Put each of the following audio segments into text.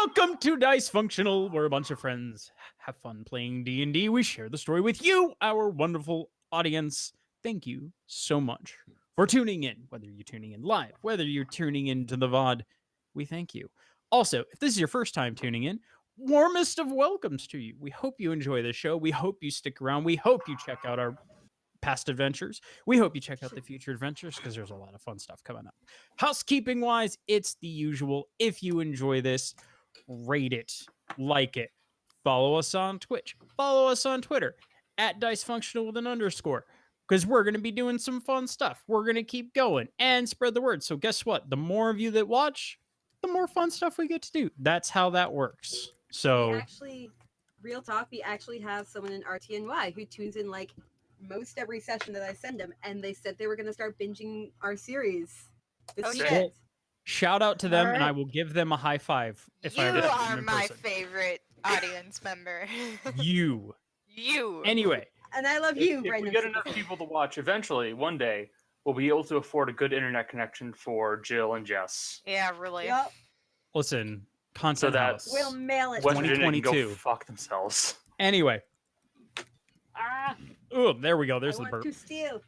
Welcome to Dicefunctional, where a bunch of friends have fun playing D&D. We share the story with you, our wonderful audience. Thank you so much for tuning in, whether you're tuning in live, whether you're tuning into the VOD. We thank you. Also, if this is your first time tuning in, warmest of welcomes to you. We hope you enjoy the show. We hope you stick around. We hope you check out our past adventures. We hope you check out the future adventures because there's a lot of fun stuff coming up. Housekeeping wise, it's the usual. If you enjoy this, rate it, like it, follow us on Twitch, follow us on Twitter at Dicefunctional with an underscore, because we're going to be doing some fun stuff. We're going to keep going and spread the word. So guess what? The more of you that watch, the more fun stuff we get to do. That's how that works. So real talk, we actually have someone in RTNY who tunes in like most every session that I send them, and they said they were going to start binging our series this weekend. Shout out to them, and I will give them a high five if I ever see them in person. You are my favorite audience member. You. Anyway. And I love you, If we get enough people to watch, eventually, one day, we'll be able to afford a good internet connection for Jill and Jess. Yeah, really. Yep. Listen, content house. We'll mail it. 2022. Go fuck themselves. Anyway. Oh, there we go. There's the I burp. want to steal.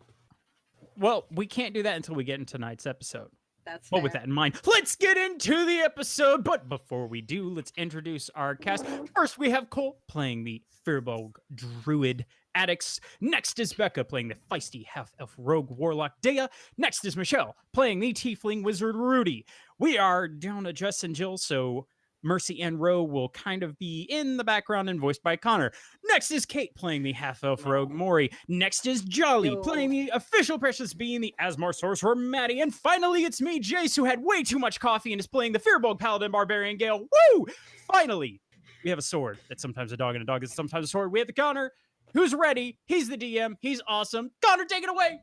Well, we can't do that until we get into tonight's episode. That's But fair. with that in mind, let's get into the episode. But before we do, let's introduce our cast. First, we have Cole playing the Firbolg Druid Addicts. Next is Becca playing the feisty half-elf rogue warlock Dea. Next is Michelle playing the tiefling wizard Rudy. We are down to Jess and Jill, so Mercy and Ro will kind of be in the background and voiced by Connor. Next is Kate playing the half-elf rogue Maury. Next is Jolly playing the official Precious Being, the Asmar sorcerer Maddie. And finally, it's me, Jace, who had way too much coffee and is playing the Firbolg paladin barbarian Gale. Woo! Finally, we have a sword that's sometimes a dog and a dog is sometimes a sword. We have the Connor, who's ready. He's the DM. He's awesome. Connor, take it away.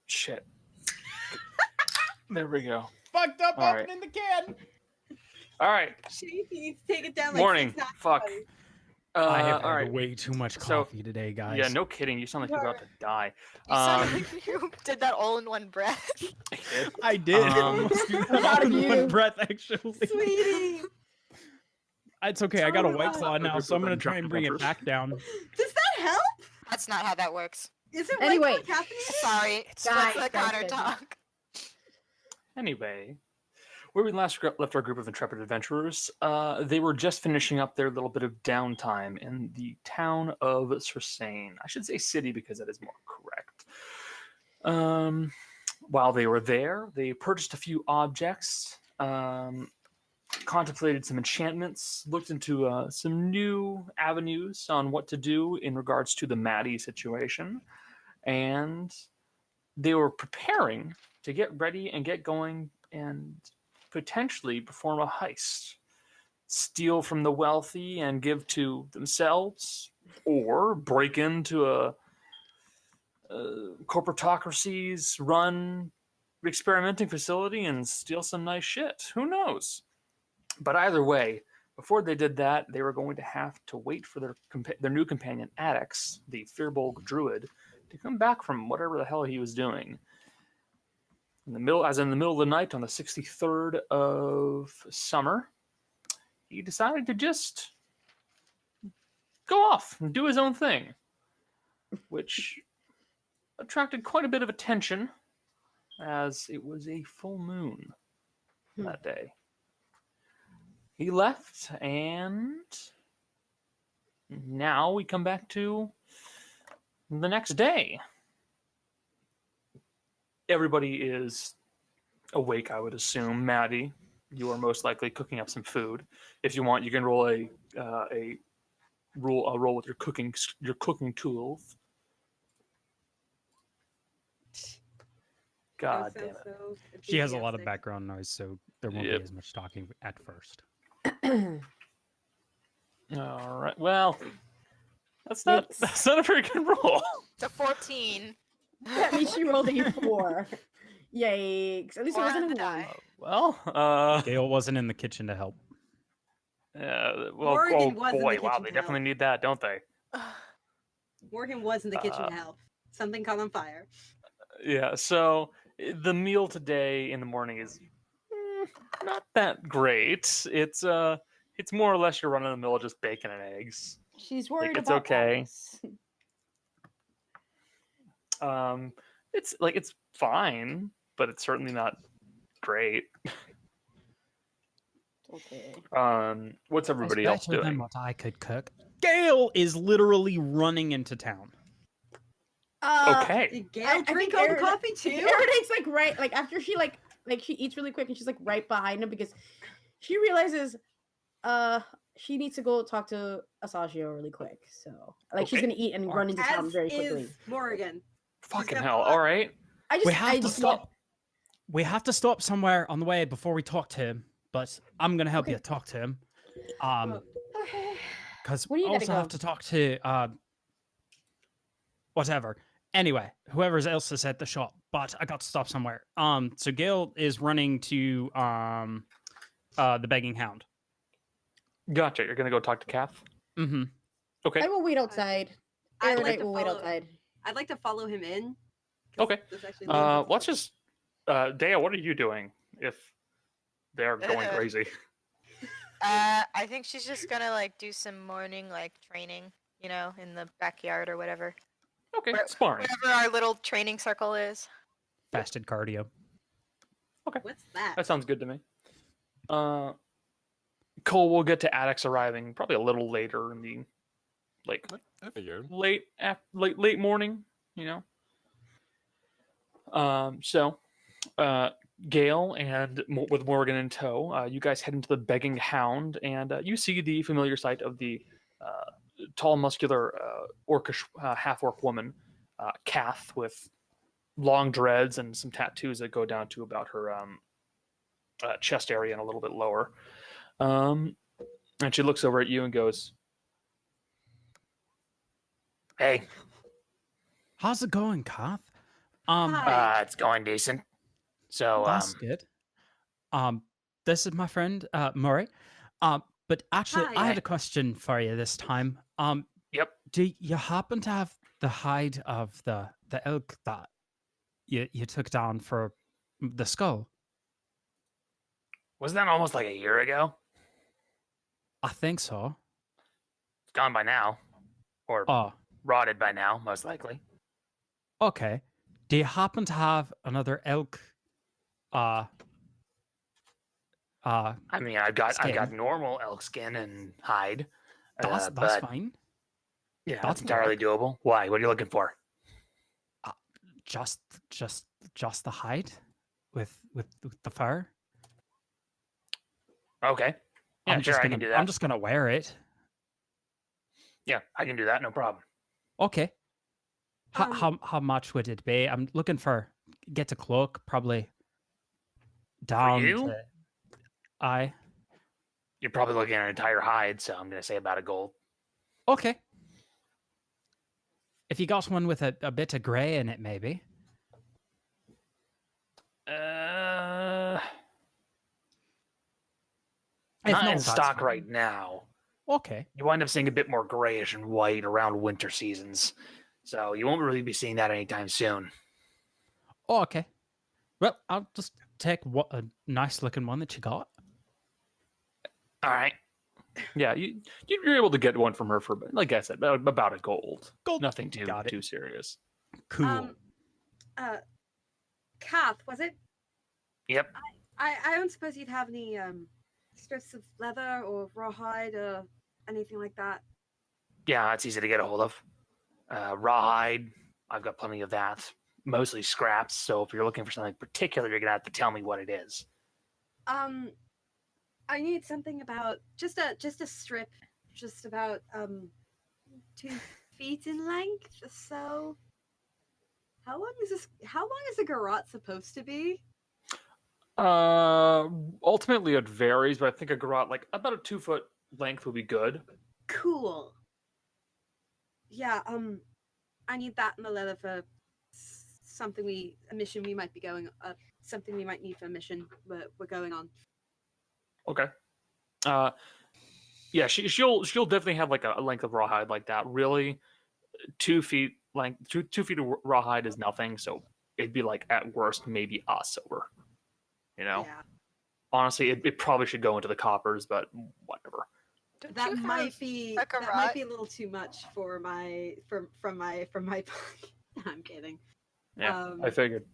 Shit. There we go. Fucked up, All opening the can. All right. She needs to take it down. Morning. Fuck. I have all had right. way too much coffee today, guys. Yeah, no kidding. You sound like you're about to die. You sound like you did that all in one breath. I did. Proud of in you. one breath, actually. Sweetie. It's okay. I got a white claw God. now, so I'm gonna try and bring it back down. Does that help? That's not how that works. Is it Anyway. like caffeinated? Sorry. Guys, Let's let Connor talk. Anyway, where we last left our group of intrepid adventurers, they were just finishing up their little bit of downtime in the town of Sursane. I should say city because that is more correct. While they were there, they purchased a few objects, contemplated some enchantments, looked into some new avenues on what to do in regards to the Maddie situation, and they were preparing to get ready and get going and potentially perform a heist. Steal from the wealthy and give to themselves, or break into a corporatocracy's run experimenting facility and steal some nice shit. Who knows? But either way, before they did that, they were going to have to wait for their new companion, Addix, the Firbolg Druid, to come back from whatever the hell he was doing. In the middle of the night on the 63rd of summer, he decided to just go off and do his own thing, which attracted quite a bit of attention as it was a full moon that day. He left, and now we come back to the next day. Everybody is awake, I would assume. Maddie, you are most likely cooking up some food. If you want, you can roll a roll with your cooking tools. God damn it! She has a lot of background noise, so there won't be as much talking at first. All right. Well, that's not a very good roll. It's a 14. That means she rolled a 4. Yikes. At least it Or wasn't on a the 1. die. Well, Gail wasn't in the kitchen to help. well, Morgan was in the boy, wow, kitchen they to definitely help. need that, don't they? Morgan was in the kitchen to help. Something caught on fire. Yeah. So the meal today in the morning is not that great. It's more or less your run of the mill just bacon and eggs. She's worried it's about okay. Alice. It's fine, but it's certainly not great. Okay. What's everybody It's else better than doing? what I could cook. Gale is literally running into town. Okay. Did Gail I drink think all the Aaron- coffee too? Aaron's like right, like after she like she eats really quick and she's like right behind him because she realizes she needs to go talk to Asagio really quick. So like she's Okay. gonna eat and run into town As very quickly. is Morgan. Fucking got hell! caught. All right. We have to just stop. We have to stop somewhere on the way before we talk to him. But I'm gonna help Okay. you talk to him. Well, Okay. Because Where do we you gotta also have go? to talk to whatever. Anyway, whoever else is at the shop. But I got to stop somewhere. So Gale is running to the begging hound. Gotcha. You're gonna go talk to Kath. Mm-hmm. Okay. I will wait outside. I'd Aaron like to will wait follow- outside. I'd like to follow him in. 'cause Okay. this actually leads Let's just. Dea, what are you doing if they're going Uh, crazy? I think she's just gonna like do some morning like training, you know, in the backyard or whatever. Okay. where- Sparring. Wherever our little training circle is. Fasted cardio. What's that? That sounds good to me. Cole, we'll get to Addicts arriving probably a little later in the I figured. late morning, you know. Gale and with Morgan in tow, you guys head into the Begging Hound, and you see the familiar sight of the tall, muscular, orcish half-orc woman, Kath, with long dreads and some tattoos that go down to about her chest area and a little bit lower. And she looks over at you and goes, "Hey, How's it going, Kath? Hi. it's going decent. So, That's good. This is my friend Murray. But actually, I Hi. had a question for you this time. Yep. Do you happen to have the hide of the elk that you took down for the skull? Wasn't that almost like a year ago? I think so. It's gone by now. Or Oh, rotted by now, most likely. okay. Do you happen to have another elk? I mean, I've got Skin. normal elk skin and hide. That's but fine. yeah, that's that's entirely doable. Why? What are you looking for? Just the hide with the fur. Okay. Yeah, I'm sure, just I gonna can do that. I'm just gonna wear it. Yeah, I can do that. No problem. Okay. Um, How much would it be? I'm looking for get a cloak probably down you? to I. You're probably looking at an entire hide, so I'm going to say about a gold. Okay. If you got one with a bit of grey in it, maybe. If Not in that's stock fine. right now. Okay. You wind up seeing a bit more grayish and white around winter seasons. So you won't really be seeing that anytime soon. Oh, okay. Well, I'll just take what a nice looking one that you got. All right. Yeah, you're able to get one from her for, like I said, about a gold. Gold. Nothing too Got it. too serious. Cool. Kath, was it? Yep. I don't suppose you'd have any strips of leather or rawhide or anything like that. Yeah, it's easy to get a hold of. Rawhide, I've got plenty of that. Mostly scraps. So if you're looking for something particular, you're gonna have to tell me what it is. I need something about just a strip, just about 2 feet in length. So, how long is a garrote supposed to be? Ultimately, it varies, but I think a garrote, like about a 2-foot length, would be good. Cool. Yeah. I need that in the leather for a mission we might be going. Something we might need for a mission we're going on. Okay. Yeah, she'll definitely have like a length of rawhide like that. Really, 2 feet length, 2 feet of rawhide is nothing. So it'd be like at worst maybe a silver. You know. Yeah. honestly, it probably should go into the coppers, but whatever. Don't That you might have be a that might garrote? be a little too much for my from my pocket. I'm kidding. Yeah, I figured.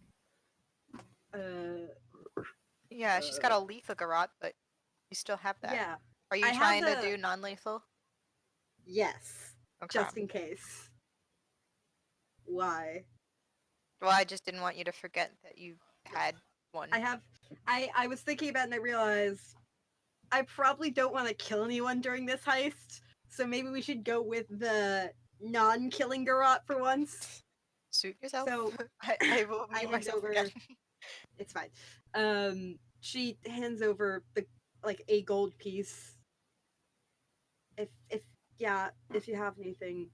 Yeah, she's got a lethal garrote, but you still have that. Yeah. Are you I have trying to the- do non-lethal? Yes. Okay. Just in case. Why? Well, I just didn't want you to forget that you had one. I was thinking about it and I realized I probably don't want to kill anyone during this heist, so maybe we should go with the non-killing garrote for once. Suit yourself. So, I will I mute hand myself over- again. It's fine. She hands over a gold piece. If you have anything.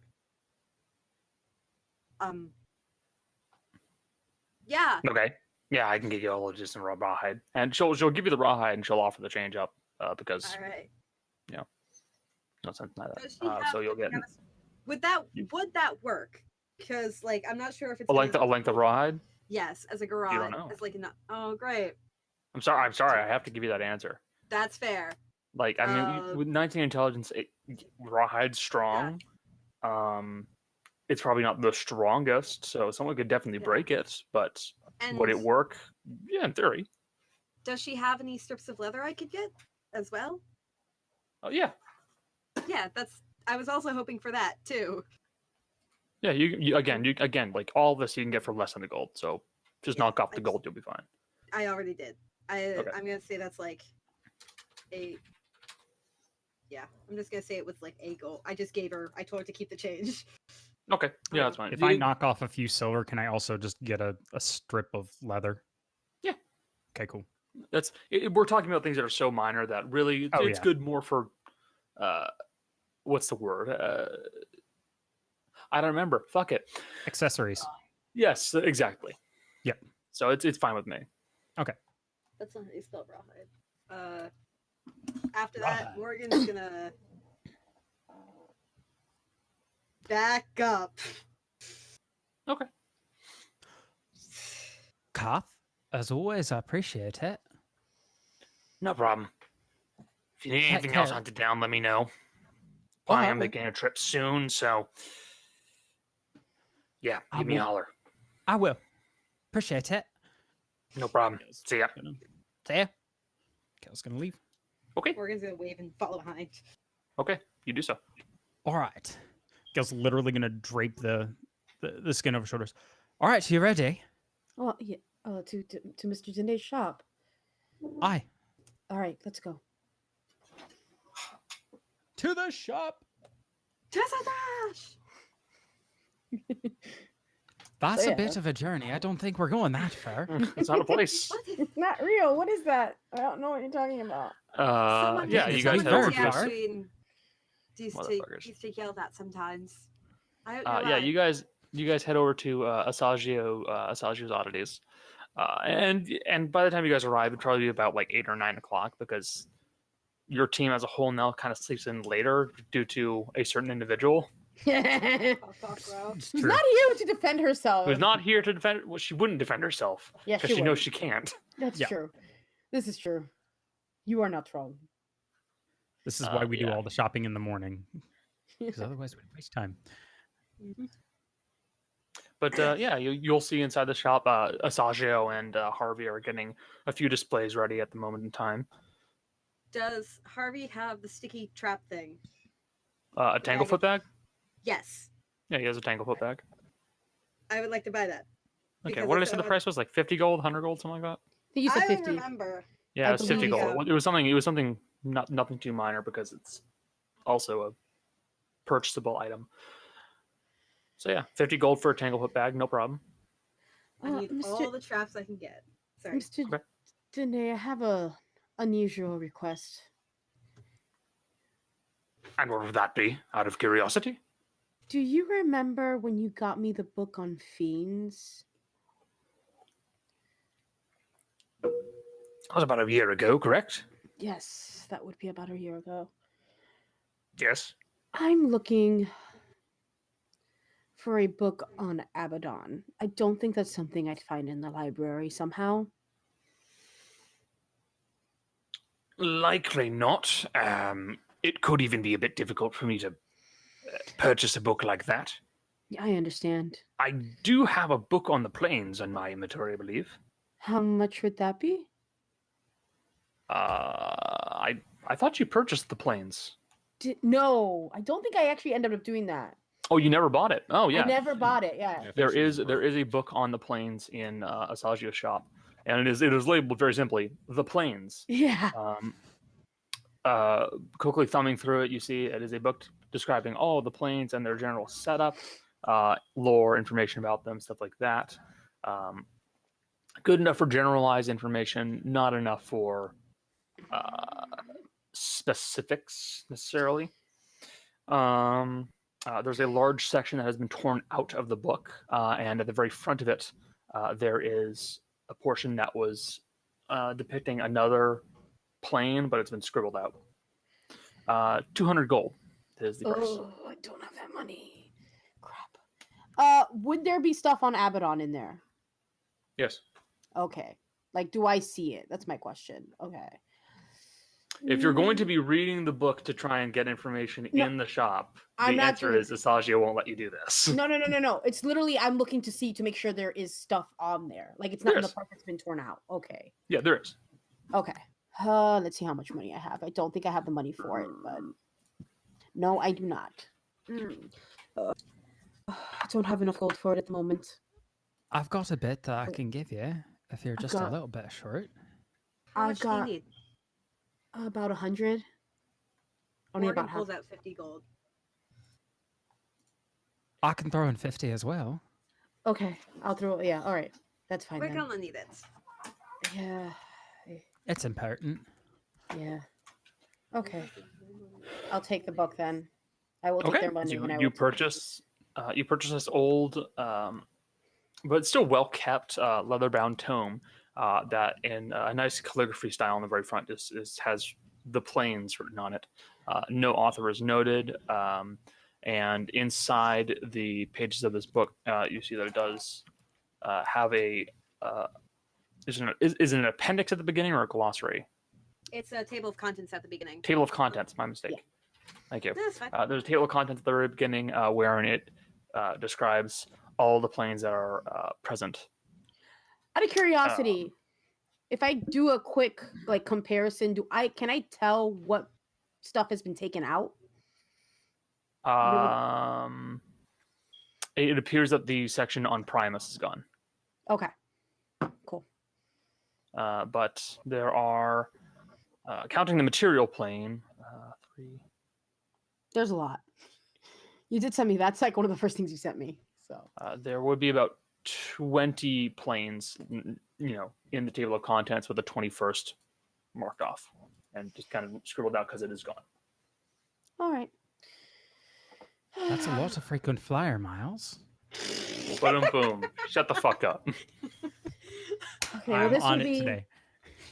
Yeah. Okay. Yeah, I can get you all of just in rawhide, and she'll give you the rawhide, and she'll offer the change up because All right. no sense in that. Does she have- So you'll get Would that work? Because I'm not sure if it's a length of rawhide. Yes, as a garage. know. As oh great. I'm sorry. I have to give you that answer. That's fair. Like, I mean, with 19 intelligence, rawhide's strong. It's probably not the strongest, so someone could definitely Yeah. break it. But And would it work? Yeah, in theory. does she have any strips of leather I could get as well? Oh yeah, Yeah, I was also hoping for that too. yeah. You again, like all this you can get for less than the gold. So just Yeah, knock off I the gold, you'll be fine. I already did. Okay. I'm gonna say that's yeah, I'm just gonna say it was a gold. I told her to keep the change. Okay, yeah, that's fine. If I knock off a few silver, can I also just get a strip of leather? Yeah. Okay, cool. We're talking about things that are so minor that really Oh, it's yeah. good more for what's the word? I don't remember. Fuck it. Accessories. Yes, exactly. Yep. So it's fine with me. That's not how you spell rawhide. After that, Rawhide. Morgan's gonna back up. Okay. Kath, as always, I appreciate it. No problem. If you need Take anything else care. hunted down, let me know. Oh, I I am will. making a trip soon, so yeah, I give me a will. holler. I will. Appreciate it. No problem. See ya. See ya. Kel's gonna leave. Okay. Morgan's gonna wave and follow behind. Okay. You do so. All right. Kel's literally gonna drape the skin over shoulders. All right, you ready? Oh yeah. To Mr. Dinde's shop. Aye. All right, let's go. To the shop. Dash! That's Yeah. a bit of a journey. I don't think we're going that far. It's not a place. It's not real. What is that? I don't know what you're talking about. Yeah, you guys someone head over very to far. Motherfuckers. Used to yell that sometimes. I don't know yeah, why. you guys head over to Asagio's Oddities, and by the time you guys arrive, it'd probably be about like 8 or 9 o'clock because your team as a whole now kind of sleeps in later due to a certain individual She's It's true. not here to defend herself. who's not here to defend. Well, she wouldn't defend herself Yeah, because she knows would. she can't. That's Yeah. true. This is true. You are not wrong. This is why we do yeah. all the shopping in the morning, because otherwise we'd waste time. But yeah, you'll see inside the shop, Asagio and Harvey are getting a few displays ready at the moment in time. Does Harvey have the sticky trap thing? A Tanglefoot bag? Yes. Yeah, he has a Tanglefoot bag. I would like to buy that. Okay, Because what did I it's say the a- price was? Like 50 gold, 100 gold, something like that? I think you said I 50. remember. Yeah, I it was 50 believe gold. so. It was something nothing too minor because it's also a purchasable item. So yeah, 50 gold for a Tanglefoot bag, no problem. I need all Mr. the traps I can get. Sorry. Mr. Okay. Dene, I have a unusual request. And what would that be? Out of curiosity? Do you remember when you got me the book on fiends? That was about a year ago, correct? Yes, that would be about a year ago. Yes. I'm looking for a book on Abaddon. I don't think that's something I'd find in the library somehow. Likely not. It could even be a bit difficult for me to purchase a book like that. Yeah, I understand. I do have a book on the plains in my inventory, I believe. How much would that be? I thought you purchased the plains. No, I don't think I actually ended up doing that. Oh, you never bought it. Oh, yeah. I never bought it. Yeah. Yeah, There thanks, is a book on the plains in Asagio's shop, and it is labeled very simply "The Plains." Yeah. Quickly thumbing through it, you see it is a book describing all of the plains and their general setup, lore, information about them, stuff like that. Good enough for generalized information, not enough for specifics necessarily. There's a large section that has been torn out of the book, and at the very front of it, there is a portion that was depicting another plane, but it's been scribbled out. 200 gold is the price. Oh, I don't have that money. Crap. Would there be stuff on Abaddon in there? Yes. Okay. Like, do I see it? That's my question. Okay. If you're going to be reading the book to try and get information No, in the shop, the I'm not answer doing- is Asagio won't let you do this. No. It's literally I'm looking to see to make sure there is stuff on there. Like it's not in the Yes. part that's been torn out. Okay. Yeah, there is. Okay. Let's see how much money I have. I don't think I have the money for it, but no, I do not. I don't have enough gold for it at the moment. I've got a bit that I can give you if you're I've just a got- little bit short. How I've much do got- you need? About 100. Only Morgan about half. pulls out 50 gold. I can throw in 50 as well. Okay, I'll throw. Yeah, all right, that's fine We're then. gonna need it. Yeah, It's important. yeah. Okay, I'll take the book then. I will take Okay. their money. You, and I you will take- purchase this old, but still well kept leather-bound tome that in a nice calligraphy style on the very front has the plains written on it. No author is noted, and inside the pages of this book, you see that it does have a is it an appendix at the beginning or a glossary? It's a table of contents at the beginning. Table of contents. My mistake. Thank you. No, that's fine. There's a table of contents at the very beginning wherein it describes all the planes that are present. Out of curiosity, if I do a quick like comparison, can I tell what stuff has been taken out? It appears that the section on Primus is gone, Okay, cool. but there are, counting the material plane, 3. There's a lot. You did send me. That's like one of the first things you sent me. So There would be about 20 planes, in the table of contents with the 21st marked off and just kind of scribbled out because it is gone. all right. That's a lot of frequent flyer miles. Boom, boom. Shut the fuck up. Okay, well, I'm this on will it be today.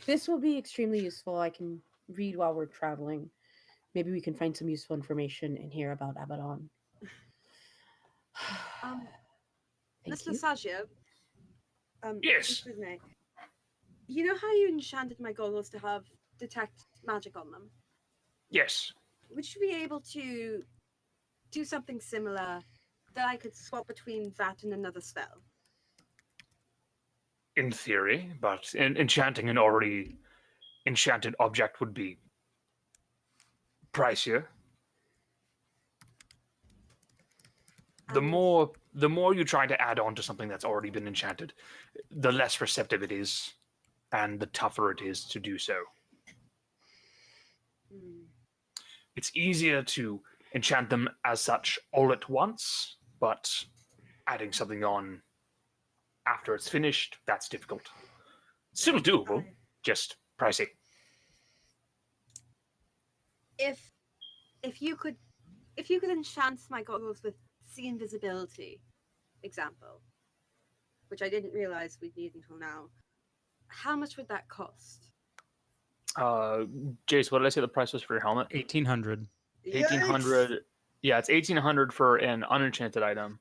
this will be extremely useful. I can read while we're traveling. Maybe we can find some useful information in here about Abaddon. Thank Mr. you. Sagio. Yes. Excuse me. You know how you enchanted my goggles to have detect magic on them? Yes. Would you be able to do something similar that I could swap between that and another spell? In theory, but enchanting an already enchanted object would be pricier. The And- more you try to add on to something that's already been enchanted, the less receptive it is, and the tougher it is to do so. Hmm. It's easier to enchant them as such all at once, but adding something on after it's finished, that's difficult. Still doable, I- just pricey. If you could enchant my goggles with see invisibility, example, which I didn't realize we'd need until now, how much would that cost? Jace, what did I say the price was for your helmet? 1800. 1800. Yeah, it's 1800 for an unenchanted item.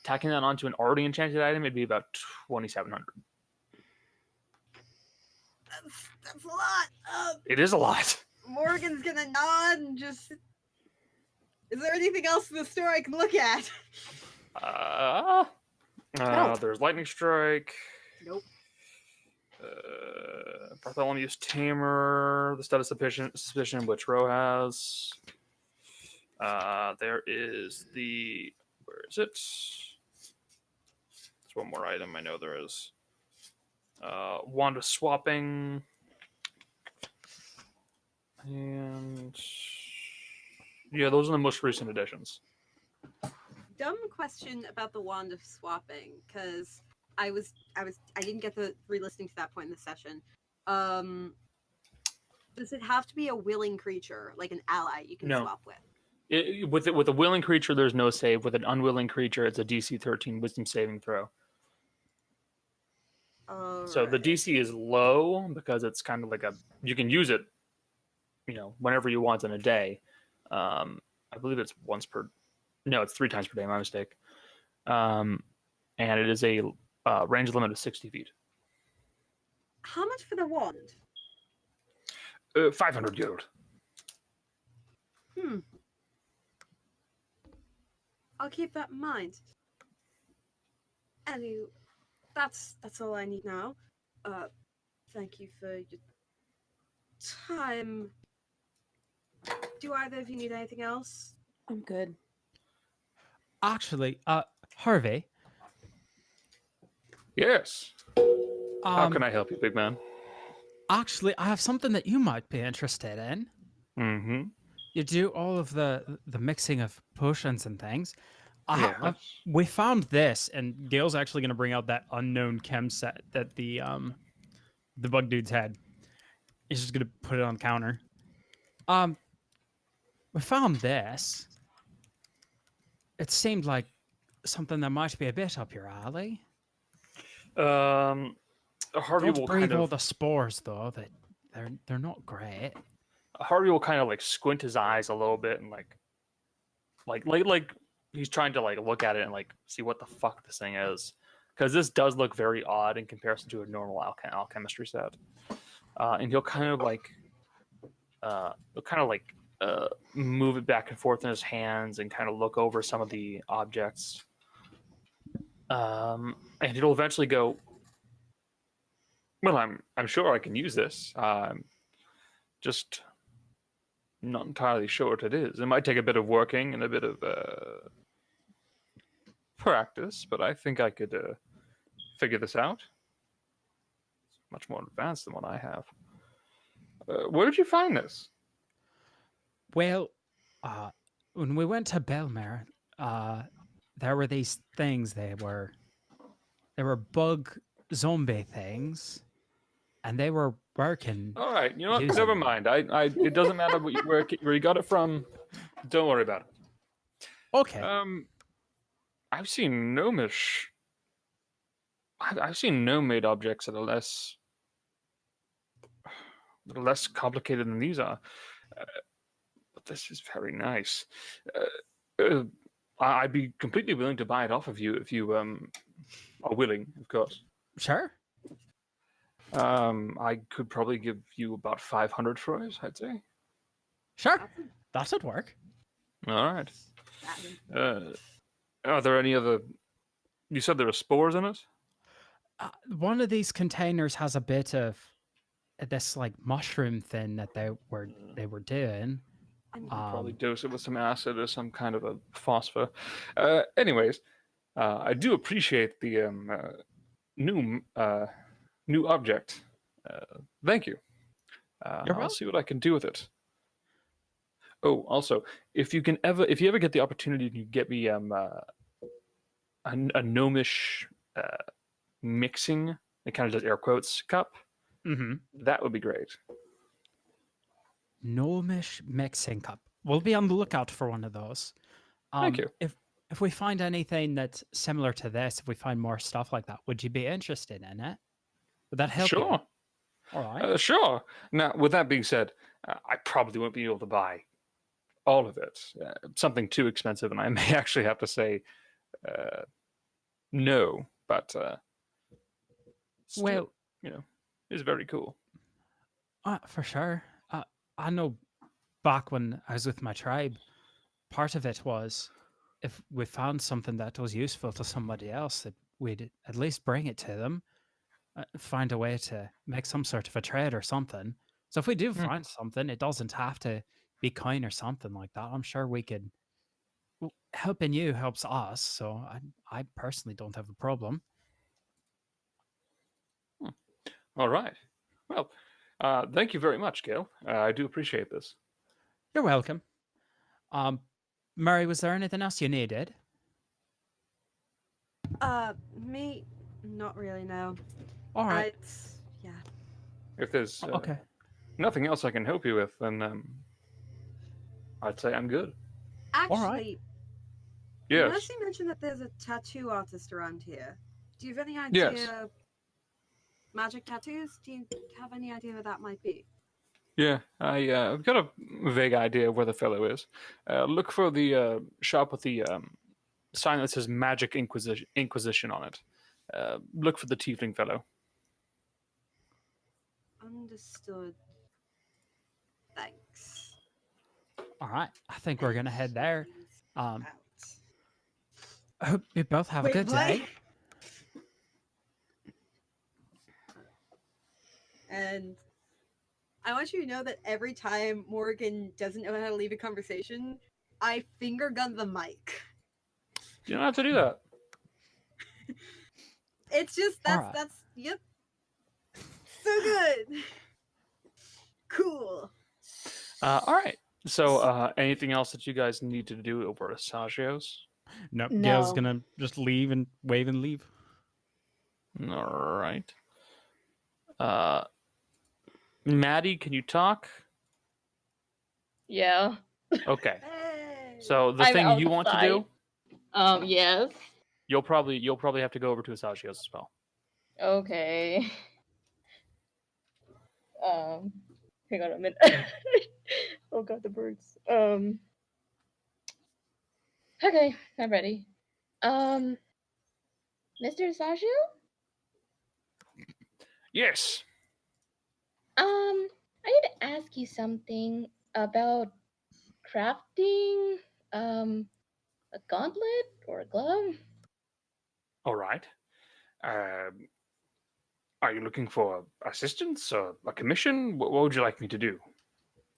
Tacking that onto an already enchanted item, it'd be about 2700. That's a lot. It is a lot. Morgan's gonna nod and just. Is there anything else in the store I can look at? There's lightning strike. Nope. Bartholomew's tamer. The status suspicion which Row has. There is the. Where is it? There's one more item I know there is. Wand of swapping. And yeah, those are the most recent additions. Dumb question about the wand of swapping, because I didn't get the re-listening to that point in the session. Does it have to be a willing creature, like an ally you can No. swap with? With a willing creature, there's no save. With an unwilling creature, it's a DC 13 Wisdom saving throw. So the DC is low because it's kind of like you can use it, whenever you want in a day. I believe it's it's 3 times per day. My mistake. And it is a range limit of 60 feet. How much for the wand? 500 gold. I'll keep that in mind. Anyway, that's all I need now. Thank you for your time. Do either of you need anything else? I'm good. Actually, Harvey. Yes. How can I help you, big man? Actually, I have something that you might be interested in. Mm-hmm. You do all of the mixing of potions and things. Yes. We found this, and Gail's actually going to bring out that unknown chem set that the bug dudes had. He's just going to put it on the counter. We found this. It seemed like something that might be a bit up your alley. Harvey Don't will breathe kind all of the spores, though. That they're not great. Harvey will kind of like squint his eyes a little bit and like he's trying to like look at it and like see what the fuck this thing is, because this does look very odd in comparison to a normal alchemistry set. And he'll kind of move it back and forth in his hands and kind of look over some of the objects. And it'll eventually go, well, I'm sure I can use this. Just not entirely sure what it is. It might take a bit of working and a bit of practice, but I think I could figure this out. It's much more advanced than what I have. Where did you find this? Well, when we went to Belmere, there were these things. They were bug zombie things, and they were working. All right, you know what? using Never them. mind. It doesn't matter where you got it from. Don't worry about it. Okay. I've seen gnomish. I've seen gnome-made objects that are less complicated than these are. But this is very nice. I'd be completely willing to buy it off of you if you are willing, of course. Sure. I could probably give you about 500 for it, I'd say. Sure. That would work. All right. Are there any other? You said there are spores in it. One of these containers has a bit of this like mushroom thing that they were doing. Probably dose it with some acid or some kind of a phosphor. Anyways, I do appreciate the new object. Thank you. I'll see what I can do with it. Oh, also, if you ever get the opportunity to get me a gnomish mixing, it kind of does air quotes cup. Mm-hmm. That would be great. Gnomish mixing cup. We'll be on the lookout for one of those. Thank you. If we find anything that's similar to this, if we find more stuff like that, would you be interested in it? Would that help? Sure. You? All right. Sure. Now, with that being said, I probably won't be able to buy all of it. Something too expensive, and I may actually have to say no. But still, Well, it's very cool. For sure. I know back when I was with my tribe, part of it was if we found something that was useful to somebody else, that we'd at least bring it to them, find a way to make some sort of a trade or something. So if we do Hmm. find something, it doesn't have to be coin or something like that. I'm sure we could. Helping you helps us, so I personally don't have a problem. All right. Well, thank you very much, Gail. I do appreciate this. You're welcome. Murray, was there anything else you needed? Me, not really. No. All right. Yeah. If there's Okay. nothing else I can help you with, then I'd say I'm good. Actually, you Yes. noticed you mentioned that there's a tattoo artist around here. Do you have any idea? Yes. Magic tattoos? Do you have any idea what that might be? Yeah, I've got a vague idea of where the fellow is. Look for the shop with the sign that says Magic Inquisition on it. Look for the tiefling fellow. Understood. Thanks. All right. I think we're gonna head there. Out. I hope you both have Wait, a good what? day. And I want you to know that every time Morgan doesn't know how to leave a conversation, I finger gun the mic. You don't have to do that. It's just Alright. that's yep. So good. Cool. All right. So, anything else that you guys need to do over at Sagio's? Nope. No. Gail's gonna just leave and wave and leave. All right. Maddie, can you talk? Yeah. Okay. Hey. So the I'm thing you want to do, Yes. you'll probably have to go over to Asagio's as well. Okay. Hang on a minute. Oh god, the birds. Okay, I'm ready. Mr. Sagio? Yes. I need to ask you something about crafting, a gauntlet or a glove. All right. Are you looking for assistance or a commission? What would you like me to do?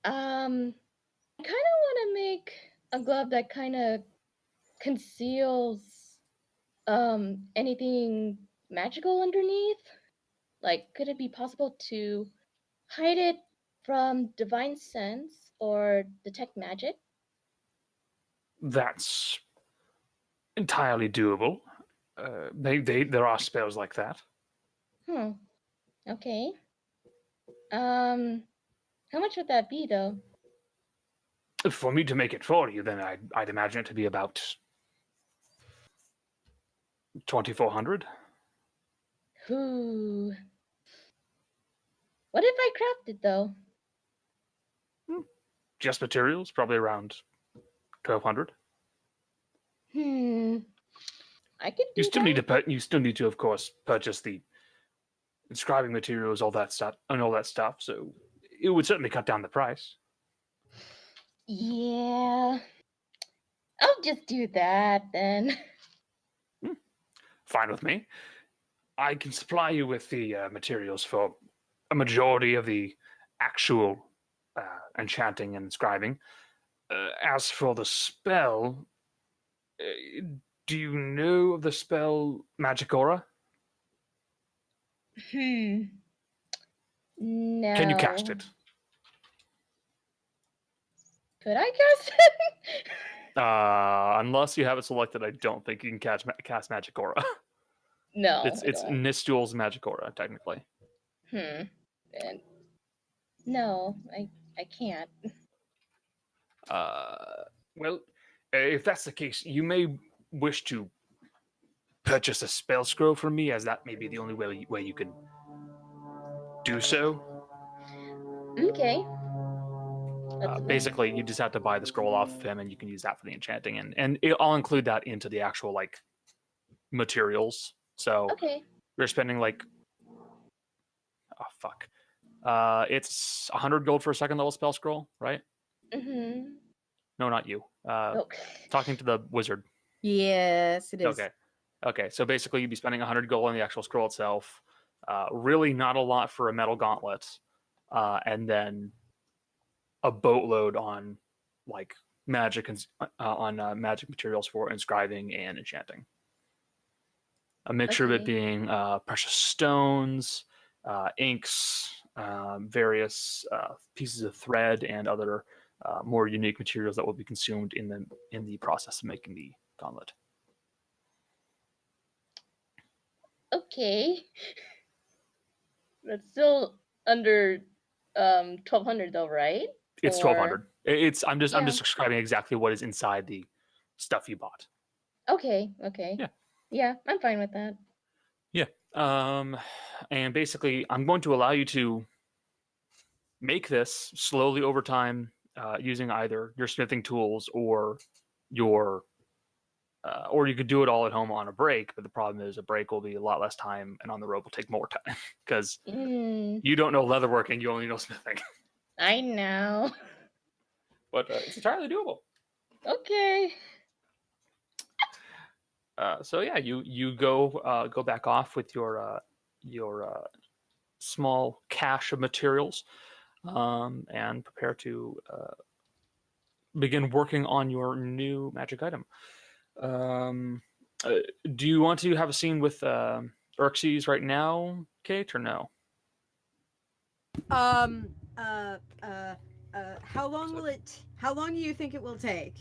I kind of want to make a glove that kind of conceals anything magical underneath. Like, could it be possible to hide it from divine sense or detect magic? That's entirely doable. There are spells like that. Okay. How much would that be though? For me to make it for you, then I'd imagine it to be about 2,400. Who? What if I craft it though? Just materials, probably around 1,200. I could do You still that. need to you still need to, of course, purchase the inscribing materials, all that stuff. So it would certainly cut down the price. Yeah. I'll just do that then. Fine with me. I can supply you with the materials for a majority of the actual enchanting and inscribing. As for the spell, do you know of the spell Magic Aura? No. Can you cast it? Could I cast it? Unless you have it selected, I don't think you can cast Magic Aura. No. It's I don't. Nistul's Magic Aura, technically. And no, I can't. Well, if that's the case, you may wish to purchase a spell scroll from me, as that may be the only way you can do so. Okay. Basically, you just have to buy the scroll off of him, and you can use that for the enchanting, and I'll include that into the actual like materials. So Okay. you're spending like, oh fuck, It's 100 gold for a second level spell scroll, right? Mm-hmm. No, not you. Oh. Talking to the wizard. Yes, it is. Okay. Okay. So basically, you'd be spending 100 gold on the actual scroll itself. Really, not a lot for a metal gauntlet, and then a boatload on like magic and magic materials for inscribing and enchanting. A mixture of it Okay. being precious stones, inks, various pieces of thread, and other more unique materials that will be consumed in the process of making the gauntlet. Okay. That's still under 1200 though, right? It's Or- 1200. I'm just Yeah. describing exactly what is inside the stuff you bought. Okay, okay. Yeah. Yeah, I'm fine with that. And basically, I'm going to allow you to make this slowly over time using either your smithing tools or your or you could do it all at home on a break, but the problem is a break will be a lot less time and on the road will take more time because Mm, you don't know leatherworking, you only know smithing. I know. But it's entirely doable. Okay. So yeah, you go back off with your small cache of materials and prepare to begin working on your new magic item. Do you want to have a scene with Xerxes right now, Kate, or no? How long will it? How long do you think it will take?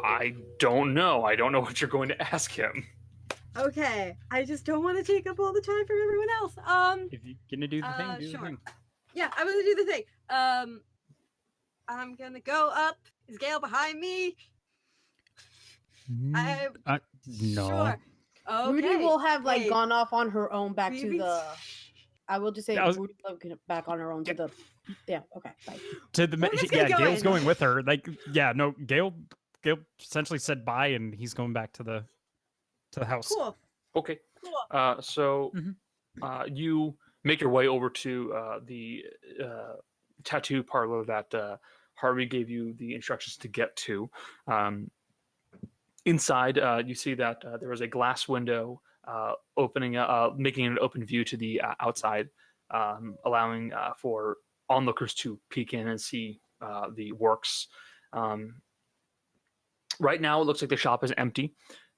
I don't know. I don't know what you're going to ask him. Okay, I just don't want to take up all the time from everyone else. If you're gonna do the thing, do sure. the thing. Yeah, I'm gonna do the thing. I'm gonna go up. Is Gale behind me? No. Sure. Okay. Rudy will have like wait. gone off on her own back to Ruby- the. I will just say Yeah, I was- Rudy will get back on her own to the. Yeah. Okay. Bye. To the We're just gonna go Gail's in. going with her. Like, yeah, no, Gail essentially said bye, and he's going back to the house. Cool. Okay. Cool. So Mhm. you make your way over to the tattoo parlor that Harvey gave you the instructions to get to. Inside, you see that there is a glass window opening, making an open view to the outside, allowing for onlookers to peek in and see the works. Right now, it looks like the shop is empty,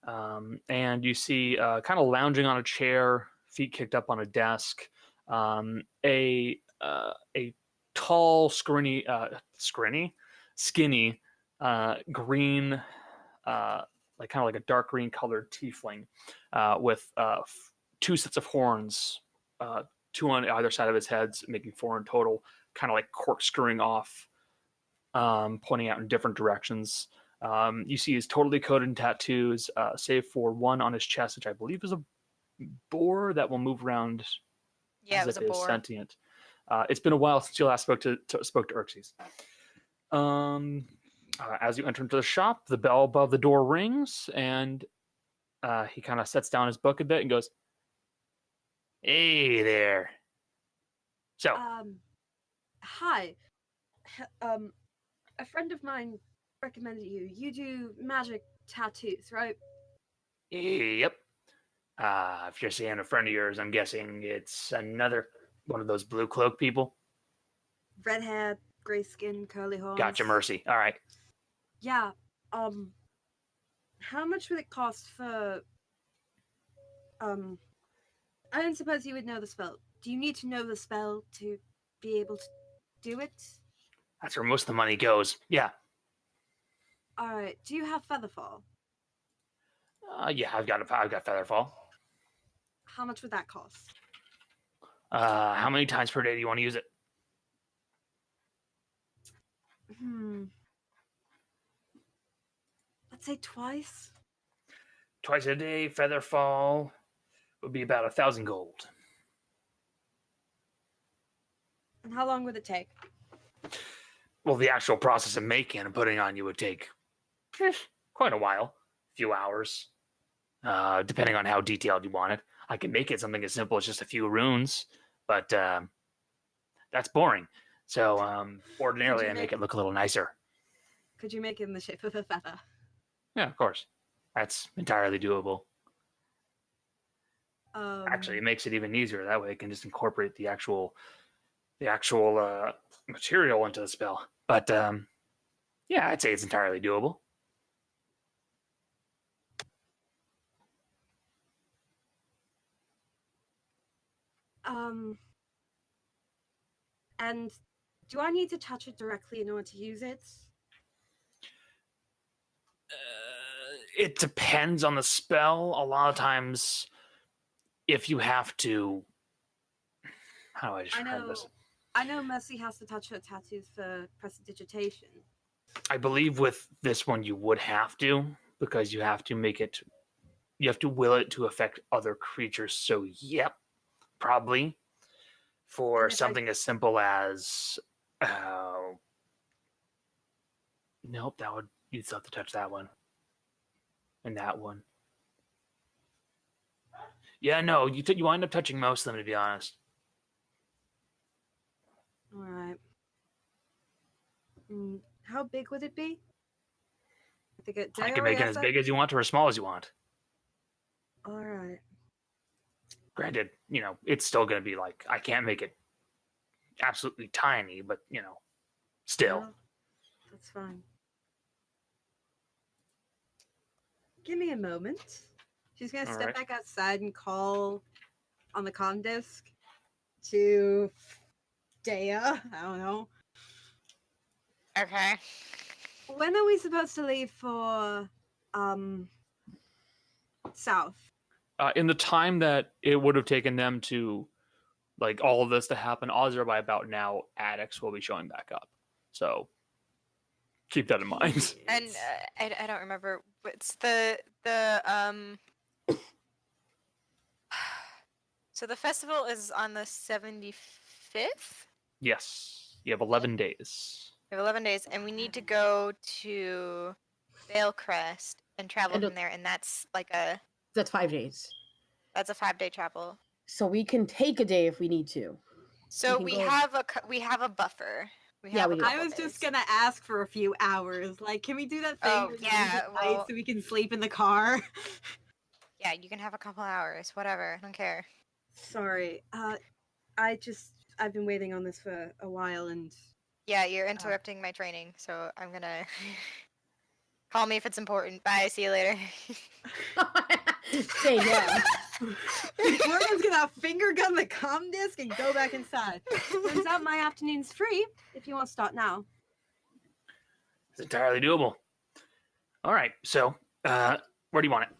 and you see kind of lounging on a chair, feet kicked up on a desk, a tall, skinny, green, like kind of like a dark green colored tiefling, with two sets of horns, two on either side of his heads, making four in total, kind of like corkscrewing off, pointing out in different directions. You see he's totally coated in tattoos, save for one on his chest, which I believe is a boar that will move around. Yeah, as it was if a is boar. sentient. It's been a while since you last spoke to Xerxes. As you enter into the shop, the bell above the door rings, and he kind of sets down his book a bit and goes, "Hey there." So, Hi. A friend of mine recommended you. You do magic tattoos, right? yep. If you're saying a friend of yours, I'm guessing it's another one of those blue cloak people. Red hair, gray skin, curly horns. Gotcha, mercy. All right. Yeah. How much would it cost for? I don't suppose you would know the spell. Do you need to know the spell to be able to do it? That's where most of the money goes. Yeah. All right. Do you have Featherfall? Yeah, I've got Featherfall. How much would that cost? How many times per day do you want to use it? Let's say twice. Twice a day, Featherfall would be about 1,000 gold. And how long would it take? Well, the actual process of making and putting on you would take quite a while, a few hours, depending on how detailed you want it. I can make it something as simple as just a few runes, but that's boring. So ordinarily you I make make- it look a little nicer. Could you make it in the shape of a feather? Yeah, of course. That's entirely doable. Actually, it Um, makes it even easier. That way, I can just incorporate the actual material into the spell. But yeah, I'd say it's entirely doable. um, and do I need to touch it directly in order to use it? It depends on the spell. A lot of times, if you have to, how do I I describe know. this? I know Mercy has to touch her tattoos for prestidigitation. I believe with this one you would have to, because you have to will it to affect other creatures. So yep, probably. For And if I- something as simple as nope, you'd still have to touch that one. And that one. Yeah, no, you wind up touching most of them, to be honest. All right. How big would it be? I think it. I can make it as big as you want or as small as you want. All right. Granted, it's still going to be like, I can't make it absolutely tiny, but, still. Yeah, that's fine. Give me a moment. She's gonna All step right. back outside and call on the comm disc to Dea. I don't know. Okay. When are we supposed to leave for south? In the time that it would have taken them to, like, all of this to happen, odds are by about now, addicts will be showing back up. So keep that in mind. And I don't remember what's the so the festival is on the 75th. Yes, you have 11 days. We have 11 days, and we need to go to Veilcrest and travel And from there, and that's like That's 5 days. that's a 5-day travel. So we can take a day if we need to. So can we go- have a buffer. We Yeah, have we a do. I couple was just days. gonna ask for a few hours. Like, can we do that thing? Oh, where you yeah, leave at night well- so we can sleep in the car. Yeah, you can have a couple hours, whatever. I don't care. Sorry. I've been waiting on this for a while, and Yeah, you're interrupting my training, so I'm gonna call me if it's important. Bye. See you later. Say yeah. Morgan's gonna finger gun the comm disc and go back inside. Turns out my afternoon's free. If you want to start now. It's entirely doable. All right, so where do you want it?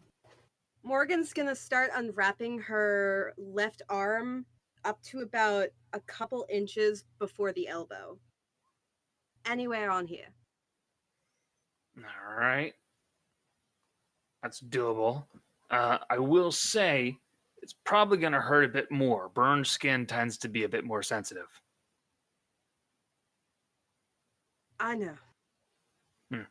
Morgan's gonna start unwrapping her left arm up to about a couple inches before the elbow. Anywhere on here. All right. That's doable. I will say it's probably going to hurt a bit more. Burned skin tends to be a bit more sensitive. I know. Hmm.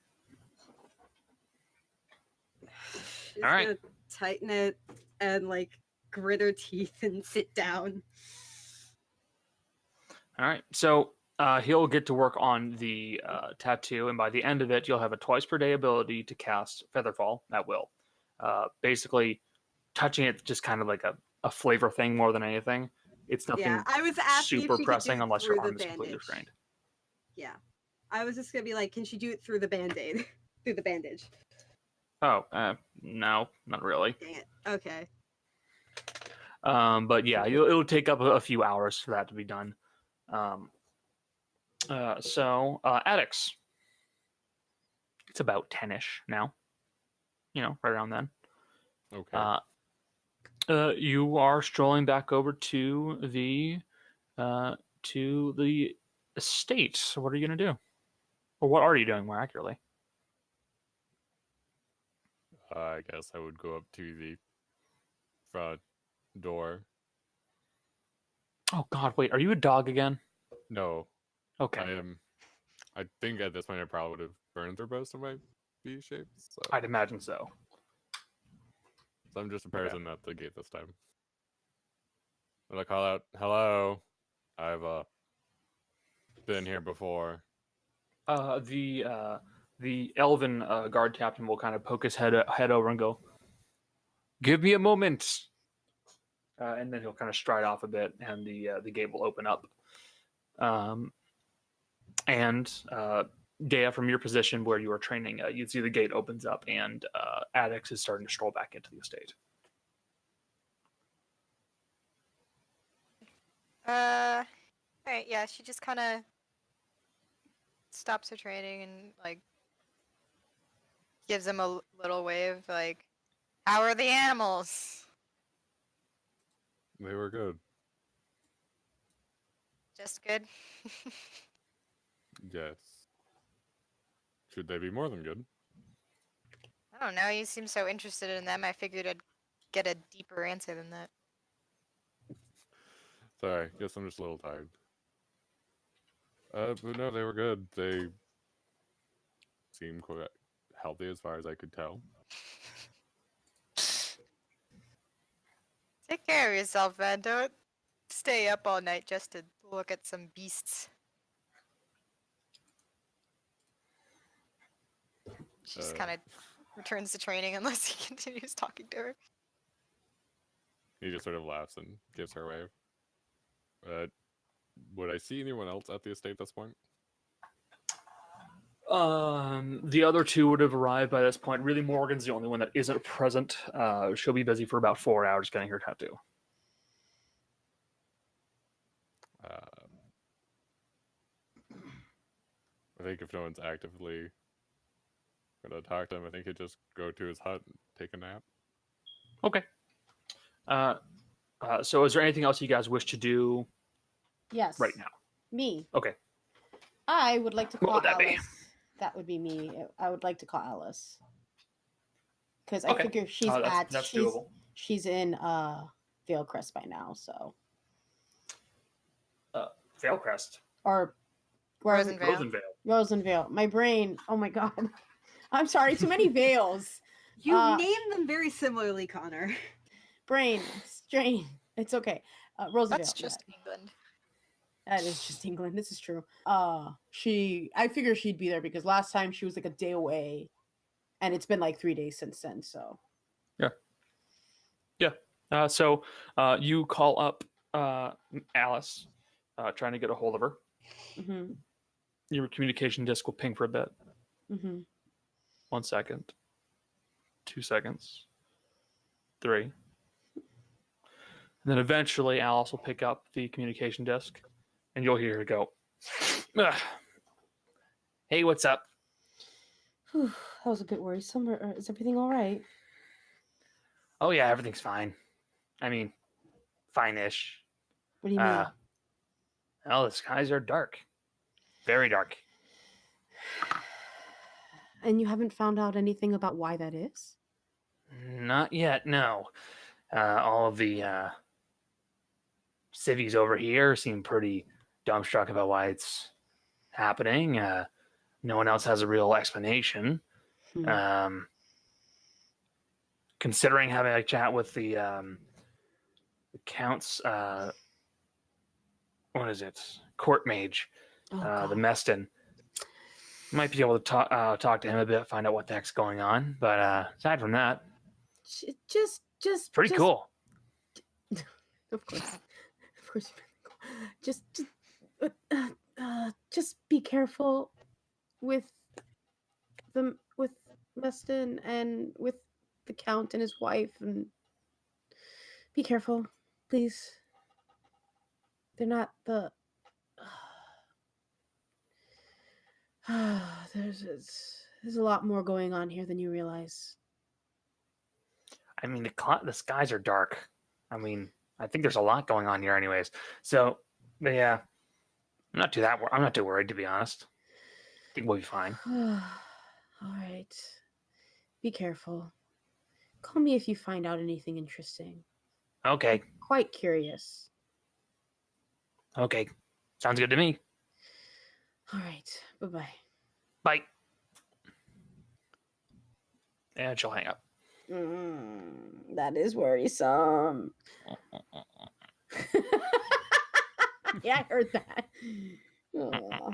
She's All right. gonna tighten it and like grit her teeth and sit down. All right. So he'll get to work on the tattoo, and by the end of it, you'll have a twice per day ability to cast Featherfall at will. Basically, touching it just kind of like a flavor thing more than anything. It's nothing Yeah, I was asking super if she pressing could do it unless through your the arm is completely bandage. restrained. Yeah. I was just gonna be like, can she do it through the band-aid? through the bandage. Oh, no, not really. Dang it. Okay. But yeah, it'll take up a few hours for that to be done. Addicts. It's about 10-ish now. Right around then. Okay. You are strolling back over to the estate. So what are you gonna do? Or what are you doing more accurately? I guess I would go up to the front door. Oh God, wait, are you a dog again? No, Okay. I am. I think at this point I probably would have burned through most of my B shapes. So, I'd imagine so. so I'm just a person at the gate this time. When I call out, "Hello," I have a been here before. The elven guard captain will kind of poke his head over and go, "Give me a moment," and then he'll kind of stride off a bit, and the gate will open up. And Dea, from your position where you are training, you see the gate opens up, and Addix is starting to stroll back into the estate. Alright, yeah, she just kind of stops her training and, like, gives him a little wave, like, how are the animals? They were good. Just good? Yes. Should they be more than good? I don't know, you seem so interested in them, I figured I'd get a deeper answer than that. Sorry, guess I'm just a little tired. But no, they were good. They seemed quite healthy as far as I could tell. Take care of yourself, man. Don't stay up all night just to look at some beasts. She just kind of returns to training unless he continues talking to her. He just sort of laughs and gives her a wave. Would I see anyone else at the estate at this point? The other two would have arrived by this point. Really, Morgan's the only one that isn't present. She'll be busy for about 4 hours getting her tattoo. I think if no one's actively going to talk to him, I think he'd just go to his hut and take a nap. Okay. So is there anything else you guys wish to do Yes. right now? Me. Okay. I would like to What call would that be? Alice. That would be me. I would like to call Alice. Because I Okay. figure she's That's doable. she's in Veilcrest by now, so Veilcrest. or where Rosenvale. Rosenvale. My brain. Oh my god. I'm sorry. Too many veils. You Uh, named them very similarly, Connor. Brain strain. It's okay. Rosenvale. That's just yeah. England. That is just England. This is true. I figure she'd be there because last time she was like a day away, and it's been like 3 days since then. So So you call up Alice, trying to get a hold of her. mm-hmm. Your communication disc will ping for a bit. Mm-hmm. 1 second. 2 seconds. 3. And then eventually Alice will pick up the communication disc, and you'll hear her go, "Ugh. Hey, what's up? That was a bit worrisome. Is everything all right? Oh yeah, everything's fine. I mean, fine-ish. What do you mean? Well, the skies are dark. Very dark. And you haven't found out anything about why that is? Not yet, no. All of the civvies over here seem pretty dumbstruck about why it's happening. No one else has a real explanation. Considering having a chat with the Count's, what is it? Court mage, the Meston. Might be able to talk to him a bit, find out what the heck's going on. But aside from that, just pretty cool. Of course. Just be careful with Meston and with the Count and his wife, and be careful, please. They're not the. There's a lot more going on here than you realize. I mean, the skies are dark. I mean, I think there's a lot going on here, anyways. So, but yeah, I'm not too worried, to be honest. I think we'll be fine. All right. Be careful. Call me if you find out anything interesting. Okay. Quite curious. Okay. Sounds good to me. All right. Bye-bye. Bye. And she'll hang up. That is worrisome. Yeah, I heard that. Aw.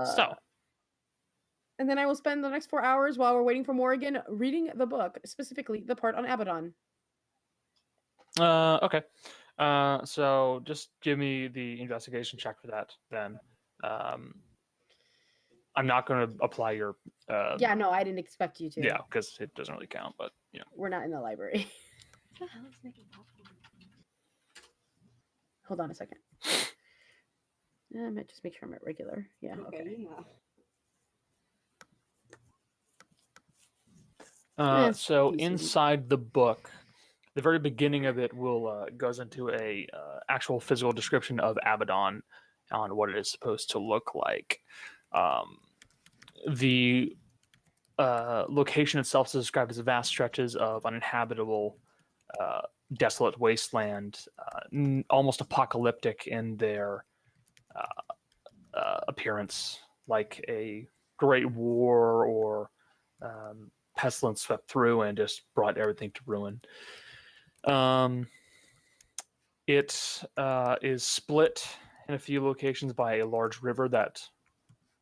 So, And then I will spend the next 4 hours while we're waiting for Morrigan reading the book, specifically the part on Abaddon. okay. So just give me the investigation check for that then. I'm not going to apply your. Yeah, no, I didn't expect you to. Yeah, because it doesn't really count, but yeah. We're not in the library. What the hell is making popcorn? Hold on a second. I might just make sure I'm at regular. Yeah, okay. You know. Yes, So decent. inside the book, the very beginning of it will goes into a actual physical description of Abaddon on what it is supposed to look like. The location itself is described as vast stretches of uninhabitable, desolate wasteland, almost apocalyptic in their appearance, like a great war or pestilence swept through and just brought everything to ruin. It is split in a few locations by a large river that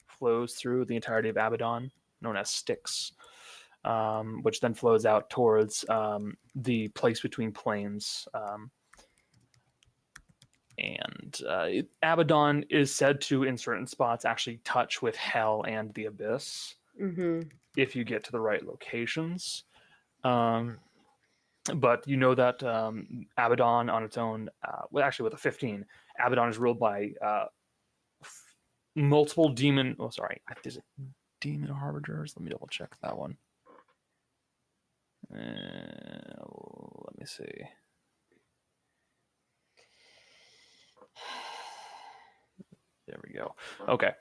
flows through the entirety of Abaddon, known as Styx, which then flows out towards the place between planes. Abaddon is said to, in certain spots, actually touch with Hell and the Abyss if you get to the right locations. But you know that Abaddon on its own, well, actually with a 15, Abaddon is ruled by multiple demon. Oh, sorry, is it demon harbingers? Let me double check that one. Let me see. There we go. Okay.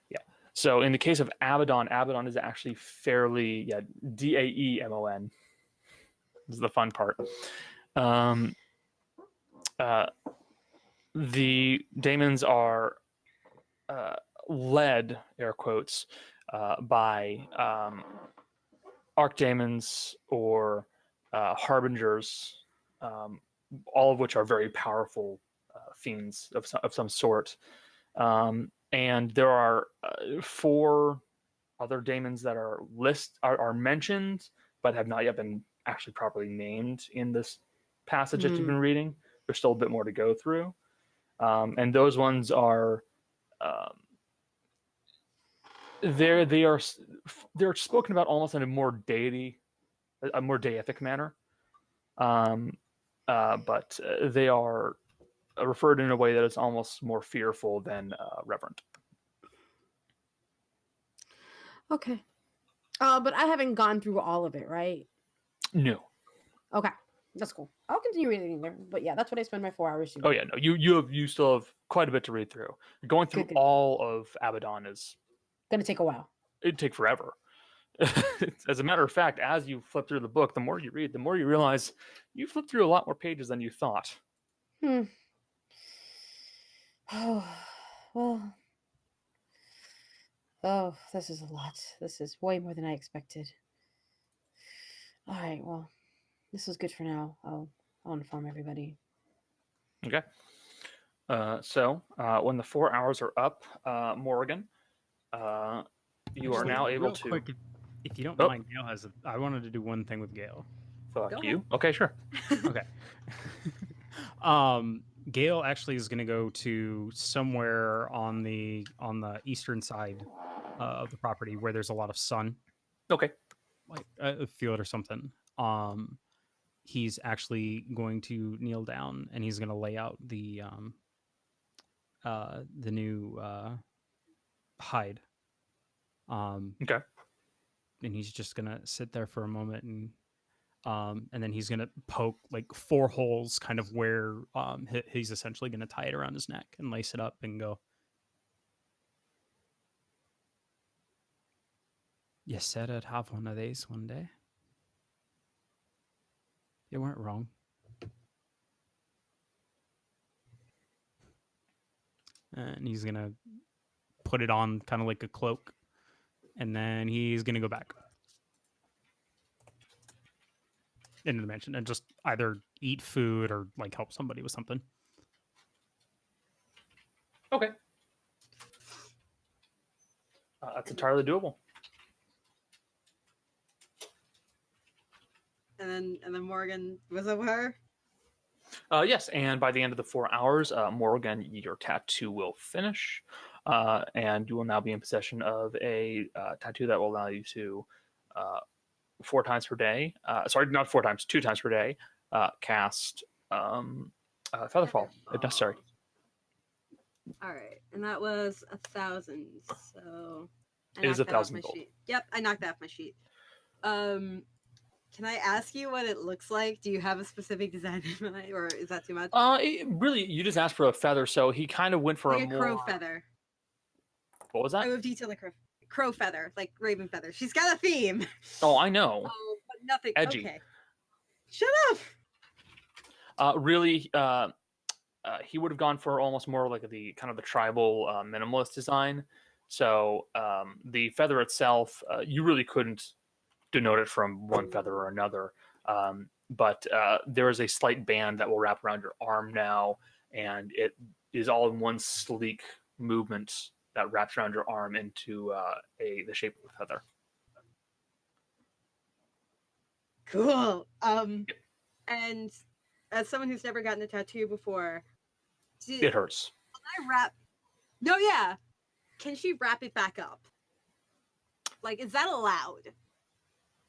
Yeah. So in the case of Abaddon, Abaddon is actually fairly, Daemon. This is the fun part. The daemons are led, air quotes, by archdemons or harbingers, all of which are very powerful fiends of some sort. And there are 4 other daemons that are mentioned, but have not yet been actually properly named in this passage that you've been reading. There's still a bit more to go through. And those ones are they're spoken about almost in a more deific manner. But they are referred in a way that is almost more fearful than reverent. Okay. But I haven't gone through all of it, right? No. Okay. That's cool. I'll continue reading there. But yeah, that's what I spend my 4 hours doing. Oh yeah, no. You still have quite a bit to read through. Going through Good. all of Abaddon is Gonna take a while. it'd take forever. As a matter of fact, as you flip through the book, the more you read, the more you realize you flipped through a lot more pages than you thought. Oh, well. Oh, this is a lot. This is way more than I expected. All right, well, this is good for now. I'll inform everybody. Okay. So when the 4 hours are up, Morgan, you are now able Real to. quick, if you don't Oh. mind, Gail has. I wanted to do one thing with Gail. Fuck Go you. Okay, sure. Okay. Gail actually is going to go to somewhere on the eastern side of the property where there's a lot of sun, Okay. like a field or something. He's actually going to kneel down and he's going to lay out the new hide. Okay. And he's just gonna sit there for a moment and then he's gonna poke like 4 holes kind of where he's essentially gonna tie it around his neck and lace it up and go, "You said I'd have one of these one day. You weren't wrong." And he's gonna put it on kind of like a cloak, and then he's gonna go back into the mansion and just either eat food or like help somebody with something. Okay. That's entirely doable. And then Morgan was over her. Yes, and by the end of the 4 hours, Morgan, your tattoo will finish, and you will now be in possession of a tattoo that will allow you to 4 times per day. Sorry, not 4 times, 2 times per day. Cast Featherfall if necessary. All right, and that was 1,000. So It is knocked that off 1,000 my gold. sheet. Yep, I knocked that off my sheet. Can I ask you what it looks like? Do you have a specific design in mind, or is that too much? Really, you just asked for a feather, so he kind of went for Like a crow more. feather. What was I that? would detail the crow feather, like raven feather. She's got a theme. Oh, I know. But nothing. Edgy. Okay. Shut up. Really, he would have gone for almost more like the kind of the tribal minimalist design. So the feather itself, you really couldn't denote it from one feather or another. But there is a slight band that will wrap around your arm now, and it is all in one sleek movement that wraps around your arm into the shape of a feather. Cool. And as someone who's never gotten a tattoo before, It hurts. I wrap? No, yeah. Can she wrap it back up? Like, is that allowed?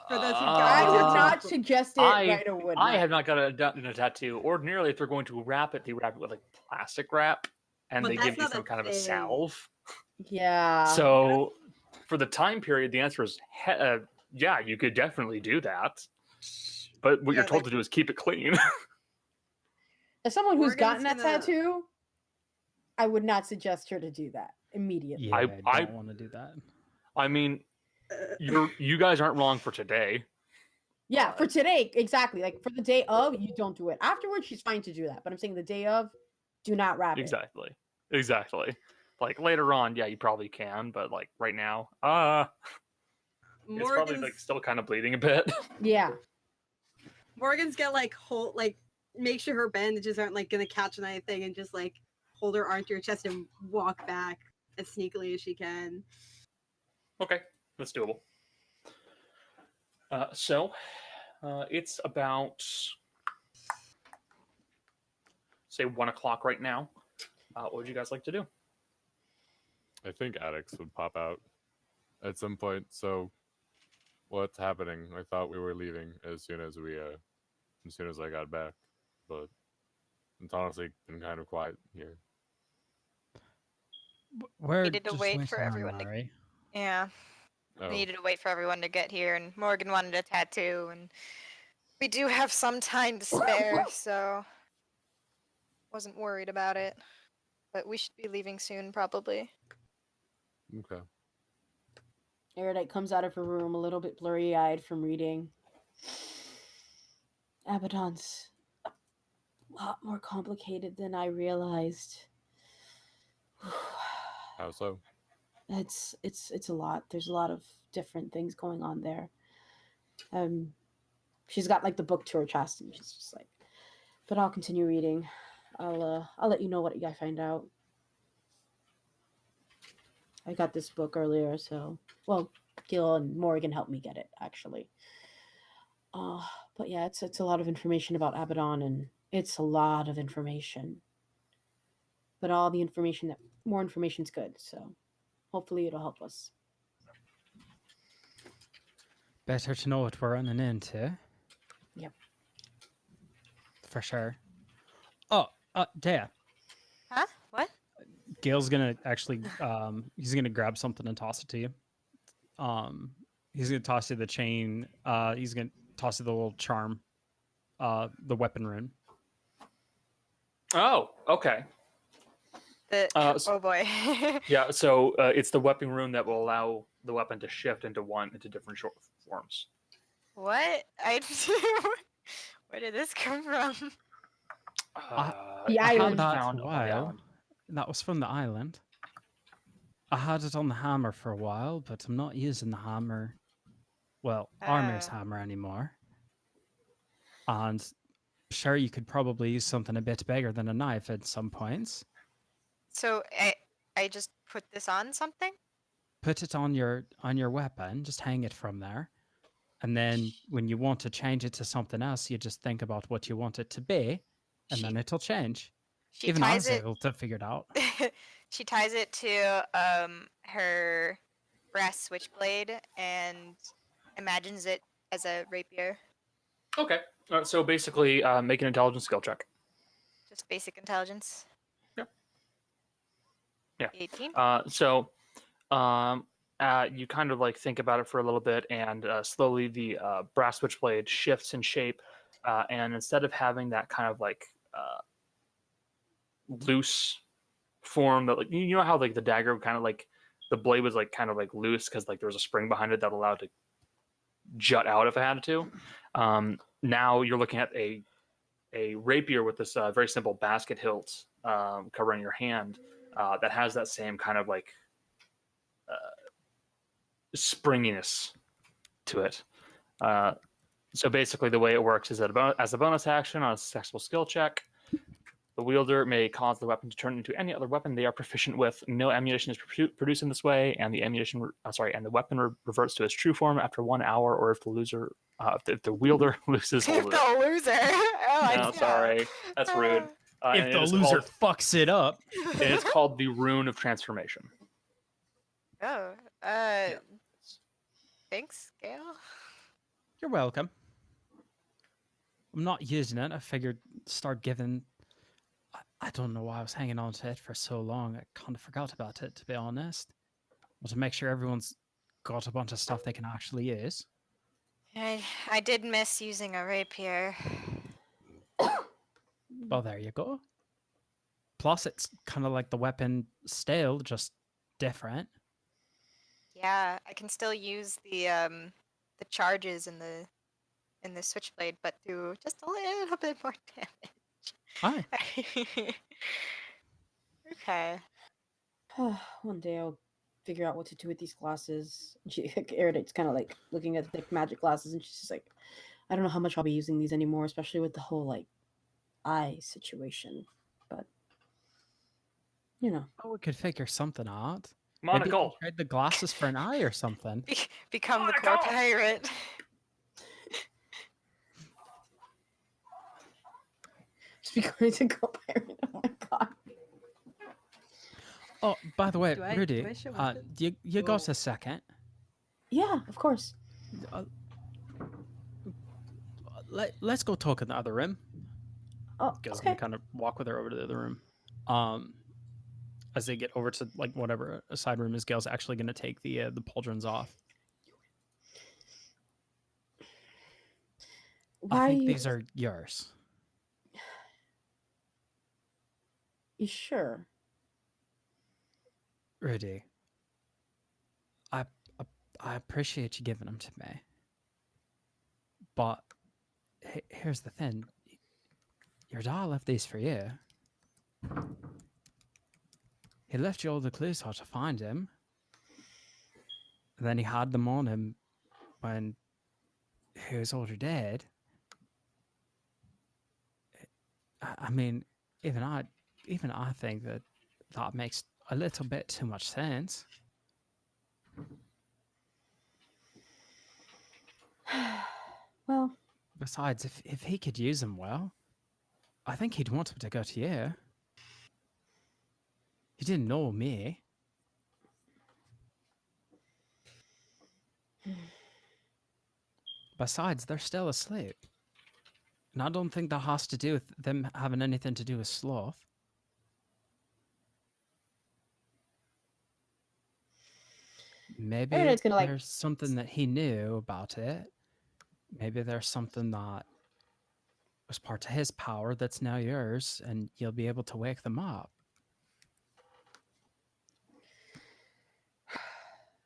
For those who've I gotten would tattoos not before? suggest it right away. I have not gotten a tattoo. Ordinarily, if they're going to wrap it, they wrap it with like plastic wrap, and But they that's give you not some a kind of a thing. salve. Yeah. So, for the time period, the answer is yeah, you could definitely do that. But what Yeah, you're told like- to do is keep it clean. As someone who's Morgan's gotten that gonna- tattoo, I would not suggest her to do that immediately. Yeah, I I- don't want to do that. I mean, Uh, you guys aren't wrong for today. Yeah, for today, exactly. Like for the day of, you don't do it. Afterwards, she's fine to do that. But I'm saying the day of, do not wrap it. Exactly. Like later on, yeah, you probably can, but like right now, it's probably Morgan's, like still kind of bleeding a bit. Yeah. Morgan's gonna like hold, like, make sure her bandages aren't like gonna catch on anything, and just like hold her arm to her chest and walk back as sneakily as she can. Okay, that's doable. So, it's about, say, 1 o'clock right now. What would you guys like to do? I think addicts would pop out at some point. So, what's happening? I thought we were leaving as soon as I got back, but it's honestly been kind of quiet here. We're needed to just wait waiting for on everyone to- Mari. Yeah, Oh, we needed to wait for everyone to get here, and Morgan wanted a tattoo, and we do have some time to spare, so wasn't worried about it. But we should be leaving soon, probably. okay. Erudite comes out of her room a little bit blurry-eyed from reading. Abaddon's a lot more complicated than I realized. How so? It's a lot. There's a lot of different things going on there. She's got like the book to her chest, and she's just like, but I'll continue reading. I'll let you know what I find out. I got this book earlier, so Gil and Morgan helped me get it actually. But yeah, it's a lot of information about Abaddon, and it's a lot of information. But all the information more information's good, so hopefully it'll help us. Better to know what we're running into. Yep. For sure. Oh, Dea. Huh? What? Gail's gonna actually he's gonna grab something and toss it to you. He's gonna toss you the chain. He's gonna toss you the little charm, the weapon rune. Oh, okay. Oh boy. Yeah, so it's the weapon rune that will allow the weapon to shift into different short forms. What? Where did this come from? The I had island. that Found for a on the while. island. That was from the island. I had it on the hammer for a while, but I'm not using the hammer. Well, Armir's Oh. hammer anymore. And sure, you could probably use something a bit bigger than a knife at some points. So I just put this on something? Put it on your weapon, just hang it from there. And then when you want to change it to something else, you just think about what you want it to be, and She then it'll change. she Even I ties was it able to figure it out. she ties it to her brass switchblade and imagines it as a rapier. Okay. So basically, make an intelligence skill check. Just basic intelligence. Yep. Yeah. 18. You kind of like think about it for a little bit, and slowly the brass switchblade shifts in shape, and instead of having that kind of like loose form that, like, you know how like the dagger kind of like the blade was like kind of like loose because like there was a spring behind it that allowed it to jut out if it had to. Now you're looking at a rapier with this very simple basket hilt covering your hand that has that same kind of like springiness to it. So basically, the way it works is that as a bonus action on a successful skill check, the wielder may cause the weapon to turn into any other weapon they are proficient with. No ammunition is produced in this way, and the weapon reverts to its true form after 1 hour, or if the wielder loses hold If of it. the loser. Oh, No, sorry, that's rude. If And the it is loser called, fucks it up, and it's called the Rune of Transformation. Oh, thanks, Gail. you're welcome. I'm not using it. I figured start giving. I don't know why I was hanging on to it for so long. I kind of forgot about it, to be honest. But to make sure everyone's got a bunch of stuff they can actually use. I did miss using a rapier. Well, there you go. Plus, it's kind of like the weapon style, just different. Yeah, I can still use the charges in the switchblade, but do just a little bit more Hi. damage. Okay. One day I'll figure out what to do with these glasses. Erudite's kind of like looking at the magic glasses, and she's just like, I don't know how much I'll be using these anymore, especially with the whole like eye situation. But you know, Oh, we could figure something out. Maybe you Monocle. can trade the glasses for an eye or something. Become the core pirate. just be going to go pirate. Oh my god. Oh, by the way, Do I Rudy, show weapons? you got a second? Yeah, of course. Let's go talk in the other room. Oh, Gil's okay. gonna kind of walk with her over to the other room. As they get over to like whatever a side room is, Gil's actually gonna take the pauldrons off. Why I are think you? these are yours. You sure? Rudy, I appreciate you giving them to me, but here's the thing: your dad left these for you. He left you all the clues how to find him, and then he had them on him when he was older dead. I mean, even I think that makes a little bit too much sense. Well, Besides, if he could use them well, I think he'd want them to go to you. He didn't know me. Besides, they're still asleep. And I don't think that has to do with them having anything to do with sloth. Maybe Erudite's gonna like. there's something that he knew about it. Maybe there's something that was part of his power that's now yours, and you'll be able to wake them up.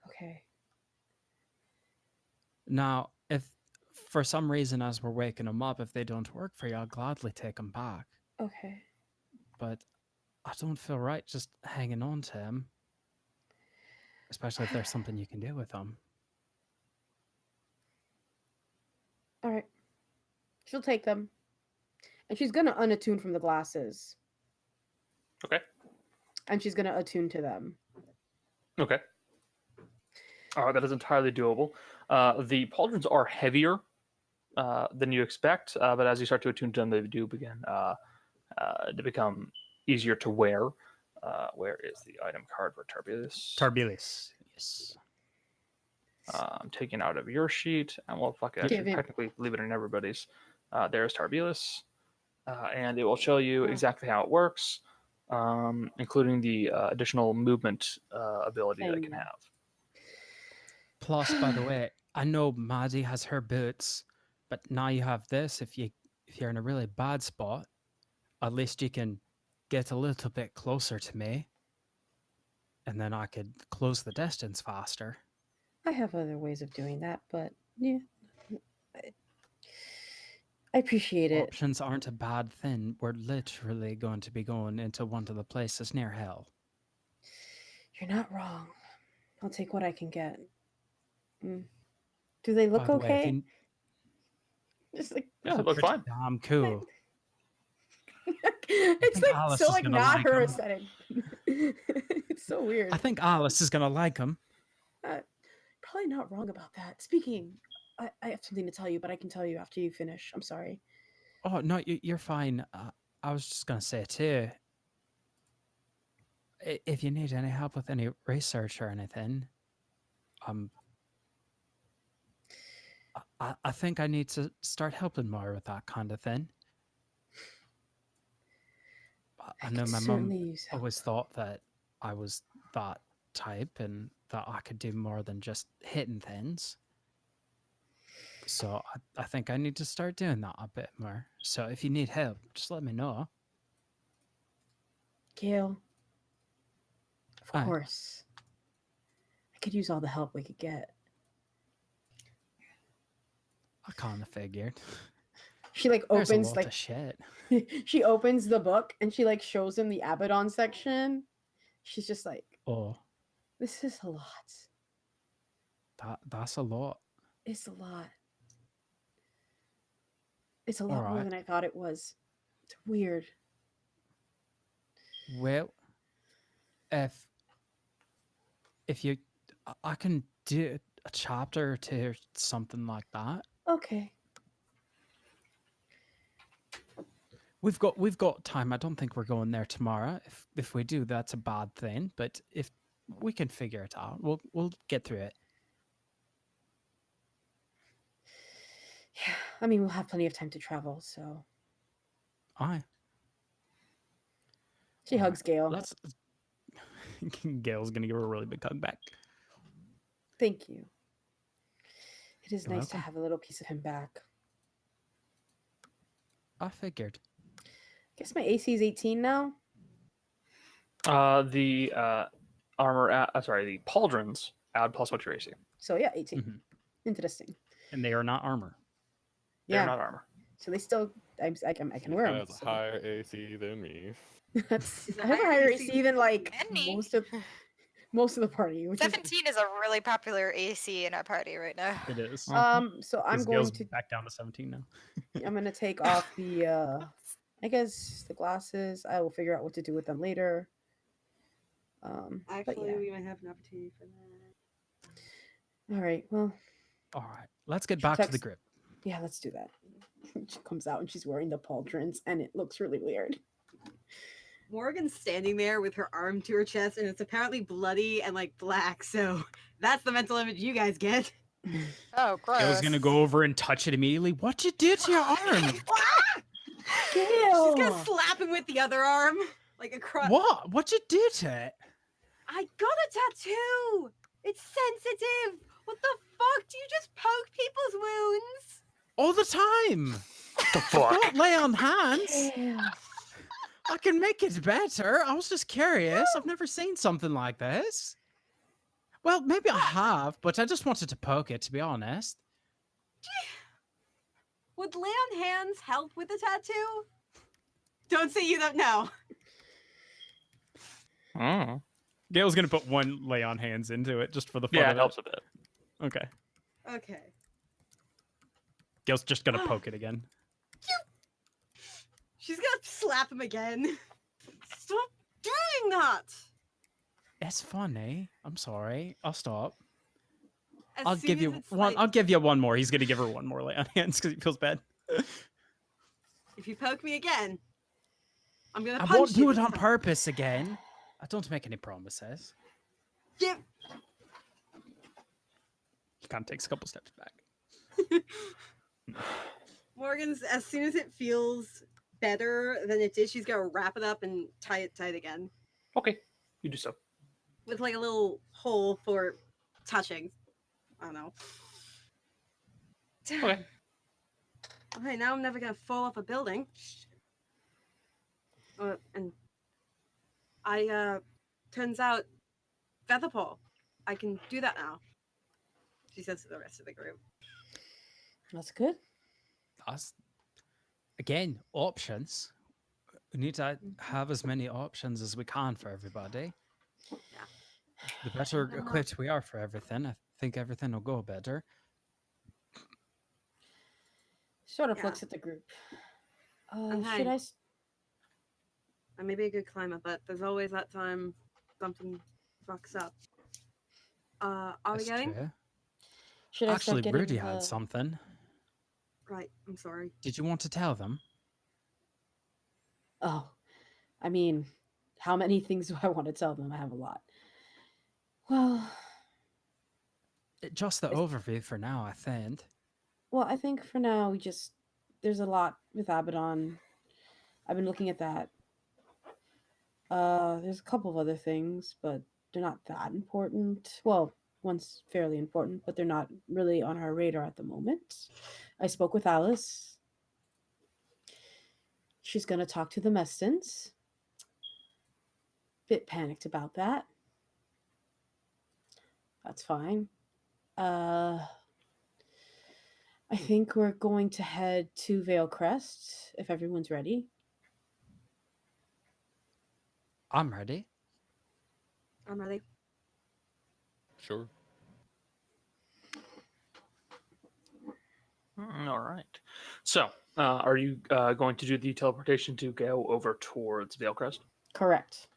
Okay. Now, if for some reason as we're waking them up, if they don't work for you, I'll gladly take them back. Okay. But I don't feel right just hanging on to him, especially if there's something you can do with them. All right. She'll take them, and she's gonna unattune from the glasses. Okay. and she's gonna attune to them. Okay. All right, that is entirely doable. The pauldrons are heavier than you expect, but as you start to attune to them, they do begin to become easier to wear. Where is the item card for Tarbilis? Tarbilis. Yes. I'm taking out of your sheet, and well, fuck it, I Give should him- technically leave it in everybody's. There's Tarbilis, and it will show you exactly how it works, including the additional movement ability that it can Thing. have. Plus, by the way, I know Maddie has her boots, but now you have this. If you're in a really bad spot, at least you can get a little bit closer to me, and then I could close the distance faster. I have other ways of doing that, but yeah, I appreciate it. Options aren't a bad thing. We're literally going to be going into one of the places near hell. You're not wrong. I'll take what I can get. Mm. Do they look By the way, if okay? you- Just like Yes, it looks fine. damn cool. it's think like Alice so is like gonna not like her 'em. aesthetic. It's so weird. I think Alice is gonna like them. Probably not wrong about that. Speaking, I have something to tell you, but I can tell you after you finish. I'm sorry. Oh no, you're fine. I was just gonna say too. If you need any help with any research or anything, I think I need to start helping more with that kind of thing. I know could my certainly mum use help. always thought that I was that type and that I could do more than just hitting things. So I think I need to start doing that a bit more. So if you need help, just let me know. Gail, of Aye. course. I could use all the help we could get. I kind of figured. She like There's a opens lot like of shit. she opens the book and she like shows him the Abaddon section. She's just like, Oh, this is a lot. that's a lot. It's a lot. It's a lot more Alright. than I thought it was. It's weird. Well, if you, I can do a chapter or two or something like that. Okay. We've got time. I don't think we're going there tomorrow. If we do, that's a bad thing. But if we can figure it out, we'll get through it. Yeah. I mean, we'll have plenty of time to travel, so Aye. she Alright, hugs Gail. Let's. Gail's gonna give her a really big hug back. Thank you. It is You're nice to welcome. have a little piece of him back. I figured. Guess my AC is 18 now. The the pauldrons add plus what your AC. So yeah, 18. Mhm. Interesting. And they are not armor. They're Yeah. not armor. So they still, I can wear them. Has higher AC than me. That's, Is it I have a higher higher AC AC than like than me? most of the party. Which 17 is a really popular AC in our party right now. It is. is, so I'm 'Cause going Gail's to back down to 17 now. I'm gonna take off the I guess the glasses. I will figure out what to do with them later. But Actually, yeah. we might have an opportunity for that. All right. Well, All right, let's get She back to the texts- grip. yeah, let's do that. She comes out and she's wearing the pauldrons, and it looks really weird. Morgan's standing there with her arm to her chest, and it's apparently bloody and like black. So that's the mental image you guys get. Oh, gross. I was gonna go over and touch it immediately. What you do to your arm? Gail! She's gonna slap him with the other arm, like across. What? What you do to it? I got a tattoo. It's sensitive. What the fuck? Do you just poke people's wounds? All the time. The fuck? Don't lay on hands. Gail. I can make it better. I was just curious. I've never seen something like this. Well, maybe I have, but I just wanted to poke it, to be honest. Would lay on hands help with the tattoo? Don't say you don't know. Mm. Gail's gonna put one lay on hands into it just for the fun Yeah, of it helps a bit. Okay. Okay. Gail's just gonna poke it again. She's gonna slap him again. Stop doing that. It's funny. I'm sorry. I'll stop. As I'll soon give as you it's one. like, I'll give you one more. He's gonna give her one more lay on hands because he feels bad. if you poke me again, I'm gonna I punch won't you do it this on time. purpose again. I don't make any promises. Give. He kind of takes a couple steps back. Morgan's, as soon as it feels better than it did, she's gonna wrap it up and tie it tight again Okay, you do so. with like a little hole for touching. I don't know. Okay. Okay, now I'm never gonna fall off a building. And turns out, Featherpaw, I can do that now. She says to the rest of the group. That's good. That's again options. We need to have as many options as we can for everybody. The better equipped we are for everything, I think everything will go better. Sort of Yeah. looks at the group. Okay. Should I? I may be a good climber, but there's always that time something fucks up. Are we That's going? true. Should I Actually, start getting Rudy the... had something. Right, I'm sorry. Did you want to tell them? Oh, I mean, how many things do I want to tell them? I have a lot. Well, Just the overview for now, I think. I think for now there's a lot with Abaddon. I've been looking at that. There's a couple of other things, but they're not that important. Well, one's fairly important, but they're not really on our radar at the moment. I spoke with Alice. She's going to talk to the Mestons. Bit panicked about that. That's fine. I think we're going to head to Vale Crest if everyone's ready. I'm ready. I'm ready. Sure. All right. So, are you going to do the teleportation to go over towards Veilcrest? Correct.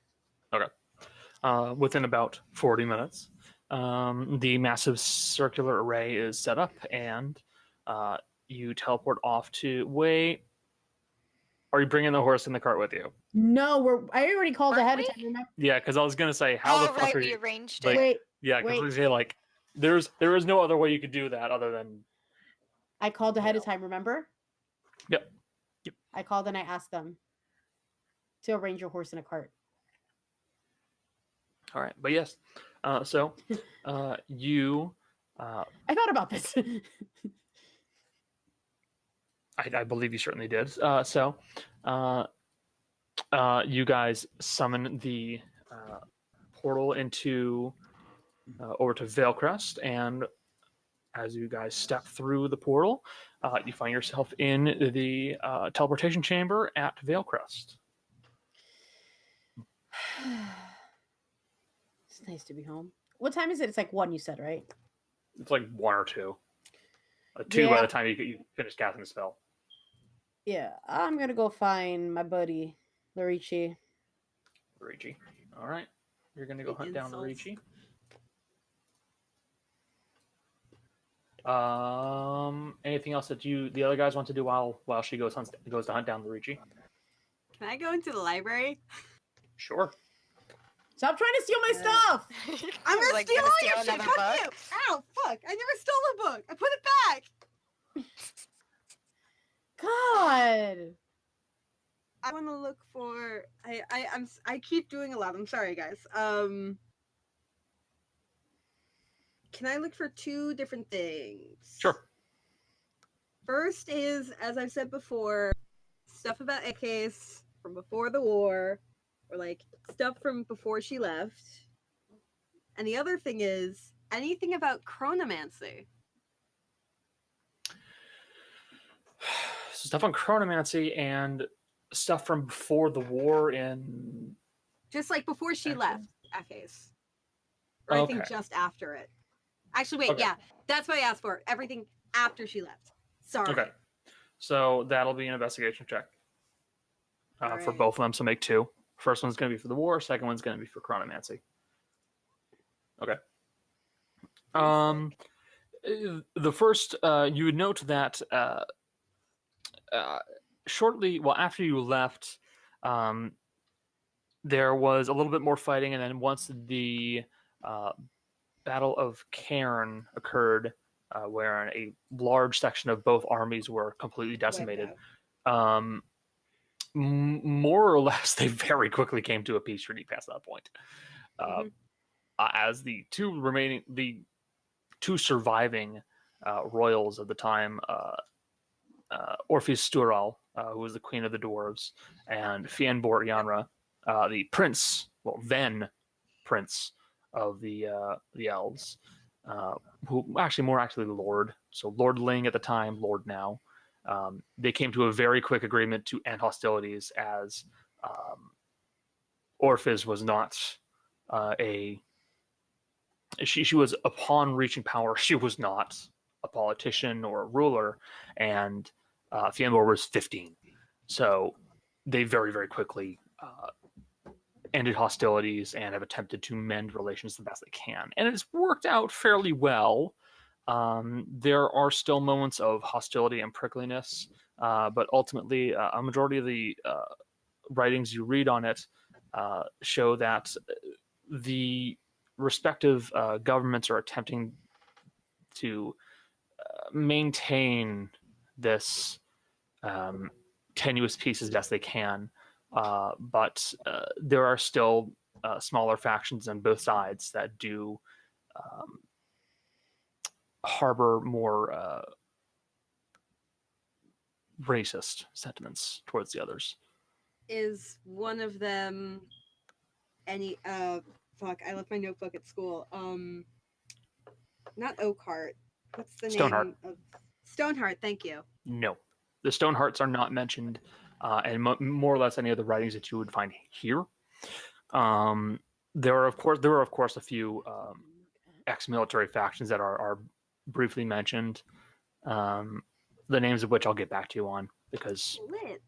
Within about 40 minutes, the massive circular array is set up, and you teleport off to... Wait. Are you bringing the horse and the cart with you? No, I already called Weren't ahead of we? time. Remember? Yeah, because I was going to say, how the fuck right, are we you... arranged like- it. Wait, Yeah, because I wait. was going to say, like, there is no other way you could do that other than... I called ahead of time, remember? Yep. I called and I asked them to arrange your horse in a cart. All right, but yes. So, you... I thought about this. I believe you certainly did. So, you guys summon the portal into over to Veilcrest, and as you guys step through the portal, you find yourself in the teleportation chamber at Veilcrest. It's nice to be home. What time is it? It's like 1, you said, right? It's like 1 or 2. 2 by Yeah. the time you finish casting the spell. Yeah, I'm gonna go find my buddy, Larici. Luigi. All right, you're gonna go The hunt down insults. Luigi. Anything else that the other guys want to do while she goes to hunt down Luigi? Can I go into the library? Sure. Stop trying to steal my stuff! I'm gonna Like, steal gonna all your steal shit! another Fuck book? you! Ow, fuck! I never stole a book! I put it back! God! I want to look for... I keep doing a lot. I'm sorry, guys. Can I look for 2 different things? Sure. First is, as I've said before, stuff about Ekes from before the war, or like stuff from before she left. And the other thing is anything about chronomancy. So stuff on chronomancy and stuff from before the war in... Just like before she Okay. left Ekes. Or I think Okay. just after it. Actually, wait, Okay. yeah. That's what I asked for. Everything after she left. Sorry. Okay. So that'll be an investigation check for Alright. both of them. So make 2 First one's going to be for the war. Second one's going to be for chronomancy. Okay. The first, you would note that shortly, well, after you left, there was a little bit more fighting, and then once the Battle of Cairn occurred, where a large section of both armies were completely decimated, more or less, they very quickly came to a peace treaty past that point. As the two surviving royals of the time, Orpheus Stural, who was the queen of the dwarves, and Fianbor Yanra, the prince, then prince of the elves, who more actually Lord. So Lord Ling at the time, Lord now. They came to a very quick agreement to end hostilities, as Orpheus was not she was, upon reaching power, she was not a politician or a ruler, and Fianbor was 15. So they very, very quickly ended hostilities and have attempted to mend relations the best they can. And it's worked out fairly well. There are still moments of hostility and prickliness, but ultimately a majority of the writings you read on it show that the respective governments are attempting to maintain this tenuous peace as best they can, but there are still smaller factions on both sides that do harbor more racist sentiments towards the others. Is one of them any fuck, I left my notebook at school. Not Oakheart. What's the Stoneheart. name of Stoneheart? Thank you. No, the Stonehearts are not mentioned, and more or less any of the writings that you would find here. There are of course a few ex-military factions that are briefly mentioned. The names of which I'll get back to you on, because Lit.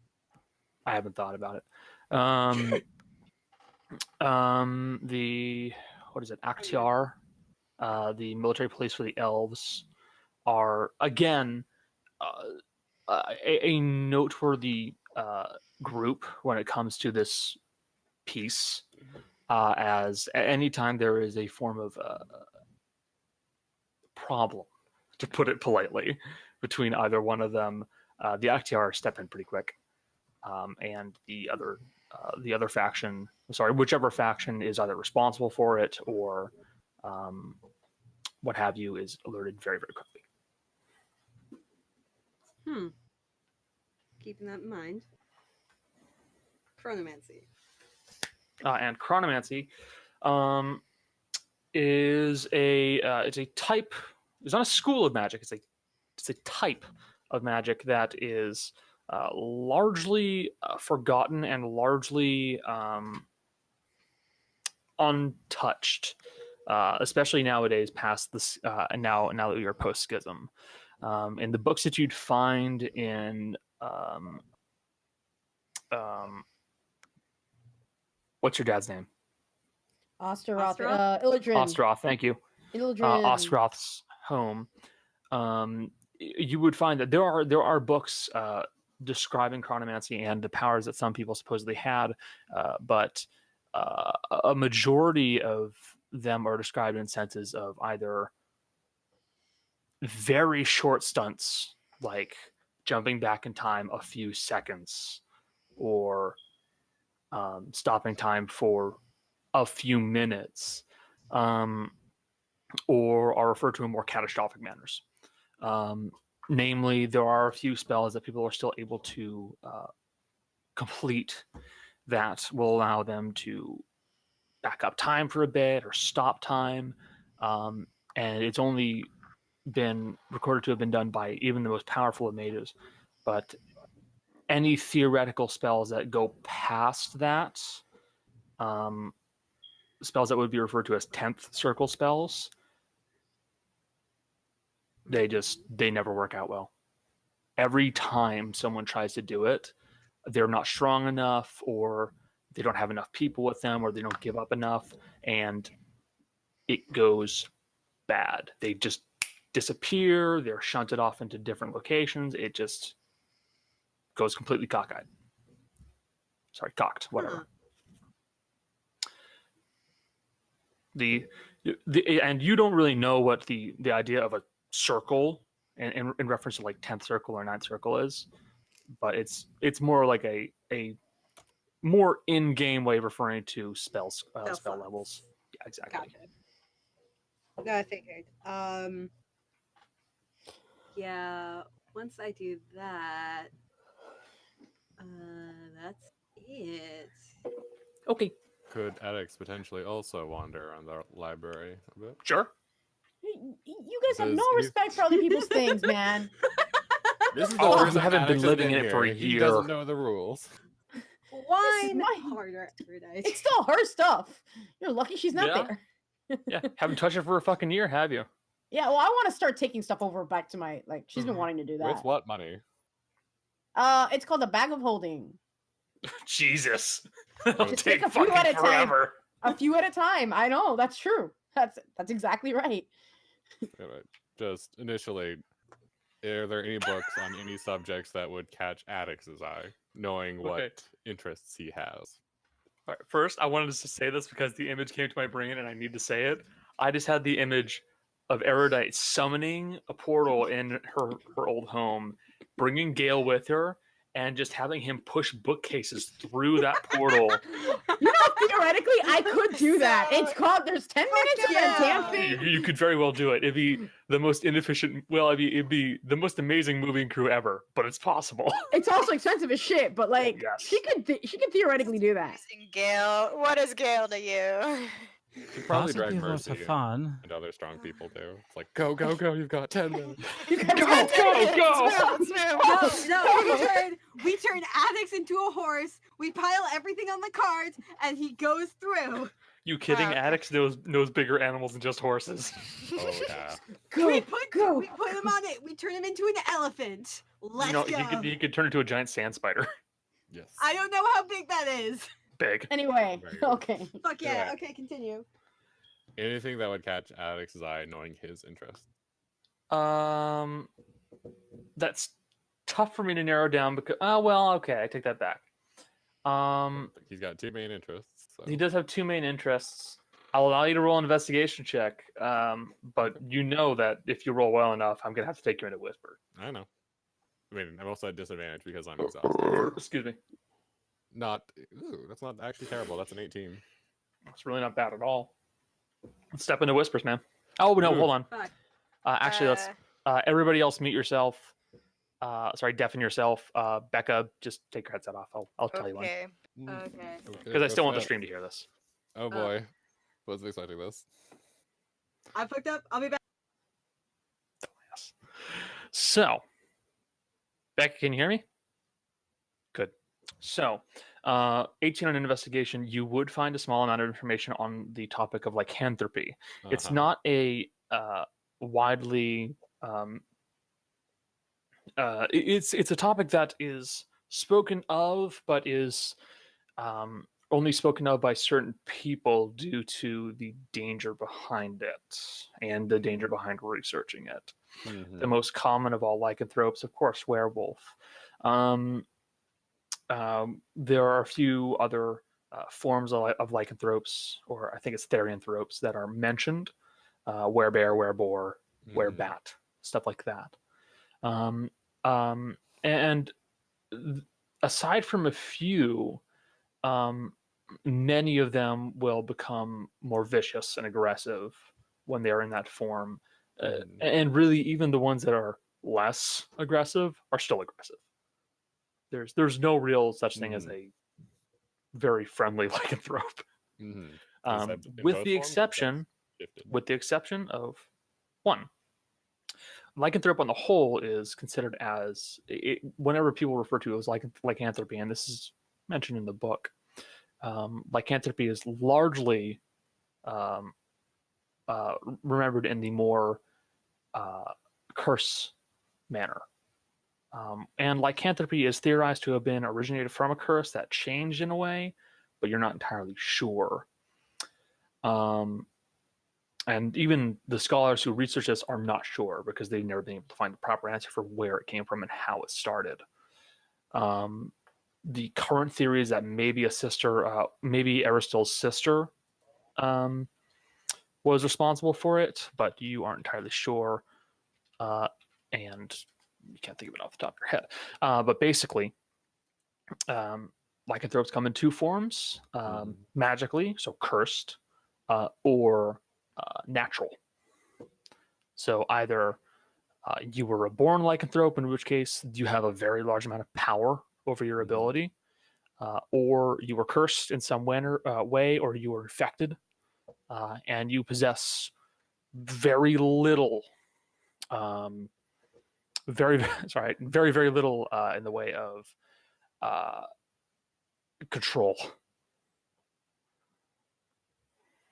I haven't thought about it. The Akhtiar, the military police for the elves, are again a noteworthy group when it comes to this piece. As anytime there is a form of problem, to put it politely, between either one of them, the Akhtiar step in pretty quick, and the other faction, whichever faction is either responsible for it or what have you, is alerted very, very quickly. Keeping that in mind. Chronomancy. And chronomancy is it's a type. It's not a school of magic. It's a type of magic that is largely forgotten and largely untouched, especially nowadays, past this. Now that we are post schism, in the books that you'd find in what's your dad's name? Osteroth. Osteroth? Illadrin. Ostroth, thank you. Illadrin. Ostroth's home. You would find that there are books describing chronomancy and the powers that some people supposedly had, but a majority of them are described in senses of either very short stunts, like jumping back in time a few seconds, or stopping time for a few minutes, or are referred to in more catastrophic manners. Namely, there are a few spells that people are still able to complete that will allow them to back up time for a bit or stop time, and it's only been recorded to have been done by even the most powerful of mages. But any theoretical spells that go past that, spells that would be referred to as 10th circle spells, they never work out well. Every time someone tries to do it, they're not strong enough, or they don't have enough people with them, or they don't give up enough, and it goes bad. They just disappear. They're shunted off into different locations. It just goes completely cockeyed. Sorry, cocked, whatever. The and you don't really know what the idea of a circle in reference to like 10th circle or 9th circle is, but it's more like a more in-game way of referring to spell slots. levels. Yeah, exactly. Gotcha. No, I figured. Yeah, once I do that, that's it. Okay, Could addicts potentially also wander around the library a bit? sure. You guys have Does no he- respect for other people's things, man. This is Oh, first you time haven't been Addicts has living in it for a here. He year. doesn't know the rules. Wine mine. harder every day. It's still her stuff. You're lucky she's not Yeah. there. Yeah, haven't touched it for a fucking year, have you? Yeah, well, I want to start taking stuff over back to my like. She's been Mhm. wanting to do that. With what money? It's called a bag of holding. Jesus, it'll Just take take a few fucking at a time. forever. A few at a time. I know that's true. That's exactly right. Anyway, just initially, are there any books on any subjects that would catch Addict's eye, knowing what Okay. interests he has? All right, first, I wanted to say this because the image came to my brain and I need to say it. I just had the image of Erudite summoning a portal in her old home, bringing Gale with her, and just having him push bookcases through that portal. You know, theoretically, I could do that. So- It's called. There's 10 minutes in that damn yeah. thing. You could very well do it. It'd be the most inefficient. Well, it'd be the most amazing moving crew ever, but it's possible. It's also expensive as shit, but like yes. she could theoretically do that. Using Gale. What is Gale to you? He'd probably drag Possibly lots Mercy of fun. and other strong people too. It's like, go, go, go! You've got 10 minutes. You can Go, go, go! Let's move. No, we turn addicts into a horse. We pile everything on the cards, and he goes through. You kidding? Okay. Addicts knows bigger animals than just horses. Oh yeah. Go, we go. put him on it. We turn him into an elephant. Let's You know, go. he could turn into a giant sand spider. Yes. I don't know how big that is. Big. Anyway, Very good. okay. Fuck yeah. Yeah. Okay, continue. Anything that would catch Addict's eye, knowing his interest. That's tough for me to narrow down because okay, I take that back. He's got 2 main interests. So. He does have 2 main interests. I'll allow you to roll an investigation check, but you know that if you roll well enough, I'm gonna have to take you into Whisper. I know. I mean, I'm also at disadvantage because I'm exhausted. Excuse me. That's not actually terrible. That's an 18. It's really not bad at all. Let's step into Whispers, man. Oh no, Ooh. hold on. Fuck. Actually, let's everybody else mute yourself. Deafen yourself. Becca, just take your headset off. I'll tell you when. Okay. Okay. Because I still want the the stream to hear this. Oh boy. Wasn't expecting this. I'm fucked up. I'll be back. Yes. So, Becca, can you hear me? Good. So, 18 on investigation, you would find a small amount of information on the topic of lycanthropy. It's Uh-huh. not a widely it's a topic that is spoken of, but is only spoken of by certain people due to the danger behind it and the danger behind researching it. Mhm. The most common of all lycanthropes, of course, werewolf. There are a few other forms of lycanthropes, or I think it's therianthropes, that are mentioned. Werebear, wereboar, Mhm. werebat, stuff like that. Aside from a few, many of them will become more vicious and aggressive when they are in that form. Mhm. And really, even the ones that are less aggressive are still aggressive. There's no real such thing as a very friendly lycanthrope. Mhm. Is Um, that in with both the forms or exception shifted? with the exception of one. Lycanthrope on the whole is considered as whenever people refer to it as lycanthropy, and this is mentioned in the book. Lycanthropy is largely remembered in the more curse manner. And lycanthropy is theorized to have been originated from a curse that changed in a way, but you're not entirely sure. And even the scholars who research this are not sure because they've never been able to find the proper answer for where it came from and how it started. The current theory is that maybe maybe Aristo's sister was responsible for it, but you aren't entirely sure, and you can't think of it off the top of your head. But basically, lycanthropes come in two forms: magically, so cursed, or natural. So either you were a born lycanthrope, in which case you have a very large amount of power over your ability, or you were cursed in some way, or you were infected, and you possess very little, very little in the way of control.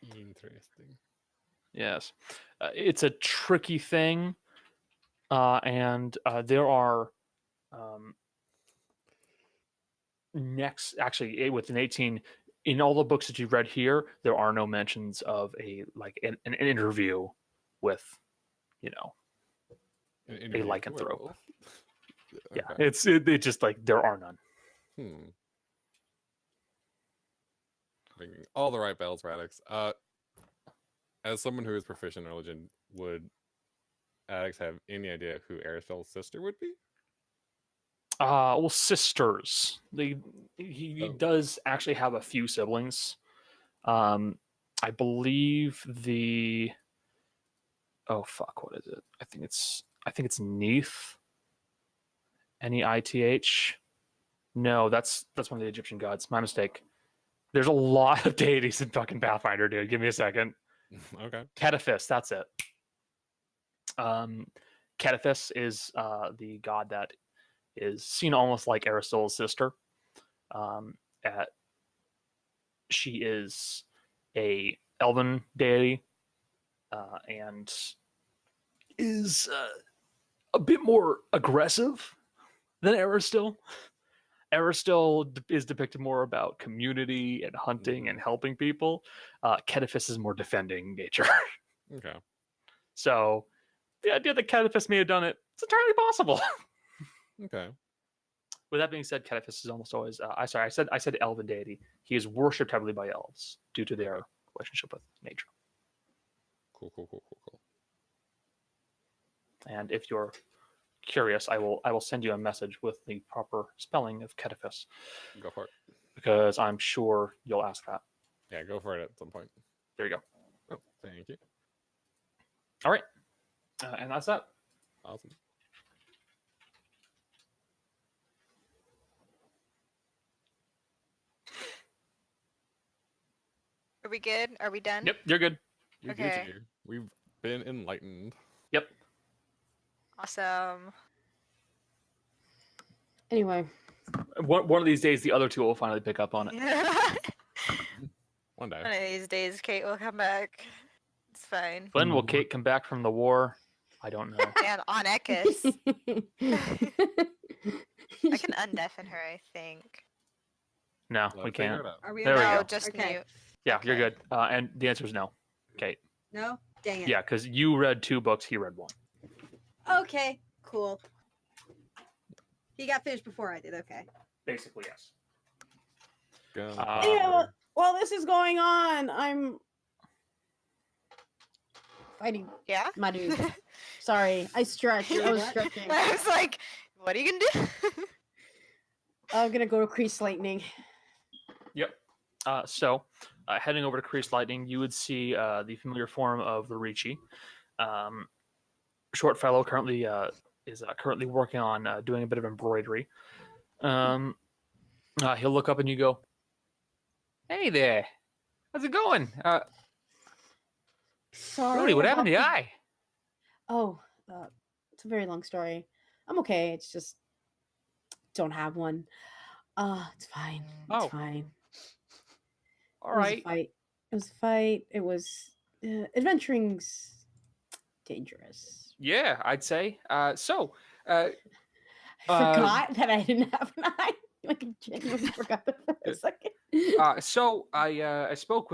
Interesting. Yes, it's a tricky thing, and there are with an 18 in all the books that you've read here. There are no mentions of an interview with, a lycanthrope. Yeah, Okay. it's just like there are none. Ringing all the right bells, Radix. As someone who is proficient in religion, would Adix have any idea who Aristotle's sister would be? Well, sisters. He Oh. does actually have a few siblings. I believe oh fuck, what is it? I think it's Neith. Neith. No, that's one of the Egyptian gods. My mistake. There's a lot of deities in fucking Pathfinder, dude. Give me a second. Okay. Cataphys, that's it. Cataphys is the god that is seen almost like Aristotle's sister. She is a elven deity, and is a bit more aggressive than Aristotle. Aristotle is depicted more about community and hunting and helping people. Cataphys is more defending nature. Okay. So the idea that Cataphys may have done it, it's entirely possible. Okay. With that being said, Cataphys is almost always I said elven deity. He is worshipped heavily by elves due to their relationship with nature. Cool. And if you're curious, I will send you a message with the proper spelling of Cataphys, Go for it. because I'm sure you'll ask that. Yeah, go for it at some point. There you go. Oh, thank you. All right, and that's that. Awesome. Are we good? Are we done? Yep, you're good. You're Okay. good. We've been enlightened. Yep. Awesome. Anyway, One of these days, the other two will finally pick up on it. One day. One of these days, Kate will come back. It's fine. When will Kate come back from the war? I don't know. And on Ekis. I can undeafen her, I think. No, Let's we figure can't. it out. Are we There we allowed? go. No, just Okay. mute. Yeah, you're Okay. good. And the answer is no. Kate. No? Dang it. Yeah, because you read 2 books, he read 1. Okay, cool. He got finished before I did. Okay. Basically, yes. Go. yeah, while this is going on, I'm fighting Yeah? my dude. Sorry, I stretched. I was stretching. I was like, what are you gonna do? I'm gonna go to Crease Lightning. Yep. So, heading over to Crease Lightning, you would see the familiar form of the Ricci. Short fellow currently is currently working on doing a bit of embroidery. He'll look up and you go, "Hey there, how's it going? Sorry. Rudy, what happened to about the eye?" Oh, it's a very long story. I'm okay. It's just don't have one. It's fine. It's Oh. fine. All It was a right. fight. It was a fight. It was adventuring's dangerous. Yeah, I'd say. So, I forgot that I didn't have an eye. Like, I genuinely forgot that for a second. So I spoke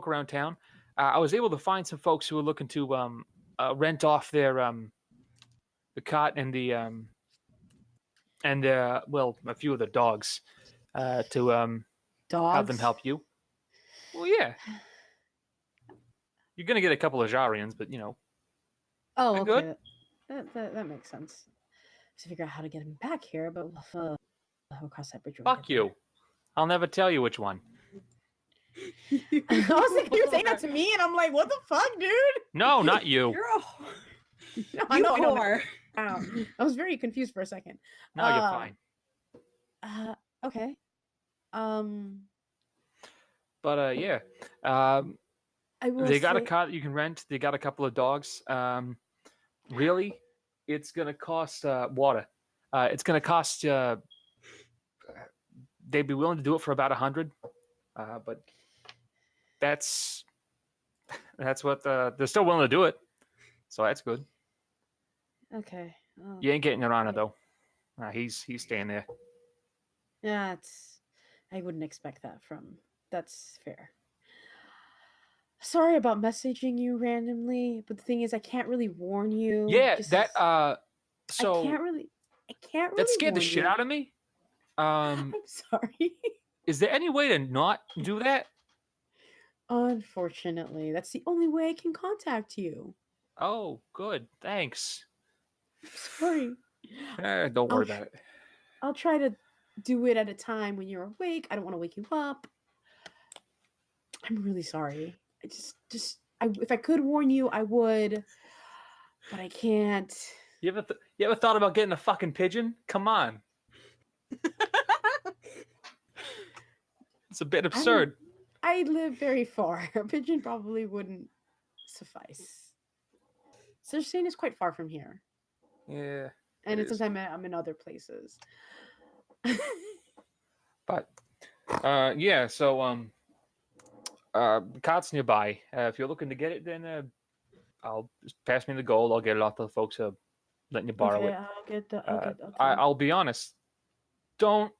around town. I was able to find some folks who were looking to rent off their the cot and the well, a few of the dogs to have them Dogs. help you. Well, yeah, you're gonna get a couple of Jarians, but you know, Oh, they're okay. good. That makes sense. To figure out how to get him back here, but we'll cross that bridge when we Fuck get you. I'll never tell you which one. there. I was thinking you were saying that to me, and I'm like, what the fuck, dude? No, not you. You're a No, I you know, I know. whore. Wow. I was very confused for a second. No, you're fine. Okay. But yeah, I will they got a say- cot that you can rent. They got a couple of dogs. Really, it's gonna cost water. It's gonna cost. They'd be willing to do it for about 100, but that's what they're still willing to do it. So that's good. Okay. You ain't getting your honor though. He's staying there. Yeah, I wouldn't expect that from. That's fair. Sorry about messaging you randomly, but the thing is, I can't really warn you. Yeah, just that as- so I can't really. that scared the warn shit you. out of me. I'm sorry. Is there any way to not do that? Unfortunately, that's the only way I can contact you. Oh, good. Thanks. Sorry. Don't I'll worry tr- about it. I'll try to do it at a time when you're awake. I don't want to wake you up. I'm really sorry. If I could warn you, I would, but I can't. You ever thought about getting a fucking pigeon? Come on. It's a bit absurd. I live very far. A pigeon probably wouldn't suffice. Serstein is quite far from here, Yeah. and It is. sometimes I'm in other places. But yeah, so cot's nearby. If you're looking to get it, then I'll just pass me the gold. I'll get it off the folks letting you borrow Okay, it. I'll get the. Uh, Okay. I'll be honest. Don't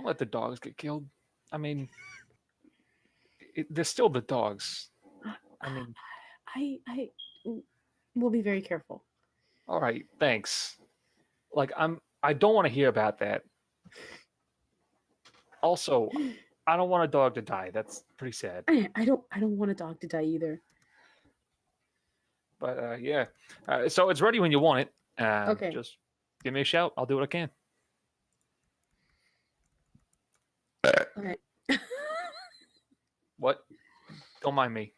let the dogs get killed. I mean, they're still the dogs. I mean, I will be very careful. all right, thanks. Like I don't want to hear about that. Also, I don't want a dog to die. That's pretty sad. I don't want a dog to die either. But yeah, so it's ready when you want it. Okay. Just give me a shout. I'll do what I can. Okay. What? Don't mind me.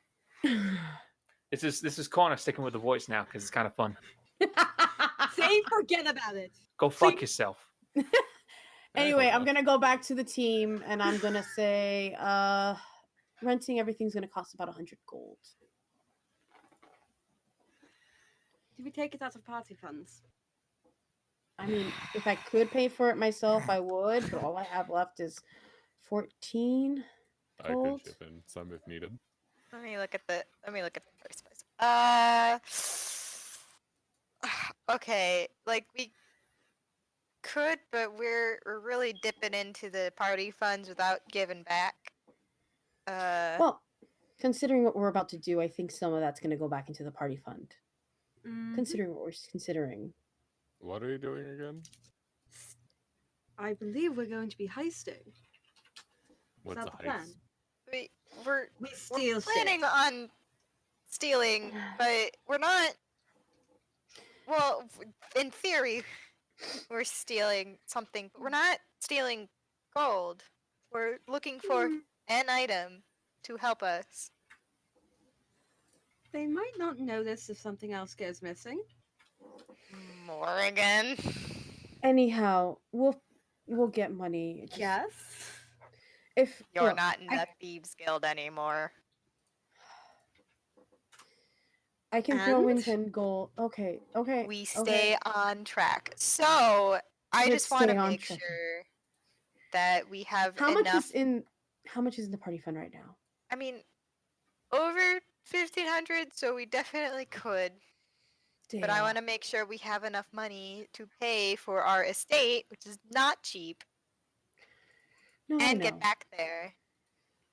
This is Connor sticking with the voice now because it's kind of fun. Say forget about it. Go fuck yourself. Anyway, I'm gonna go back to the team and I'm gonna say renting everything's gonna cost about 100 gold. Do we take it out of party funds? I mean, if I could pay for it myself, I would, but all I have left is 14 I could gold. chip in some if needed. Let me look at the first place. Okay, like we could, but we're really dipping into the party funds without giving back. Well, considering what we're about to do, I think some of that's gonna go back into the party fund. Mhm. Considering what we're considering. What are you doing again? I believe we're going to be heisting. What's that a the plan? heist? we're We steal shit. planning on stealing, but we're not. Well, in theory, we're stealing something, but we're not stealing gold. We're looking for an item to help us. They might not notice if something else goes missing. Morrigan. Anyhow, we'll get money. Just- Yes. If You're look, not in the Thieves Guild anymore. I can throw in And? 10 gold. Okay. We okay. stay on track. So I Let's just want to stay on make track. sure that we have How much enough. is in the party fund right now? I mean, over 1,500, so we definitely could But I want to make sure we have enough money to pay for our estate, which is not cheap, No, I and know. get back there.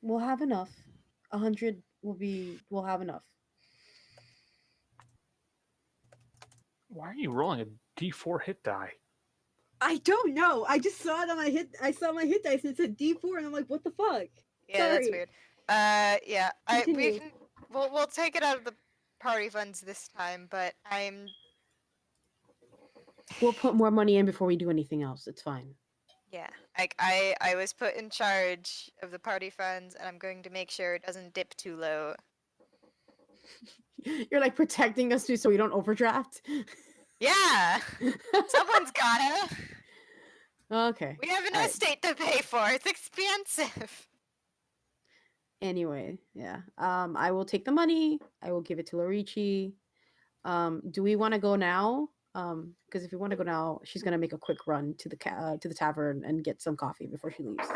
We'll have enough. 100 we'll have enough. Why are you rolling a D4 hit die? I don't know. I just saw it on my hit. I saw my hit dice and it said D4, and I'm like, what the fuck? Yeah, that's Sorry. weird. Yeah, we Continue. can. We'll take it out of the party funds this time, but We'll put more money in before we do anything else. It's fine. yeah. I was put in charge of the party funds, and I'm going to make sure it doesn't dip too low. You're like protecting us too so we don't overdraft. Yeah, someone's gotta. Okay. We have an Alright. estate to pay for. It's expensive. Anyway, yeah. I will take the money. I will give it to Lorici. Do we want to go now? Because if we want to go now, she's gonna make a quick run to the tavern and get some coffee before she leaves.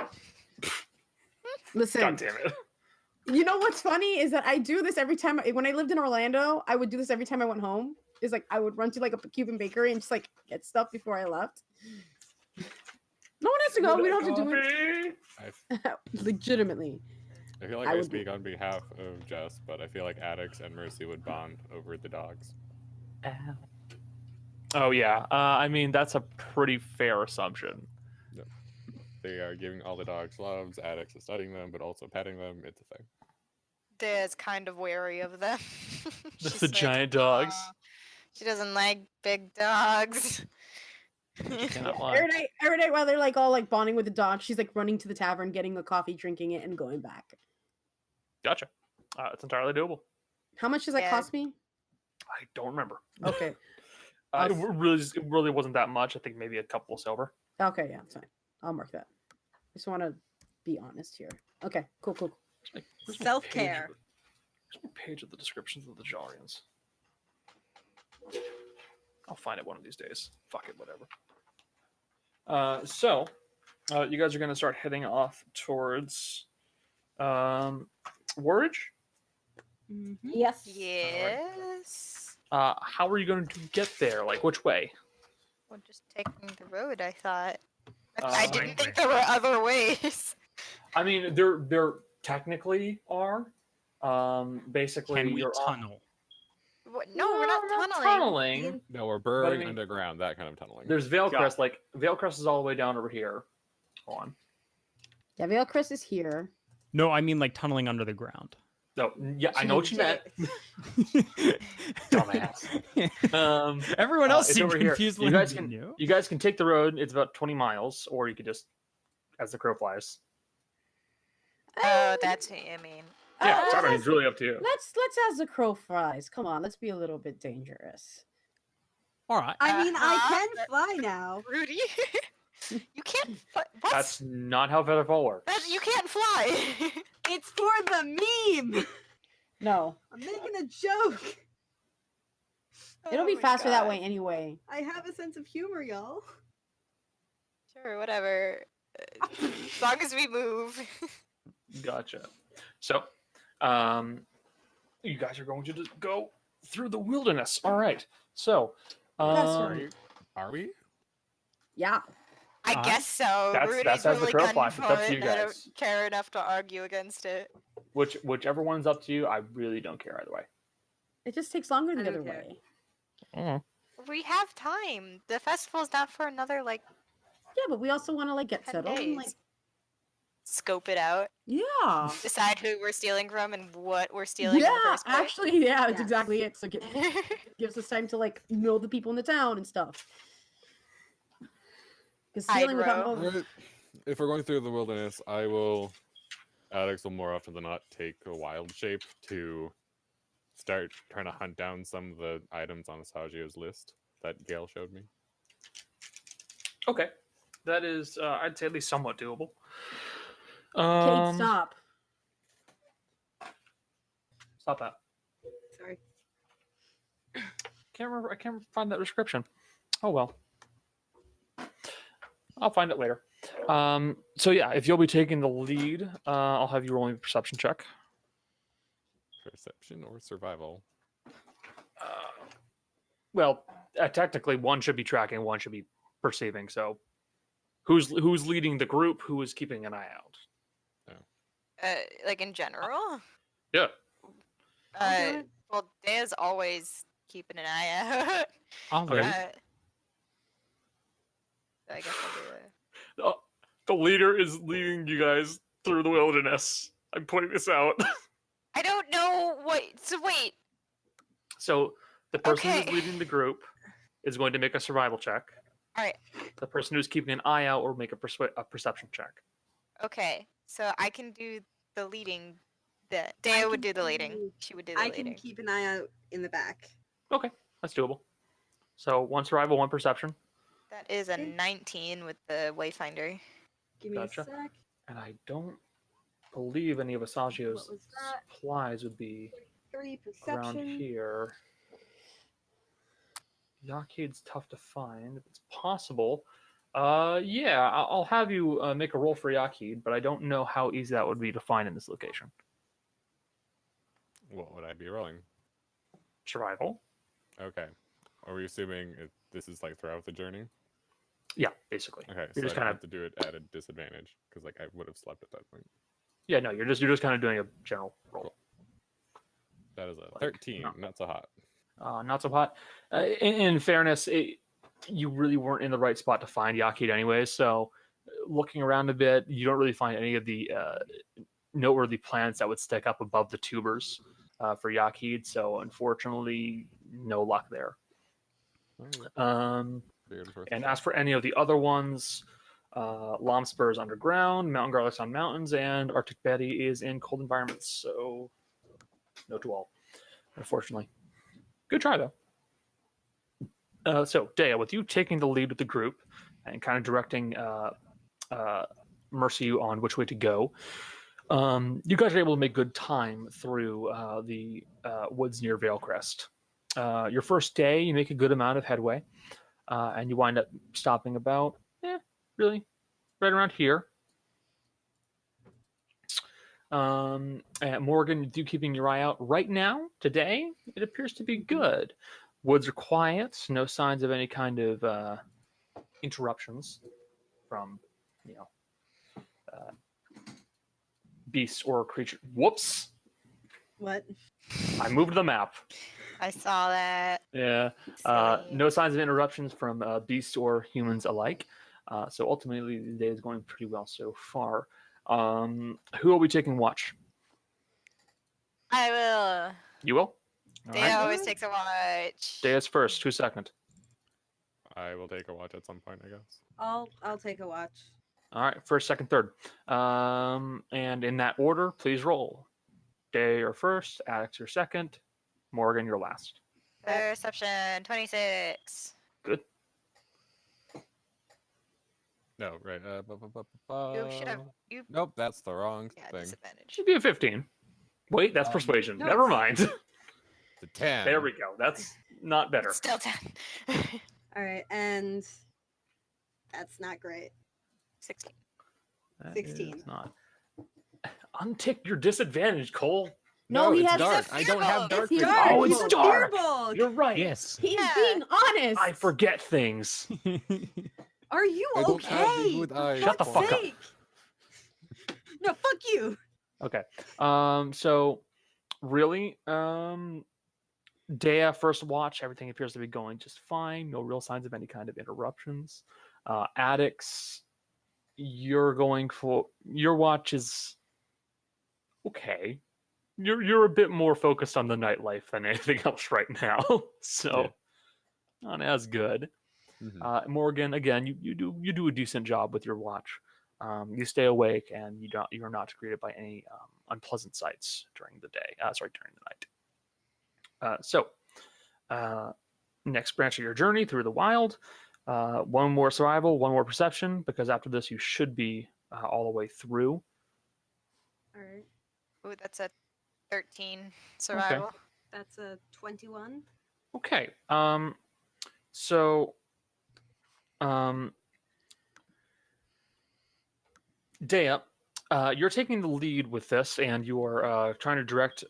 Listen, God damn it. you know what's funny is that I do this every time. When I lived in Orlando, I would do this every time I went home. Is like I would run to like a Cuban bakery and just like get stuff before I left. No one has to go. We don't have to do it. Legitimately. I feel like I I would speak on behalf of Jess, but I feel like Addicts and Mercy would bond over the dogs. Oh yeah. I mean that's a pretty fair assumption. They are giving all the dogs loves. Addicts is studying them, but also petting them. It's a thing. Dad's kind of wary of them. That's She's the like, giant dogs. "Aw." She doesn't like big dogs. Cannot lie. Every day while they're like all like bonding with the dog, she's like running to the tavern, getting a coffee, drinking it, and going back. Gotcha. It's entirely doable. How much does that Yeah. cost me? I don't remember. Okay. It really wasn't that much. I think maybe a couple of silver. Okay, yeah, it's fine. I'll mark that. Just want to be honest here. Okay, cool. Where's my Self-care. Where's my page of the descriptions of the Jarians? I'll find it one of these days. Fuck it, whatever. So, you guys are going to start heading off towards Warridge. Yes. Yes. How are you going to get there? Like, which way? We're just taking the road, I thought. Uh, I didn't think there were other ways. I mean, there technically are. Basically, Can we you're on- tunnel? No, we're not tunneling. tunneling. No, we're burrowing mean- underground. That kind of tunneling. There's Veilcrest. Like Veilcrest is all the way down over here. Hold on. Yeah, Veil Chris is here. No, I mean like tunneling under the ground. No, yeah, I know what you meant. Dumbass. Everyone else it's seemed over here. confused You when guys you can knew. you guys can take the road. It's about 20 miles, or you could just, as the crow flies. Oh, that's what you mean. Yeah, Uh, sorry, it's really up to you. Let's as the crow flies. Come on, let's be a little bit dangerous. All right. I mean, I Uh-huh. can fly now. Rudy, you can't. What? That's not how Featherfall works. You can't fly. It's for the meme. No, I'm making a joke. it'll Oh be my faster that God. way anyway. I have a sense of humor, y'all. Sure, whatever. As long as we move. Gotcha. So, you guys are going to just go through the wilderness. All right. So, Professor. Are we? Yeah. I Uh, guess so. That's Rudy's as the really crow gunning flies. It's for up to it, you and I don't guys. care enough to argue against it. Whichever one's up to you, I really don't care either way. It just takes longer the I other don't care. way. We have time. The festival's not for another like Yeah, but we also want to like get 10 settled. And, like, days. Scope it out. yeah. Decide who we're stealing from and what we're stealing in the Yeah, first place. actually, yeah, that's Yes. exactly it. So it gives us time to like know the people in the town and stuff. Because stealing without Hydro. knowing. Right. If we're going through the wilderness, Addicts will more often than not take a wild shape to start trying to hunt down some of the items on Asagio's list that Gail showed me. Okay. That is, I'd say, at least somewhat doable. Kate, stop. Stop that. Sorry. Can't remember. I can't find that description. Oh well. I'll find it later. So yeah, if you'll be taking the lead, I'll have you rolling a perception check. Perception or survival? Well, technically, one should be tracking, one should be perceiving. So, who's leading the group? Who is keeping an eye out? Like in general. Yeah. I'll do it. Well, Daya's always keeping an eye out. All Okay. right. So I guess I'll do it. The leader is leading you guys through the wilderness. I'm pointing this out. I don't know what. So wait. So the person who's Okay. leading the group is going to make a survival check. All right. The person who's keeping an eye out will make a perception check. Okay. So I can do the leading. I Daya would can do the leading. do- She would do the I leading. can keep an eye out in the back. Okay, that's doable. So one survival, one perception. That is a Okay. 19 with the Wayfinder. Give me Gotcha. a sec. And I don't believe any of Asagio's What was that? supplies would be 3 around perception. here. The arcade's tough to find. If it's possible, yeah, I'll have you make a roll for Yakid, but I don't know how easy that would be to find in this location. What would I be rolling? Survival. Okay. Are we assuming this is like throughout the journey? Yeah, basically. Okay, You're so just I kind have of to do it at a disadvantage because like I would have slept at that point. yeah, no, you're just kind of doing a general roll. That is a Like, 13, no. not so hot. Not so hot. In fairness, you really weren't in the right spot to find Yakid anyways. So, looking around a bit, you don't really find any of the noteworthy plants that would stick up above the tubers for Yakid. So, unfortunately, no luck there. Alright, figured it was worth a And shot. as for any of the other ones, Lomspur is underground, Mountain Garlic's on mountains, and Arctic Betty is in cold environments. So, no to all, unfortunately. Good try, though. So, Daya, with you taking the lead with the group and kind of directing Mercy on which way to go, you guys are able to make good time through the woods near Veilcrest. Your first day, you make a good amount of headway, and you wind up stopping about, really, right around here. And Morgan, you keeping your eye out right now, today, it appears to be good. Woods are quiet, no signs of any kind of interruptions from, beasts or creature. Whoops! What? I moved the map. I saw that. Yeah. Silly. No signs of interruptions from beasts or humans alike. So ultimately, the day is going pretty well so far. Who will be taking watch? I will. You will? All Daya right. always takes a watch. Daya's first. Who's second? I will take a watch at some point, I guess. I'll take a watch. All right. First, second, third. And in that order, please roll. Daya, you're first. Alex, you're second. Morgan, you're last. Perception 26. Good. No, right. You should have. You Nope, that's the wrong yeah, thing. disadvantage. Should be a 15. Wait, that's persuasion. no, Never it's- mind. The 10. There we go. That's not better. It's still 10. All right, and that's not great. 16. That 16. is not. Untick your disadvantage, Cole. No, he it's has dark. a I don't have fearbolt. dark It's vision. dark. Oh, it's He's a dark. fearbolt. You're right. Yes. He's Yeah. being honest. I forget things. Are you I don't have the okay? good eyes. Shut the Fuck's fuck up. sake. No, fuck you. Okay. So really, Daya, first watch, everything appears to be going just fine. No real signs of any kind of interruptions. Addicts, you're going for your watch is okay. You're a bit more focused on the nightlife than anything else right now. So not as good. Mhm. Morgan, again, you do a decent job with your watch. You stay awake, and you're not greeted by any unpleasant sights during the day. During the night. So, next branch of your journey through the wild. One more survival, one more perception, because after this you should be all the way through. All right, Ooh, that's a 13 survival. that's a 21. Okay. So, Daya, you're taking the lead with this, and you are trying to direct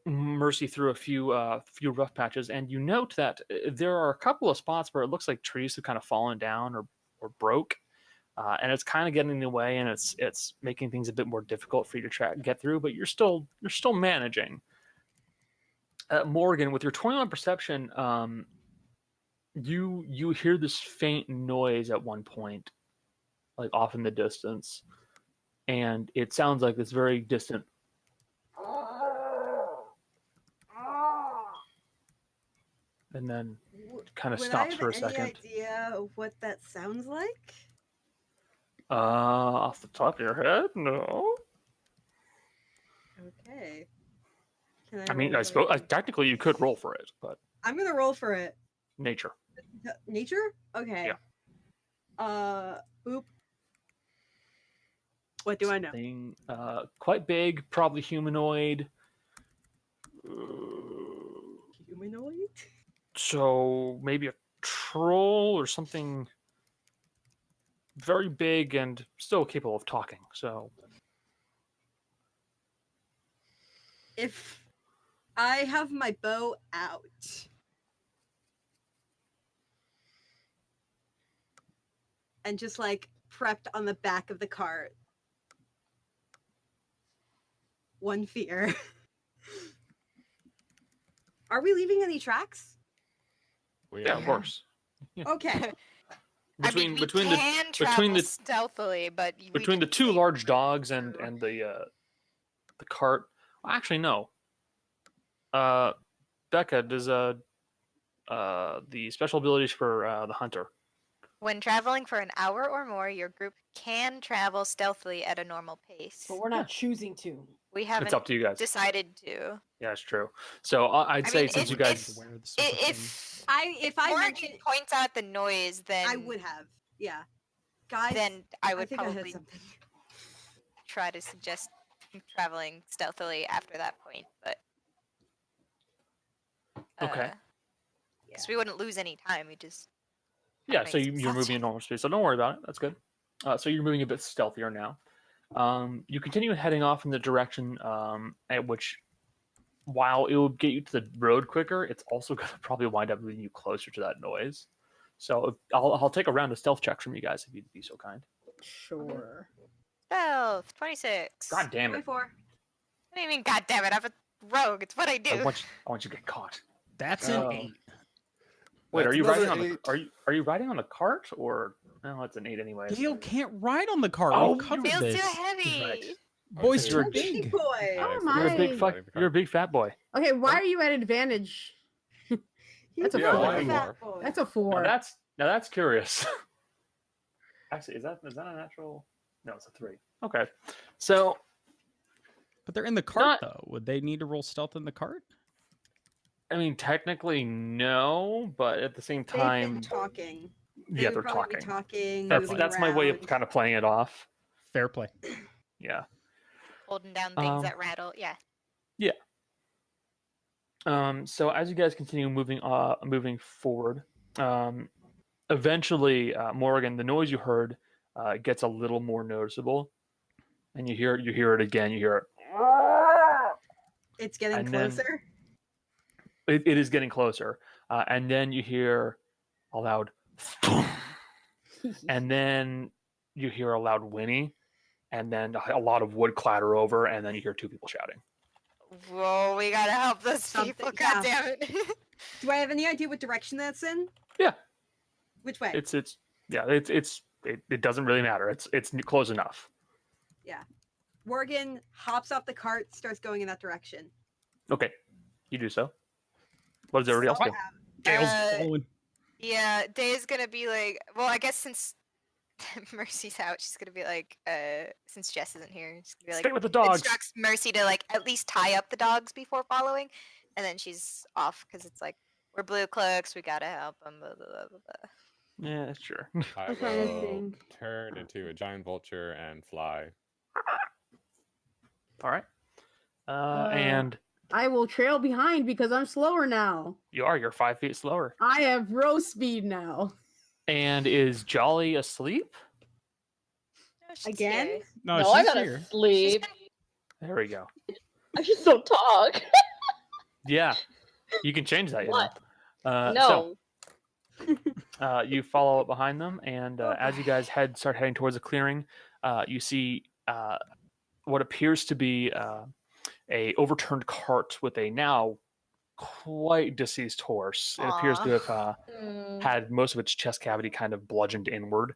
Mercy through a few rough patches, and you note that there are a couple of spots where it looks like trees have kind of fallen down or broke, and it's kind of getting in the way, and it's making things a bit more difficult for you to get through. But you're still managing. Morgan, with your 21 perception, you hear this faint noise at one point, like off in the distance, and it sounds like this very distant. And then kind of Would stops I for a have any second. idea of what that sounds like? Off the top of your head, no. Okay. Can I mean, roll I suppose a- technically you could roll for it, but I'm gonna roll for it. nature. Nature? Okay. Boop. What do I know? Something, quite big, probably humanoid. Humanoid? So maybe a troll or something very big and still capable of talking. So If I have my bow out, and just like prepped on the back of the cart, one fear. Are we leaving any tracks? We yeah, are of course. Okay. I mean, we between can the travel between the stealthily, but between the two large dogs and the cart. Actually, no. Becca, does the special abilities for the hunter? when traveling for an hour or more, your group can travel stealthily at a normal pace. But we're not choosing to. We It's haven't up to you guys. decided to. Yeah, it's true. So I'd I say mean, since if- you guys, Aware of this sort of thing. If I Morgan mentioned, points out the noise, then I would have. Yeah. Guys, then I I would think I heard probably something. try to suggest traveling stealthily after that point, but Okay. because we wouldn't lose any time. We just yeah. make So some you're moving sausage. at normal speed. So don't worry about it. That's good. So you're moving a bit stealthier now. You continue heading off in the direction at which, while it will get you to the road quicker, it's also going to probably wind up moving you closer to that noise. So I'll take a round of stealth checks from you guys if you'd be so kind. Sure. Stealth 26. God damn it! 24. What do you mean? God damn it! I'm a rogue. It's what I do. I want you to get caught. That's Oh. an 8. Wait, That's are you riding another on the? 8. Are you riding on the cart or? No, it's an 8 anyway. Gale can't ride on the cart. Oh, We've covered Feels this. too heavy. right. Boy's Okay. too You're- Big big. boy. Yeah, Oh so You're a big we're my. riding the you're a cart. big fat boy. Okay, why are you at advantage? That's a Yeah, four. why Fat more? boy. That's a Now 4. that's curious. Actually, is that a natural? No, it's a 3. Okay, so But they're in the cart, Not- though. Would they need to roll stealth in the cart? I mean, technically no, but at the same They've time, been talking. yeah, They they're would probably be talking. talking. That's moving that's my way of around. kind of playing it off. Fair play. Yeah. Holding down things Um, that rattle. Yeah. So as you guys continue moving forward, eventually, Morgan, the noise you heard gets a little more noticeable, and you hear it again. You hear it. It's getting and then- closer. It is getting closer, and then you hear a loud, and then you hear a loud whinny, and then a lot of wood clatter over, and then you hear 2 people shouting. Whoa, we gotta help those Something- people. yeah. God damn it. Do I have any idea what direction that's in? Yeah. Which way? It doesn't really matter. It's close enough. Morgan hops off the cart, starts going in that direction. Okay, you do so. What does everybody else do? Gale's Uh, following. Yeah, Day's gonna be like, well, I guess since Mercy's out, she's gonna be like, since Jess isn't here, she's gonna be like, Stay with the dogs. instructs Mercy to like at least tie up the dogs before following, and then she's off because it's like we're blue cloaks, we gotta help them. Blah, blah, blah, blah, blah. Yeah, sure. I I'm trying to will think. turn into a giant vulture and fly. All right. And I will trail behind because I'm slower now. you're 5 feet slower. I have row speed now. And is Jolly asleep? No, she's Again? here. No, no, I she's gotta here. sleep. There we go. I just don't talk. Yeah, you can change that. You What? know. No. You follow up behind them, and as you guys start heading towards the clearing, you see what appears to be a overturned cart with a now quite deceased horse. It appears to have Mm. had most of its chest cavity kind of bludgeoned inward.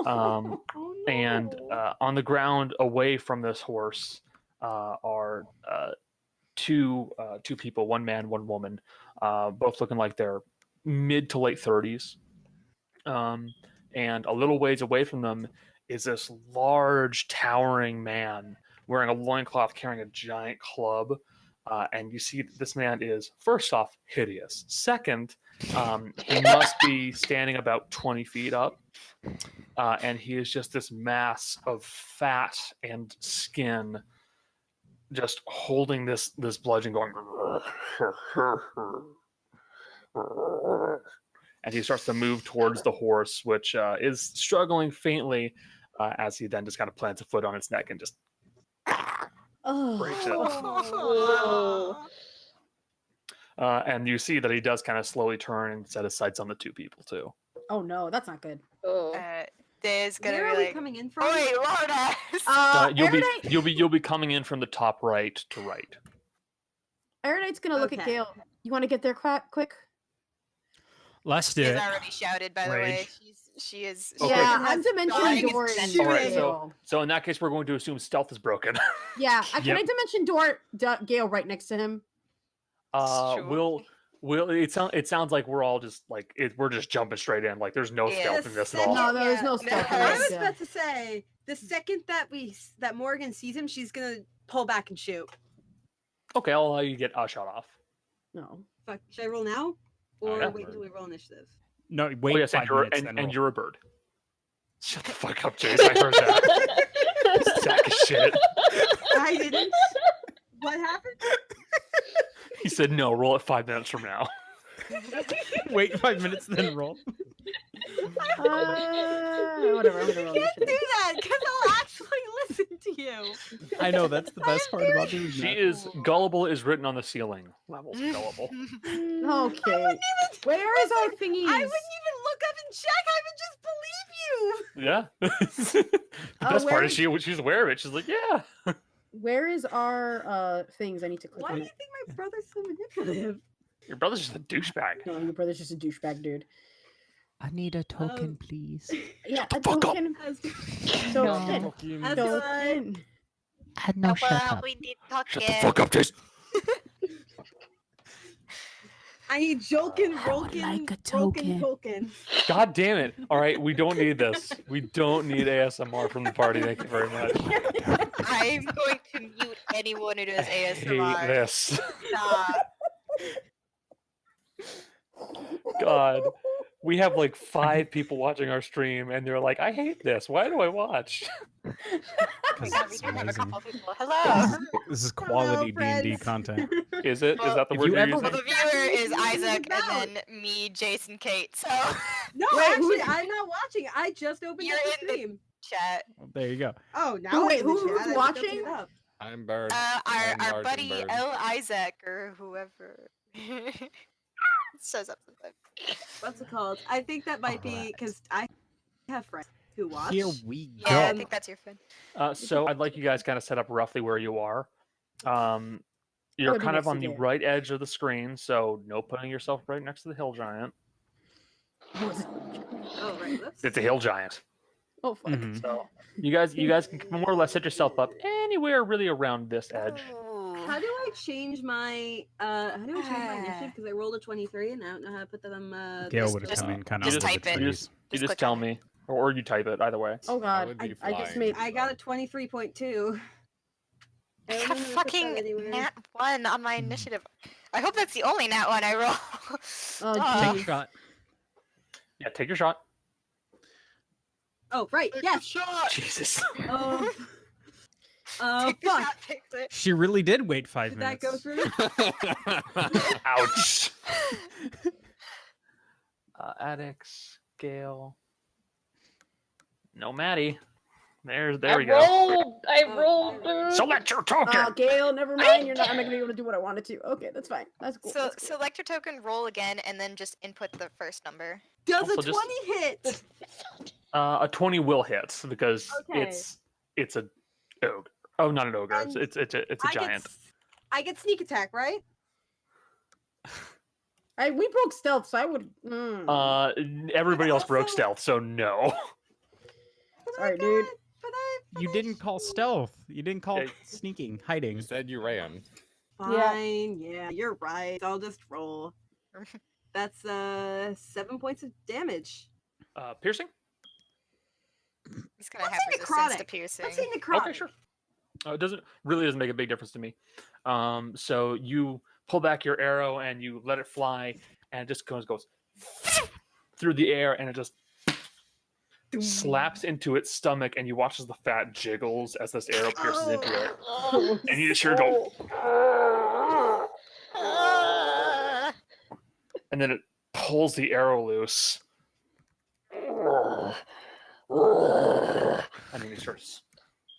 Um, Oh, And no. on the ground, away from this horse, are two people, one man, one woman, both looking like they're mid to late 30s. And a little ways away from them is this large, towering man wearing a loincloth, carrying a giant club. And you see that this man is, first off, hideous. Second, he must be standing about 20 feet up. And he is just this mass of fat and skin, just holding this bludgeon, going. And he starts to move towards the horse, which is struggling faintly, as he then just kind of plants a foot on its neck and just Oh. breaks it. Whoa. And you see that he does kind of slowly turn and set his sights on the two people too. Oh no, that's not good. Oh. There's gonna Where be are we like, coming in from? "Oi, Lourdes!" You'll be coming in from the top right to right. Erudite's gonna look at Okay. Gale. You want to get there quick? Let's do She's it. already shouted, by the way. Rage. She is. Okay. Yeah, She I'm has dimensioning dying door. incentive. All right, Gale. so in that case, we're going to assume stealth is broken. Yeah, can I Yep. dimension door Gale right next to him? Sure. It sounds like we're all just like we're just jumping straight in. Like there's no Yeah. stealth in this at all. No, there's no Yeah, stealth. no. in I this, was yeah. about to say the second that Morgan sees him, she's gonna pull back and shoot. Okay, I'll allow you to get a shot off. No. Fuck, should I roll now or Yeah. wait until we roll initiative? No, wait Oh, yes, 5 minutes, then and roll. you're a bird. Shut the fuck up, Chase. I heard that. Sack of shit. I didn't. What happened? He said no. Roll it 5 minutes from now. Wait 5 minutes, then roll. Whatever. I'm gonna roll You can't do initiative. that because I'll actually listen to you. I know that's the best part about doing She that. is gullible. Is written on the ceiling. Levels of gullible. Okay. Where is our thingies? I wouldn't even look up and check. I would just believe you. Yeah. The best part is where- she's aware of it. She's like, yeah. Where is our things? I need to click Why on do you think my brother's so manipulative? Your brother's just a douchebag. No, your brother's just a douchebag, dude. I need a token, please. Yeah, the fuck up. token. As, Token. as Token. Had We need talk Shut the fuck up, Chase. I need Jolkin, Rolkin, like a Rolkin, Tolkien. God damn it. All right, we don't need this. We don't need ASMR from the party. Thank you very much. I'm going to mute anyone who I does hate ASMR. this. Stop. God. We have like 5 people watching our stream, and they're like, I hate this. Why do I watch? Oh my God, we do have a couple people. Hello. This is quality Hello, D&D friends. content. Is it? Is Well, that the if word you you're ever- using? Well, the viewer is Isaac, No. and then me, Jason, Kate. So No, Wait, actually, who's- I'm not watching. I just opened You're up in the the- stream. chat. Well, there you go. Oh, now Who- wait, I'm in the who's chat. I just watching? looked it up. I'm Bird. Our I'm our Martin buddy Bird. L. Isaac or whoever shows up sometimes. What's it called? I think that might be because I have friends who watch. Here we go. Yeah, I think that's your friend. So I'd like you guys kind of set up roughly where you are. You're would be kind of next on to the Gale. right edge of the screen, so no putting yourself right next to the hill giant. Oh, right. Whoops. It's a hill giant. Oh fuck. Mhm. So you guys can more or less set yourself up anywhere really around this edge. Ooh. How do I change my initiative? Because I rolled a 23 and I don't know how to put that on Gail Just- would have just- come in kind of just type it. You just click tell on me, or you type it. Either way. Oh god. would be I just flying. made I got a 23.2. I don't got know how to put that fucking anywhere. nat 1 on my initiative. I hope that's the only nat 1 I roll. Oh, Duh. Take a shot. Yeah, take your shot. Oh, right. Yes. Shot. Jesus. Oh. Take the Fuck. shot, take the- She really did wait 5 Did that minutes. go through? Ouch. Addicts, Gale. No, Maddie. There I we go. rolled. I Oh, rolled. there we go. dude. Select your token. Oh, Gail, never mind. You're not gonna be able to do what I wanted to. Okay, that's fine. That's cool. So that's cool. select your token, roll again, and then just input the first number. Does Also a just- 20 hit? A 20 will hit because Okay. it's a ogre. Oh, not an ogre. And It's a giant. I get sneak attack, right? We broke stealth, so I would. Everybody else broke also- stealth, so no. But Sorry, I dude. got- but You I didn't call stealth. You didn't call Yeah. sneaking, hiding. You said you ran. Fine. Yeah, you're right. I'll just roll. That's 7 points of damage. Piercing? He's gonna Let's have say resistance to necrotic. piercing. Let's say necrotic. Okay, sure. It doesn't make a big difference to me. So you pull back your arrow and you let it fly, and it just goes through the air, and it just slaps into its stomach, and you watch as the fat jiggles as this arrow pierces into it, Oh, and you just hear it go, Ah! and then it pulls the arrow loose, and then he starts,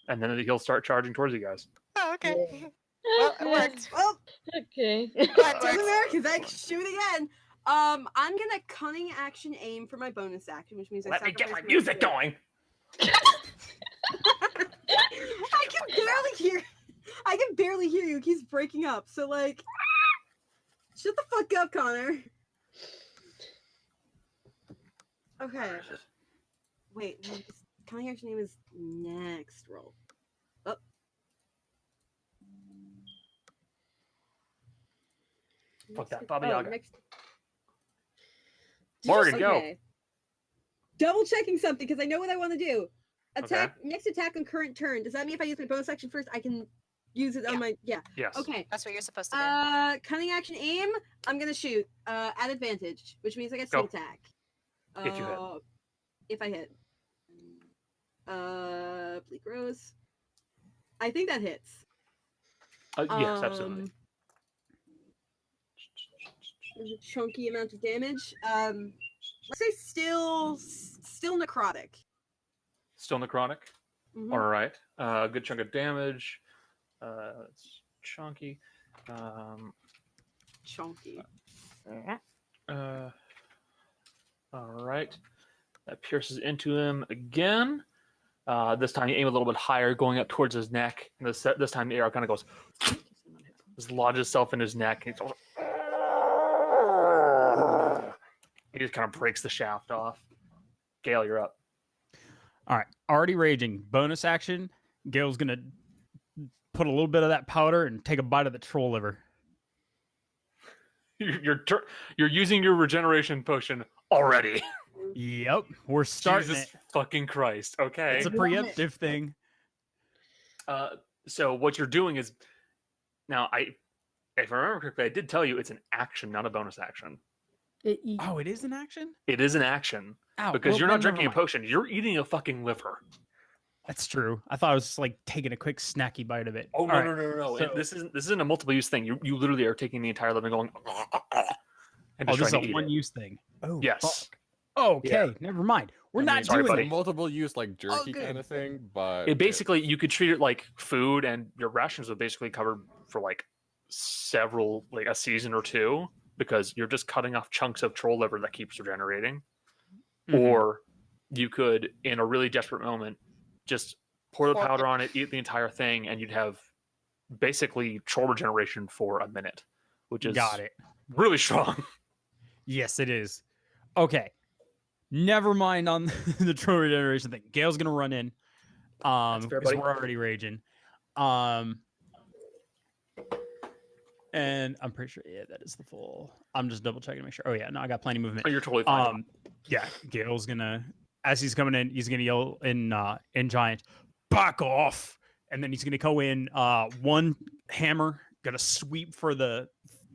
and then he'll start charging towards you guys. Oh, okay. Well, it worked. Well, Okay. That doesn't works. matter because I can shoot again. I'm gonna cunning action aim for my bonus action, which means I Let me get my sacrifice music skill. going. I can barely hear. I can barely hear you. It keeps breaking up. So like, shut the fuck up, Connor. Okay. Wait. no, this Cunning action name is next roll. Oh. Fuck that, Next- Baba oh, Yaga. next- Morgan, go. Okay. Double checking something because I know what I want to do. Attack next attack on current turn. Does that mean if I use my bonus action first, I can use it on my Yes. Okay. That's what you're supposed to do. Cunning action aim. I'm gonna shoot. At advantage, which means I get Go. sneak attack. If you hit. If I hit. Bleak Rose. I think that hits. Yes, absolutely. There's a chunky amount of damage. Let's say still necrotic. Still necrotic. Mhm. All right. Good chunk of damage. It's chunky. Chunky. All right. That pierces into him again. This time you aim a little bit higher, going up towards his neck. And this time the arrow kind of goes, just lodges itself in his neck. And he just kind of breaks the shaft off. Gale, you're up. All right, already raging. Bonus action. Gail's gonna put a little bit of that powder and take a bite of the troll liver. You're using your regeneration potion already. Yep, we're starting Jesus it. fucking Christ. Okay. It's a preemptive thing. So what you're doing is now if I remember correctly, I did tell you it's an action, not a bonus action. Oh, it is an action? It is an action Ow, because well, you're then not never drinking a mind. potion. You're eating a fucking liver. That's true. I thought I was just like taking a quick snacky bite of it. Oh All no, right, no. so- This isn't a multiple use thing. You literally are taking the entire liver and going and Oh, just this is trying a to eat it. one-use thing. Oh, Yes. fuck. Okay, never mind. We're I mean, not sorry, doing buddy. it. Multiple use like jerky good. kind of thing, but It basically you could treat it like food, and your rations would basically cover for like a season or two because you're just cutting off chunks of troll liver that keeps regenerating. Mhm. Or you could, in a really desperate moment, just pour the Pour powder it. on it, eat the entire thing, and you'd have basically troll regeneration for a minute, which is Got it. really strong. Yes, it is. Okay. Never mind on the troll regeneration thing. Gail's gonna run in. fair, Because buddy. we're already raging. And I'm pretty sure, yeah, that is the full. I'm just double checking to make sure. Oh yeah, no, I got plenty of movement. Oh, you're totally fine. Yeah, Gail's gonna, as he's coming in, he's gonna yell in giant, back off, and then he's gonna go in one hammer, gonna sweep for the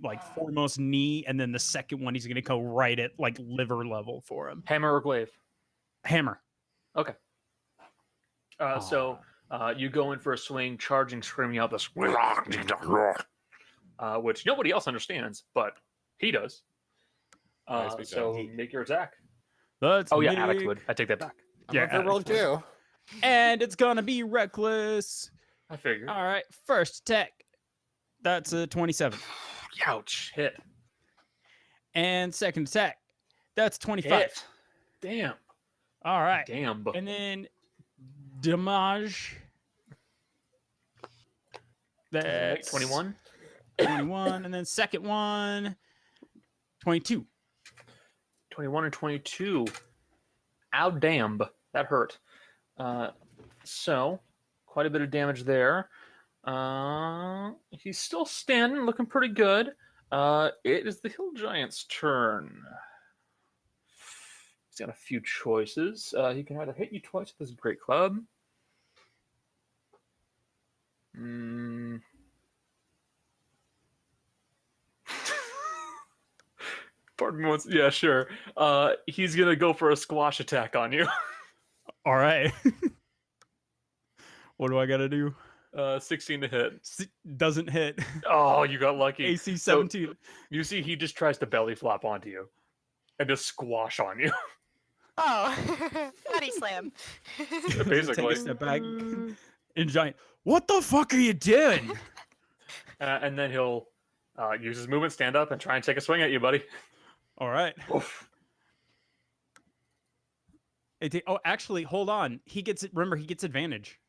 like foremost knee, and then the second one he's gonna go right at like liver level for him. Hammer or glaive. Hammer. So you go in for a swing, charging, screaming out this, which nobody else understands, but he does. Nice, we So don't. make your attack. That's Oh yeah, Alex me. would. I take that back. I'm Yeah, up for roll Alex would. two. And it's gonna be reckless. I figured. All right, first attack. That's a 27. Ouch! Hit. And second attack. That's 25. Hit. Damn. All right. Damn. And then damage. That's 21. 21. And then second one, 22. 21 and 22. Ow, damn. That hurt. So, quite a bit of damage there. He's still standing, looking pretty good. It is the Hill Giant's turn. He's got a few choices. He can either hit you twice with his great club. Pardon me once. Yeah, sure. He's gonna go for a squash attack on you. All right. What do I gotta do? 16 to hit. Doesn't hit. Oh, you got lucky. AC 17. You see, he just tries to belly flop onto you and just squash on you. Oh, body slam. Take Basically. a step back. Mm, And giant. What the fuck are you doing? And then he'll use his movement, stand up, and try and take a swing at you, buddy. All right. Oof. Oh, actually, hold on. He gets it. Remember, he gets advantage.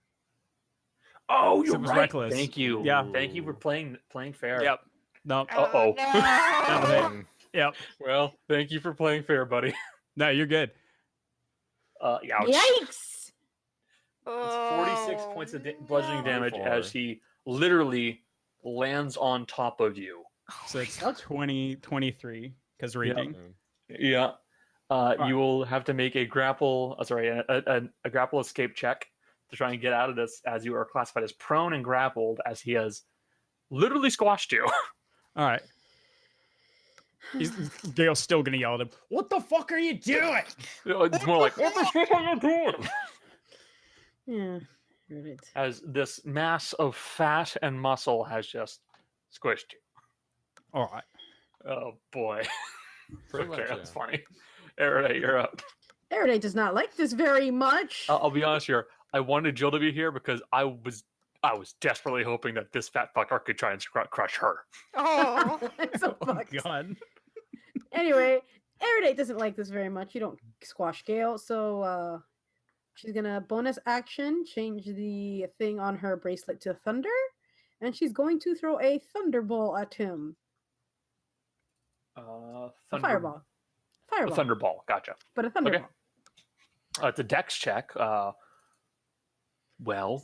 Oh, So you're it was right. reckless. Thank you. Yeah. Thank you for playing fair. Yep. No. Uh-oh. No. Um, Yep. Well, thank you for playing fair, buddy. No, you're good. Ouch. Yikes! It's 46 points of bludgeoning damage 24. as he literally lands on top of you. So it's 20, 23 because raging. Yeah. You will have to make a grapple. A grapple escape check to try and get out of this, as you are classified as prone and grappled, as he has literally squashed you. All right. Gale's still gonna yell at him. What the fuck are you doing? It's more like, what the fuck are you doing? Yeah. Right. As this mass of fat and muscle has just squished you. All right. Oh boy. Pretty much, Okay, that's yeah. funny. Erudite, you're up. Erudite does not like this very much. I'll be honest here. I wanted Jill to be here because I was desperately hoping that this fat fucker could try and crush her. Oh. So Oh fucked. God. Anyway, Erudite doesn't like this very much. You don't squash Gale, so she's gonna bonus action change the thing on her bracelet to thunder, and she's going to throw a thunderball at him. A fireball. A Fireball. thunderball. Gotcha. But a thunderball. Okay. It's a dex check. Well,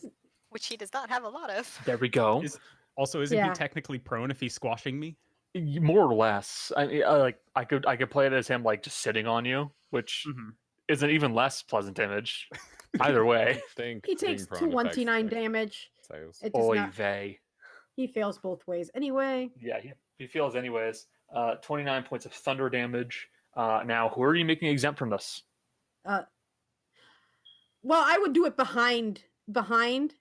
Which he does not have a lot of. there we go. Also, isn't Yeah. he technically prone if he's squashing me? More or less. I could play it as him like just sitting on you, which Mhm. is an even less pleasant image. Either way. Think He being takes prone affects, 229 like, damage. saves. It does Oy not. vey. He fails both ways. Anyway, Yeah, he feels anyways. 29 points of thunder damage. Now, who are you making exempt from this? well, I would do it behind,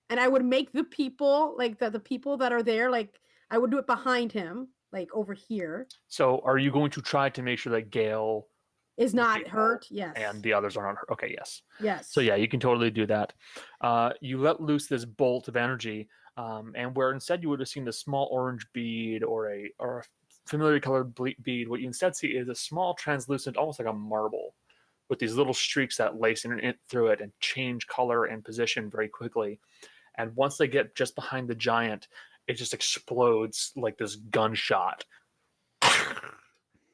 and I would make the people like the people that are there, like I would do it behind him, like over here, So, are you going to try to make sure that Gale is not people hurt. Yes. and the others are not hurt? Okay, yes. yes. So, yeah, you can totally do that. You let loose this bolt of energy, and where instead you would have seen the small orange bead or a familiar colored bead, what you instead see is a small translucent, almost like a marble, with these little streaks that lace through it and change color and position very quickly. And once they get just behind the giant, it just explodes like this gunshot.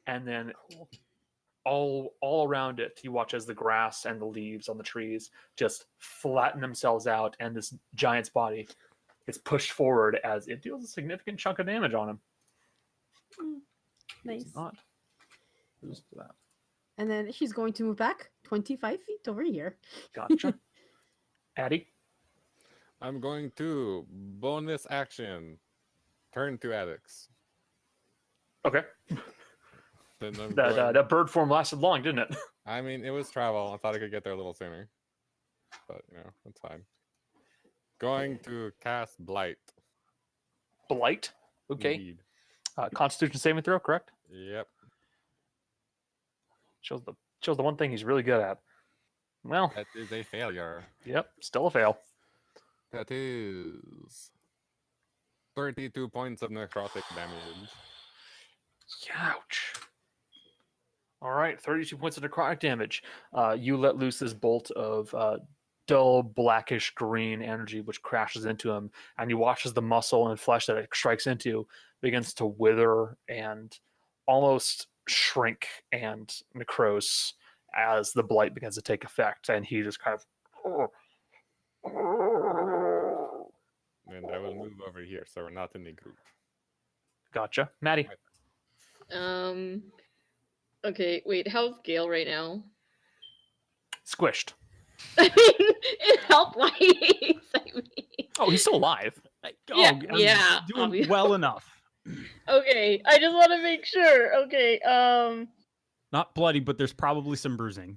And then all around it, you watch as the grass and the leaves on the trees just flatten themselves out, and this giant's body gets pushed forward as it deals a significant chunk of damage on him. Nice. It's not. Just that. And then she's going to move back 25 feet over here. Gotcha. Addie? I'm going to bonus action. Turn to addicts. Okay. Then I'm That going- that bird form lasted long, didn't it? I mean, it was travel. I thought I could get there a little sooner. But, that's fine. Going to cast Blight. Blight. Okay. Indeed. Constitution saving throw, correct? Yep. Shows the one thing he's really good at. Well, That is a failure. yep, still a fail. That is 32 points of necrotic damage. Ouch. All right, 32 points of necrotic damage. You let loose this bolt of dull blackish green energy, which crashes into him, and you watch as the muscle and flesh that it strikes into begins to wither and almost shrink and necrose as the blight begins to take effect, and he just kind of. And I will move over here so we're not in the group. Gotcha, Maddie. Okay, wait, how's Gale right now? Squished. I mean, it helped my excitement. Oh, he's still alive. Yeah, I'm yeah, doing obviously. well enough. Okay, I just want to make sure. Okay, Not bloody, but there's probably some bruising.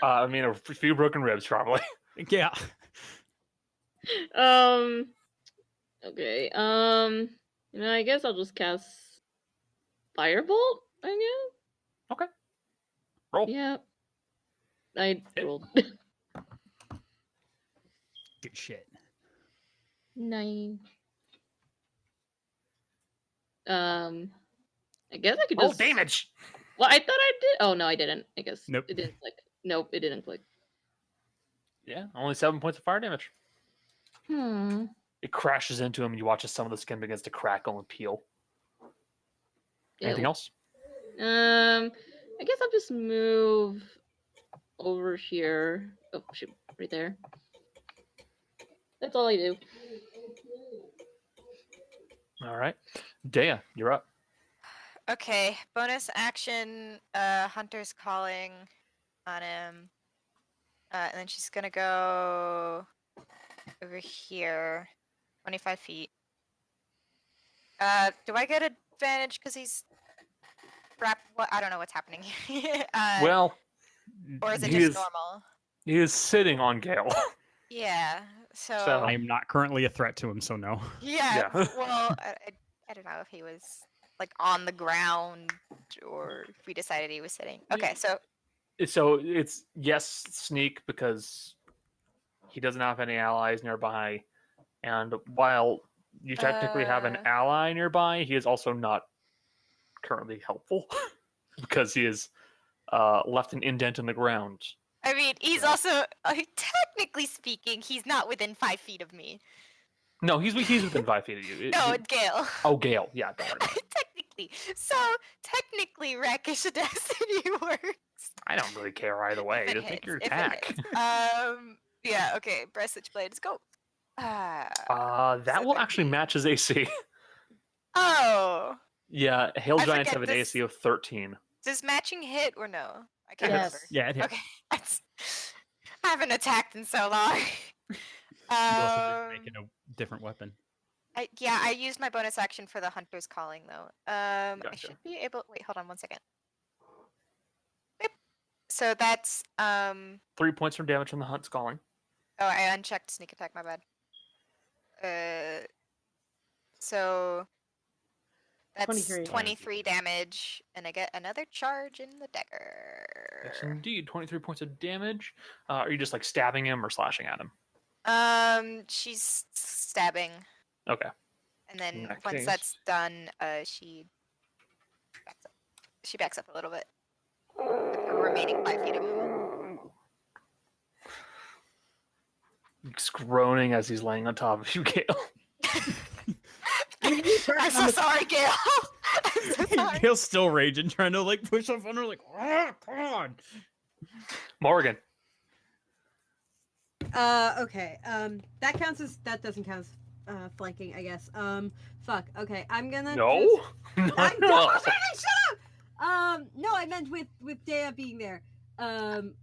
I mean, a few broken ribs, probably. Yeah. okay, I guess I'll just cast Firebolt, I guess? Okay. Roll. Yeah. I Hit. rolled Good shit. 9. I guess I could Roll just... damage. Well, I thought I did. Oh, no, I didn't. I guess Nope. it didn't click. Nope, it didn't click. Yeah, only 7 points of fire damage. It crashes into him, and you watch as some of the skin begins to crackle and peel. Anything Ew. else? I guess I'll just move over here. Oh, shoot. Right there. That's all I do. All right. Dea, you're up. Okay, bonus action, Hunter's calling on him. And then she's gonna go over here, 25 feet. Do I get advantage because he's what? I don't know what's happening. Well, or is it he just is- normal? he is sitting on Gale. Yeah. So. I am not currently a threat to him, so no. Yeah. Yeah. Well, I don't know if he was like on the ground or if we decided he was sitting. Okay, so So it's yes, sneak, because he doesn't have any allies nearby. And while you technically have an ally nearby, he is also not currently helpful because he is left an indent in the ground. I mean, he's Yeah. also technically speaking, he's not within 5 feet of me. No, he's within 5 feet of you. No, it's Gale. Oh, Gale. Yeah, don't worry about it. Technically. So technically, Rakish Destiny works. I don't really care either way. If it Just make hits, your if it attack. hits. Yeah. Okay. Breast Switchblade. Let's go. That will actually 17. match his AC. Oh. Yeah, Hail I Giants forget have an this- AC of 13. Does matching hit or no? I can't Yes. remember. Yeah, it hits. Okay. I haven't attacked in so long. You also did make it a different weapon. I used my bonus action for the Hunter's Calling though. I Gotcha. should be able. Wait, hold on one second. Yep. So that's 3 points from damage from the Hunt's Calling. Oh, I unchecked sneak attack. My bad. So that's 23. 23 damage, and I get another charge in the dagger. Yes, indeed. 23 points of damage. Are you just like stabbing him or slashing at him? She's stabbing, Okay. and then In that once case- that's done, she backs up. She backs up a little bit. With the remaining 5 feet of movement. He's groaning as he's laying on top of you, Gale. I'm so sorry, Gale. I'm so sorry. Gale's still raging, trying to like push up on her, like, "Ah, come on." Morgan. Okay. That doesn't count as flanking, I guess. Fuck. Okay, I'm gonna. No? Just... No. No, shut up! No, I meant with Dea being there. I'm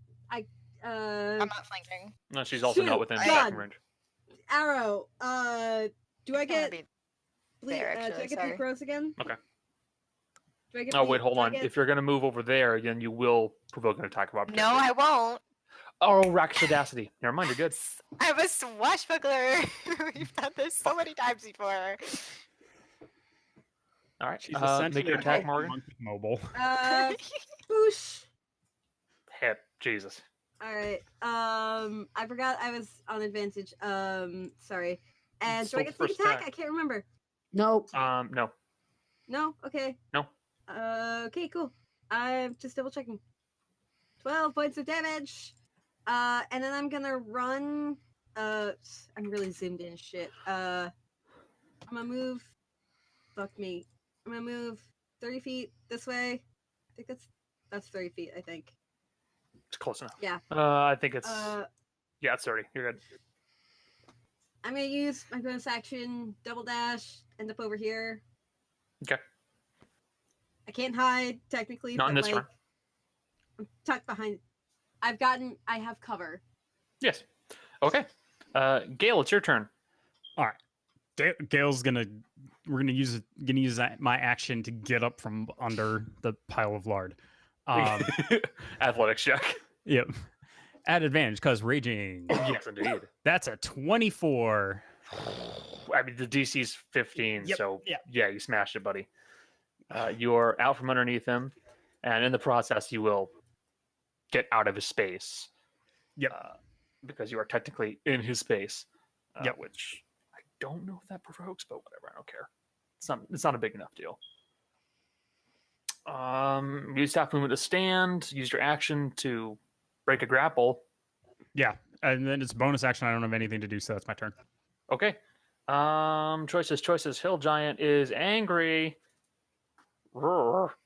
not flanking. No, she's also Shoot, not within God. attacking range. Arrow. Do I I get? be Do there, I actually, get sorry. the throws again? Okay. Do I get? Oh, the- wait, hold do I on. get- If you're going to move over there, then you will provoke an attack of opportunity. No, I won't. Oh, Rakish Audacity. Never mind, you're good. I'm a swashbuckler. We've done this so many times before. All right. She's Make essentially your a attack, Pokemon Morgan. with mobile. Boosh. Hit. Jesus. All right. I forgot I was on advantage. Sorry. And do I Still get sneak first attack? attack. I can't remember. Nope. No. No. Okay. No. Okay. Cool. I'm just double checking. 12 points of damage. And then I'm gonna run. I'm really zoomed in as shit. I'm gonna move. Fuck me. I'm gonna move 30 feet this way. I think that's 30 feet. I think. It's close enough. Yeah. I think it's Uh, yeah, it's 30. You're good. I'm gonna use my bonus action, double dash, end up over here. Okay. I can't hide technically, Not but in this like turn. I'm tucked behind. I have cover. Yes. Okay. Gale, it's your turn. All right. Gail's gonna use my action to get up from under the pile of lard. Athletics check. Yep. At advantage because raging. Yes, indeed. That's a 24. I mean, the DC's 15, Yep, so yeah. yeah, you smashed it, buddy. You're out from underneath him, and in the process, you will get out of his space. Yep. Because you are technically in his space. Yep. Which I don't know if that provokes, but whatever, I don't care. It's not a big enough deal. Use staff movement to stand. Use your action to break a grapple. Yeah. And then it's bonus action. I don't have anything to do, so that's my turn. Okay. Choices. Hill Giant is angry. Roar.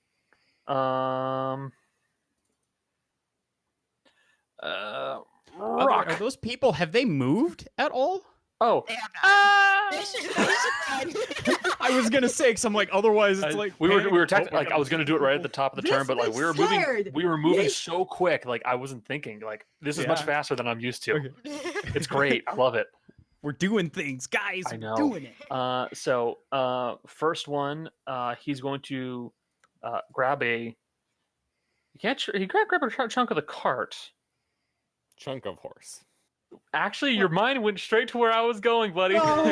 Rock. Are those people, have they moved at all? Oh. They have not. They should run. I was gonna say, because I'm like, otherwise it's like we were panic. technically Oh, like I was gonna do it right at the top of the This turn, but like bitch we were scared. moving Yeah. so quick, like I wasn't thinking. Like this is much Yeah. faster than I'm used to. Okay. It's great. I love it. We're doing things, guys. I We're know. doing it. First one, he's going to grab a. He can't grab a chunk of the cart. Chunk of horse. Actually, your mind went straight to where I was going, buddy. Oh,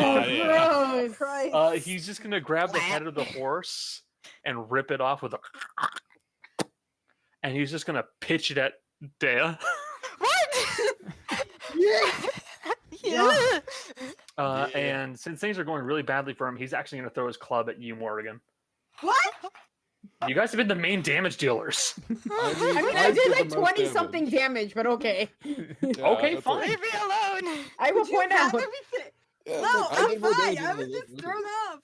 gross. Christ. He's just gonna grab the head of the horse and rip it off with a. And he's just gonna pitch it at Dea. What? Yeah. And since things are going really badly for him, he's actually gonna throw his club at you, Morgan. What? You guys have been the main damage dealers. I mean, I did like 20 something damage, but okay. Okay, fine. Leave me alone. I will Would you point out. rather me say- Yeah, No, look, I I'm did more fine. damage I than was this. just thrown off.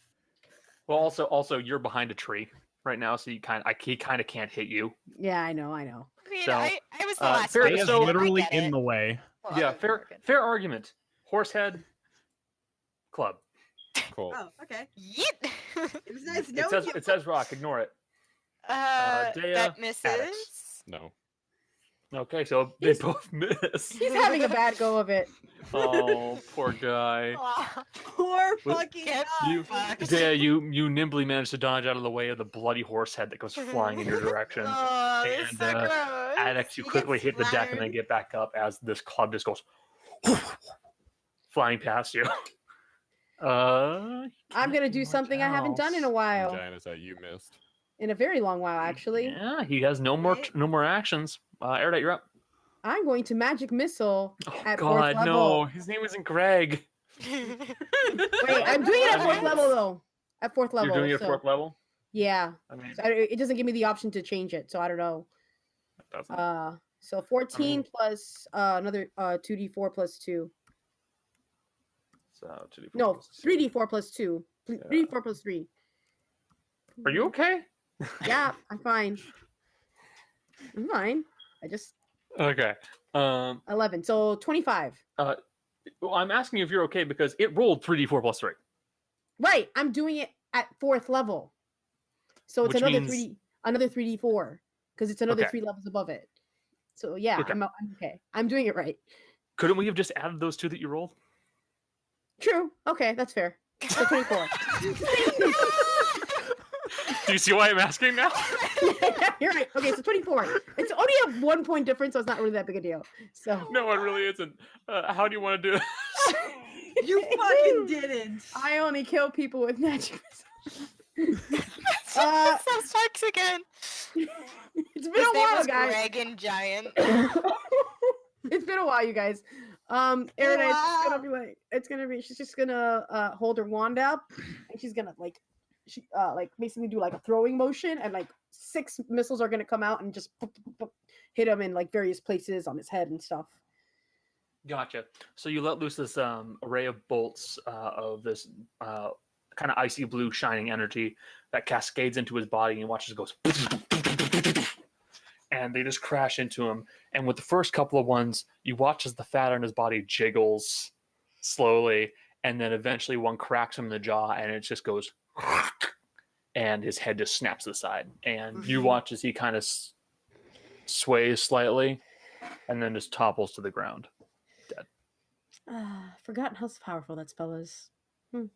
Well, also, you're behind a tree right now, so he kind of can't hit you. Yeah, I know. I mean, So, I was the uh, last fair- one. He is so- literally I get in it. the way. Well, Yeah, other than Morgan. fair argument. Horsehead, club. Cool. Oh, okay. Yeet. It was nice It knowing says you. it says rock. Ignore it. Dea, That misses. Alex. No. Okay, so they both miss. He's having a bad go of it. Oh, poor guy. Aw, Poor Well, fucking get dog. You, fucked. Dea, you nimbly managed to dodge out of the way of the bloody horse head that goes flying in your direction. Oh, it's And, so gross. Alex, you You quickly get hit the deck and then splattered. get back up as this club just goes flying past you. I'm gonna do something I haven't done in a while. Giant is that you missed. In a very long while, actually. Yeah, he has no more actions. Airdate, you're up. I'm going to magic missile Oh at fourth God, level. no! His name isn't Greg. Wait, I'm doing it at fourth level though. At fourth level. You're doing it at so- fourth level. Yeah. I mean, So it doesn't give me the option to change it, so I don't know. that doesn't. So 14 plus another 2d4 plus 2. So 2d4 No, plus two. 3d4 plus 2. 3d4 plus 3. Are you okay? Yeah, I'm fine. I'm fine. I just Okay. 11. So 25. Well, I'm asking you if you're okay because it rolled 3d4 plus 3. Right, I'm doing it at fourth level. So it's Which another means- 3d4 because it's another Okay. 3 levels above it. So yeah, Okay. I'm okay. I'm doing it right. Couldn't we have just added those two that you rolled? True. Okay, that's fair. So 24. Do you see why I'm asking now? You're right. Okay, so 24. It's only a 1 point difference, so it's not really that big a deal. So No, it really isn't. How do you want to do it? You fucking didn't. I only kill people with magic missiles. So sucks again. It's been His a name while, was guys. Dragon Giant. been a while, you guys. Erina's just gonna Wow. be like, she's just gonna hold her wand up, and she's gonna like basically do like a throwing motion, and like 6 missiles are gonna come out and just hit him in like various places on his head and stuff. Gotcha. So you let loose this array of bolts of this kind of icy blue shining energy that cascades into his body, and you watch as it goes, and they just crash into him. And with the first couple of ones, you watch as the fat on his body jiggles slowly, and then eventually one cracks him in the jaw, and it just goes, and his head just snaps to the side. And you watch as he kind of sways slightly, and then just topples to the ground. Forgotten how powerful that spell is. On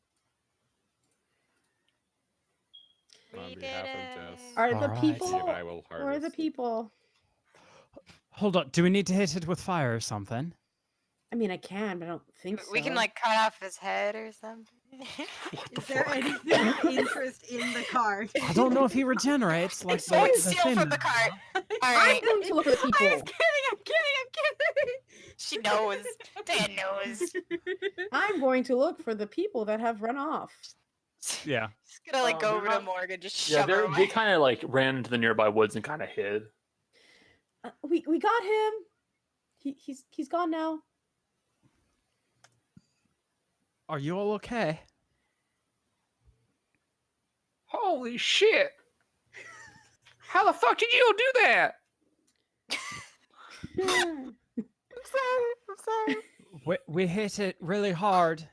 We behalf did of Jess, it. Are the Alright. people? Jesse and I will Or the harvest. people? Hold on. Do we need to hit it with fire or something? I mean, I can, but I don't think so. We can like cut off his head or something. Is there anything of interest in the card? I don't know if he regenerates like So we the steal thing. from the cart. All I'm right. going to look for the I'm people. kidding. I'm kidding. She knows. Dan knows. I'm going to look for the people that have run off. Yeah. Just gonna like go they're over to not- Morgan, just Yeah, shove her they away. kind of like ran into the nearby woods and kind of hid. We got him. He's gone now. Are you all okay? Holy shit! How the fuck did you do that? I'm sorry. We hit it really hard.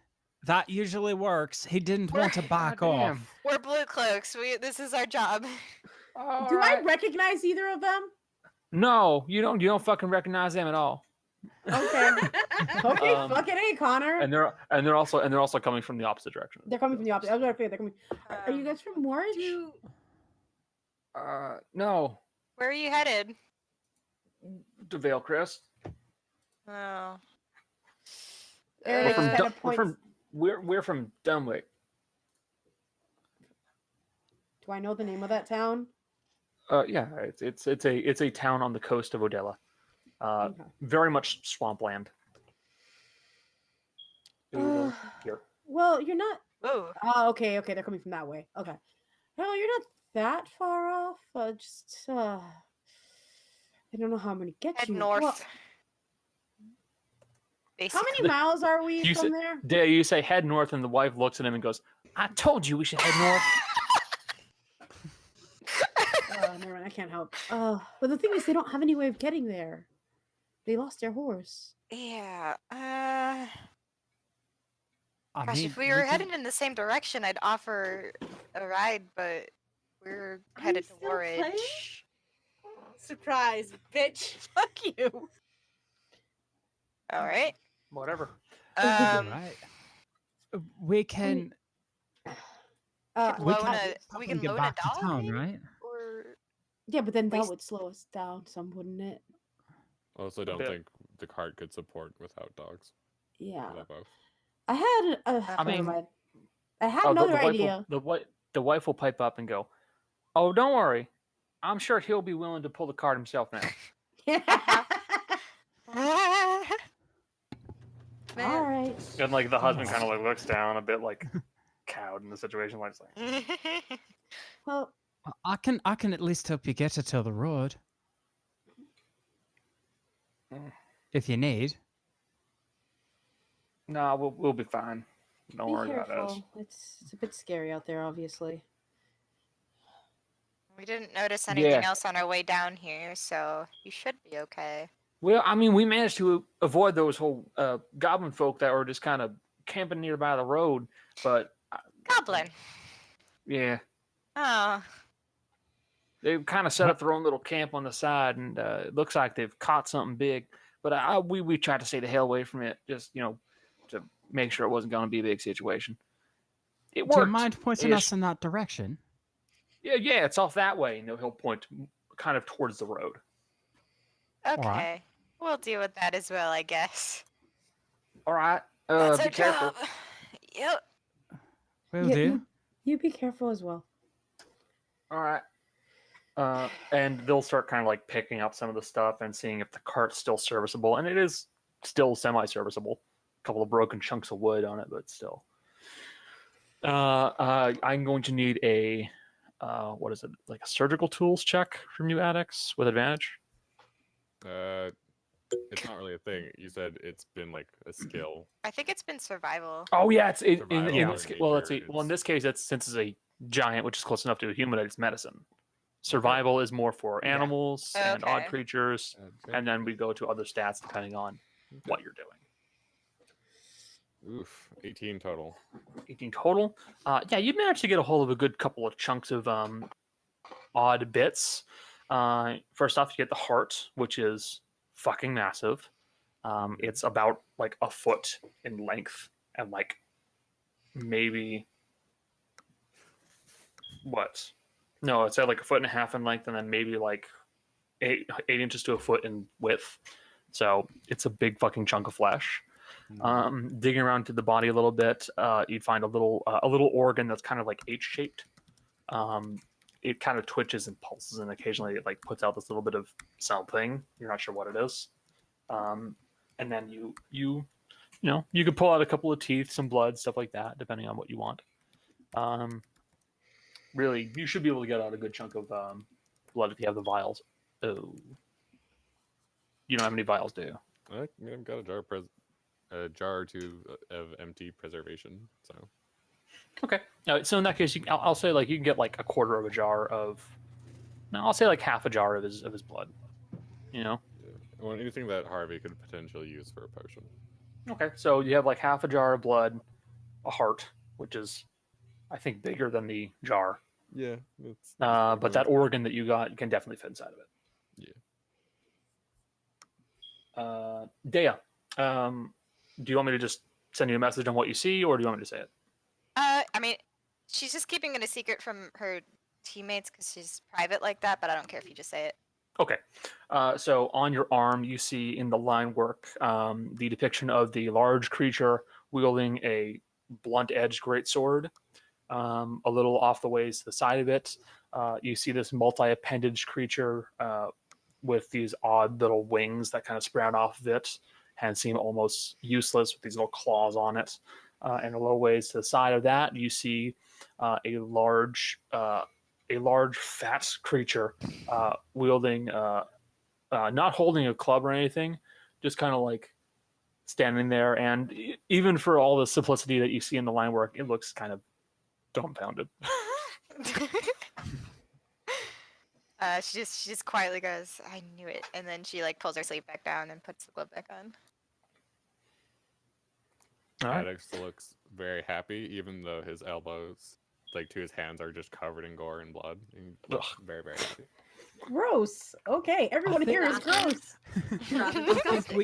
That usually works. He didn't want to back Goddamn. off. We're blue cloaks. This is our job. Do I recognize either of them? No, you don't. You don't fucking recognize them at all. Okay. Okay, fucking A, Connor. And they're also coming from the opposite direction. They're coming from the opposite. I was gonna say they're coming. Are you guys from Morridge? No. Where are you headed? To Vale Crest. Oh. Eric We're from, kinda Dun- points- we're from Dunwick. Do I know the name of that town? Yeah, it's a town on the coast of Odella. Okay. Very much swampland. Here. Well, you're not. Ooh. Oh, okay. They're coming from that way. Okay. No, you're not that far off. I don't know how I'm gonna get Head you. north. Well, how Basically. many miles are we You from said- there? Dale, you say head north, and the wife looks at him and goes, "I told you we should head north." Never mind. I can't help. But the thing is, they don't have any way of getting there. They lost their horse. Yeah. I Gosh, mean, if we were can- headed in the same direction, I'd offer a ride, but we're headed to still Warridge. playing? Surprise, bitch. Fuck you. All right. Whatever. Right. We can. We Loan can't we can get loan a back to doll, town, maybe? right? Or Yeah, but then that Waste- would slow us down some, wouldn't it? Also, don't bit. think the cart could support without dogs. Yeah. Or both. I had. I Never mean- mind. I had The another wife will- idea. the wife will pipe up and go, "Oh, don't worry. I'm sure he'll be willing to pull the cart himself now." All right. And like the husband kind of like looks down a bit like cowed in the situation, like, Well, I can at least help you get it to the road. If you need. "No, we'll be fine. Don't be worry about us." careful. It's a bit scary out there, obviously. we didn't notice anything Yeah. else on our way down here, so you should be okay. Well, I mean, we managed to avoid those whole goblin folk that were just kind of camping nearby the road, but Goblin. yeah, Oh. they kind of set up their own little camp on the side, and it looks like they've caught something big. But we tried to stay the hell away from it, just to make sure it wasn't going to be a big situation. It Do you worked. mind pointing Ish. us in that direction? Yeah, it's off that way, and he'll point kind of towards the road. Okay. We'll deal with that as well, I guess. All right, That's be our careful. job. Yep. Will Yeah, do. You be careful as well. All right. And they'll start kind of like picking up some of the stuff and seeing if the cart's still serviceable, and it is still semi-serviceable. A couple of broken chunks of wood on it, but still. I'm going to need a what is it, like a surgical tools check from you addicts with advantage? It's not really a thing. You said it's been like a skill. I think it's been survival. Oh yeah, it's in Survival this or well, let's see. nature, Well, in it's- this case, it's since it's a giant, which is close enough to a humanoid, it's medicine. Survival is more for Yeah. animals and odd Okay. creatures, and then we go to other stats depending on what you're doing. Oof, 18 total. 18 total. Yeah, you managed to get a hold of a good couple of chunks of odd bits. First off, you get the heart, which is fucking massive. It's about like a foot in length and like maybe what? No, it's at like a foot and a half in length and then maybe like eight inches to a foot in width. So it's a big fucking chunk of flesh. Digging around to the body a little bit, you'd find a little organ that's kind of like H-shaped. It kind of twitches and pulses, and occasionally it like puts out this little bit of something. You're not sure what it is. And then you could pull out a couple of teeth, some blood, stuff like that, depending on what you want. Really, you should be able to get out a good chunk of blood if you have the vials. Oh, you don't have any vials, do you? I've got a jar or two of empty preservation. So Okay. So in that case, I'll say like you can get like a quarter of a jar of. No, I'll say like half a jar of his blood. You know. well, anything that Harvey could potentially use for a potion. Okay. So you have like half a jar of blood, a heart, which is, I think, bigger than the jar. Yeah, it's But that organ that you got can definitely fit inside of it. Yeah. Dea, do you want me to just send you a message on what you see, or do you want me to say it? I mean, she's just keeping it a secret from her teammates because she's private like that. But I don't care if you just say it. Okay. So on your arm, you see in the line work the depiction of the large creature wielding a blunt-edged greatsword. A little off the ways to the side of it, you see this multi-appendage creature with these odd little wings that kind of sprout off of it and seem almost useless with these little claws on it. And a little ways to the side of that, you see a large fat creature wielding, not holding a club or anything, just kind of like standing there. And even for all the simplicity that you see in the line work, it looks kind of dumbfounded. She just quietly goes, "I knew it," and then she like pulls her sleeve back down and puts the glove back on. All right. Addix looks very happy, even though his elbows, like to his hands, are just covered in gore and blood. He looks very, very happy. Gross. Okay, everyone here is gross. I think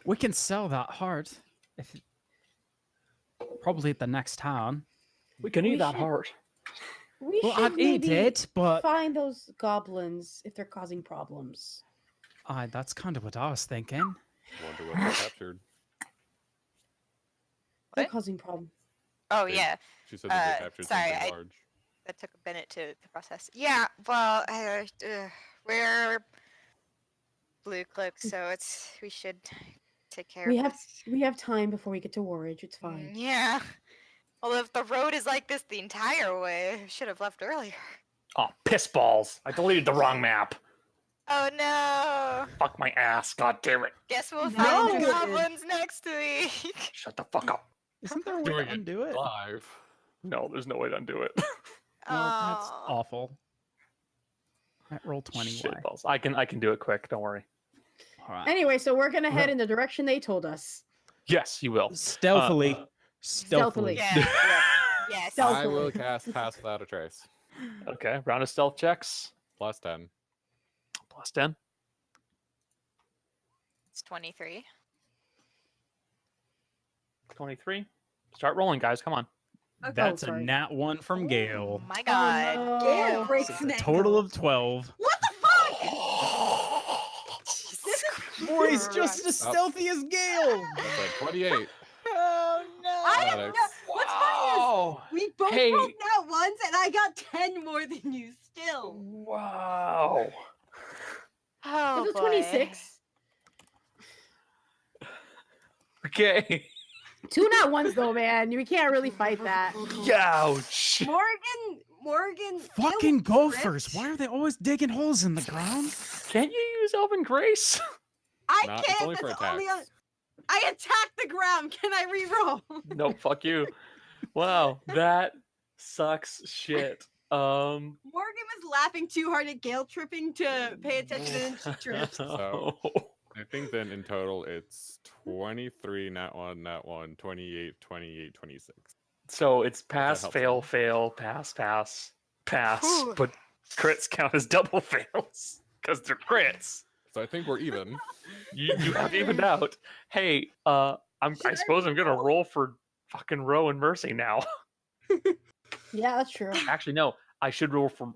we can sell that heart. Probably at the next town. We can eat We that should- heart. We Well, should I'd eat maybe it, but find those goblins if they're causing problems. that's kind of what I was thinking. Wonder what they captured. They're What? causing problems. Oh They- yeah, She said that they captured sorry, something large. that took a minute to process. Yeah, well, we're blue cloaks, so we should take care We of have this. we have time before we get to Warridge. It's fine. Yeah. Well, if the road is like this the entire way, I should have left earlier. Oh, piss balls! I deleted the wrong map. Oh no! Fuck my ass. God damn it. Guess we'll No. find the goblins next week. Shut the fuck up. Isn't there a way Doing to it undo it? Live. No, there's no way to undo it. Well, that's Aw. awful. At roll 20 Shit why? balls. I can do it quick. Don't worry. All right. Anyway, so we're gonna head in the direction they told us. Yes, you will. Stealthily. Stealthily. Yeah, yeah, yes. Stealth- I will cast Pass Without a Trace. Okay. Round of stealth checks. Plus 10. Plus 10. It's 23. 23. Start rolling, guys. Come on. Okay. That's a sorry. nat 1 from Gale. Oh my god. no. Gale Oh, breaks It's a neck. total of 12. What the fuck? Jesus Boy, he's just as Christ. stealthy as Gale. That's a 28. Oh no. I am Alex. not. What's funny is we both Hey. rolled out once, and I got 10 more than you still. Wow. Oh, It was boy. 26. Okay. 2 not ones though, man. We can't really fight that. Ouch. Morgan. Fucking ill gophers! script. Why are they always digging holes in the ground? Can't you use Elven Grace? I Nah, it's can't. only for That's only on. attacks. I attacked the ground. Can I re-roll? Nope, fuck you. Wow, that sucks shit. Morgan was laughing too hard at Gale tripping to pay attention, and then she tripped. So- I think then in total it's 23, nat 1, nat 1, 28, 28, 26. So it's pass, helps fail, me. fail, pass, pass, pass. Whew. But crits count as double fails because they're crits. So I think we're even. You have evened out. Hey, I suppose I'm gonna roll for fucking Roe and Mercy now. Yeah, that's true. Actually, no. I should roll for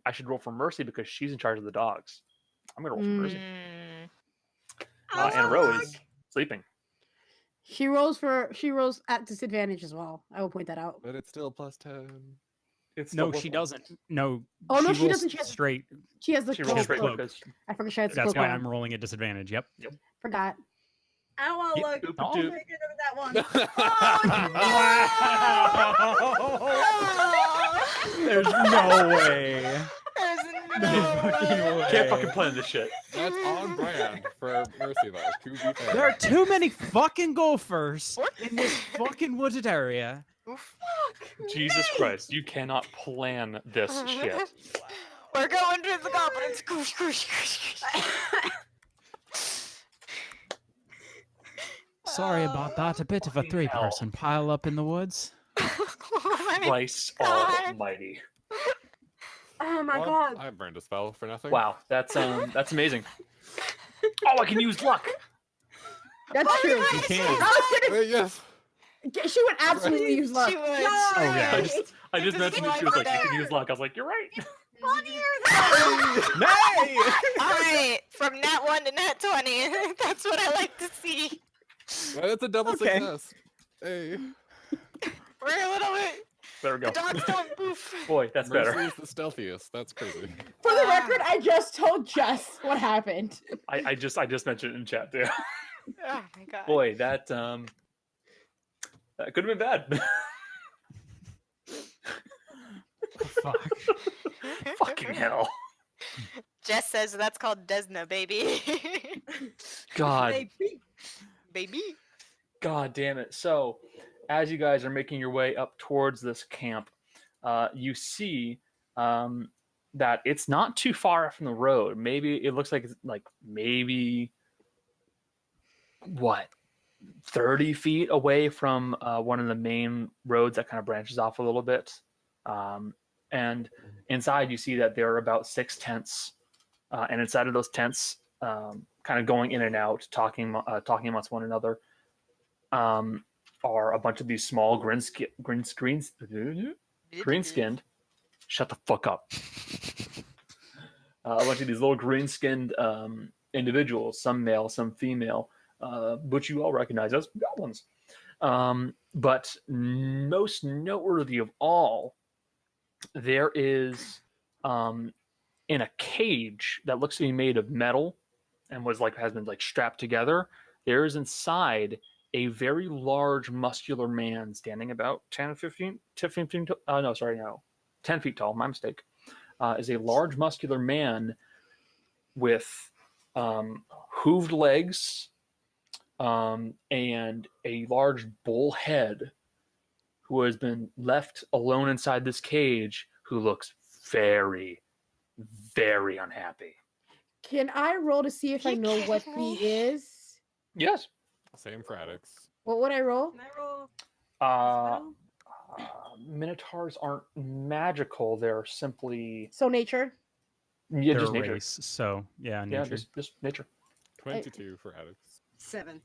Mercy because she's in charge of the dogs. I'm gonna roll for Mercy. Mm. And Roe is sleeping. She rolls at disadvantage as well. I will point that out. But it's still plus 10. It's No, still she +1. doesn't. No. Oh, no, she rolls doesn't. She has- straight. She has the She cloak. rolls straight Cloak. because I forgot she has the That's cloak why on. I'm rolling at disadvantage. Yep. Forgot. I don't want to Yep. look. Oh. I'm thinking of that one. There's no way. There's No fucking way. can't fucking plan this shit. That's on brand for Mercy, though, to be fair. There are too many fucking gophers in this fucking wooded area. Jesus Christ, you cannot plan this shit. We're going to the goblins. Goosh, goosh, goosh, goosh. Sorry about that. A bit of a Fucking three-person pile up in the woods. Oh my Christ God. almighty. Oh my Well, god. I burned a spell for nothing. Wow, that's amazing. Oh, I can use luck. That's true. You can. Wait, yes. She would absolutely use luck. She would. Oh, yeah. I just It's a mentioned it. She was like, "You can slider. use luck." I was like, "You're right." Nay! All right, from nat 1 to nat 20. That's what I like to see. Well, that's a double Okay. success. Hey. We're a little bit. There we The go. dogs don't poof. Boy, that's Mercy better. is the stealthiest. That's crazy. For the record, I just told Jess what happened. I just mentioned it in chat too. Oh my god. Boy, that could have been bad. Fuck. Fucking hell. Jess says that's called Desna, baby. God. Baby. God damn it. So, as you guys are making your way up towards this camp, you see that it's not too far from the road. Maybe it looks like it's maybe what 30 feet away from one of the main roads that kind of branches off a little bit. And inside you see that there are about 6 tents, and inside of those tents, kind of going in and out, talking amongst one another, are a bunch of these small green-skinned. Shut the fuck up. A bunch of these little green-skinned individuals, some male, some female, which you all recognize as goblins. But most noteworthy of all, there is in a cage that looks to be made of metal and has been strapped together. There is inside a very large muscular man standing about 10 feet tall. My mistake. Is a large muscular man with hooved legs and a large bull head, who has been left alone inside this cage, who looks very, very unhappy. Can I roll to see if I You know what kidding he me? is? Yes. Same for addicts. What would I roll? Can I roll? Uh, spell? Minotaurs aren't magical. They're simply So nature. They're just a nature. race, so yeah, Yeah, nature. just nature. 22 for addicts. 7.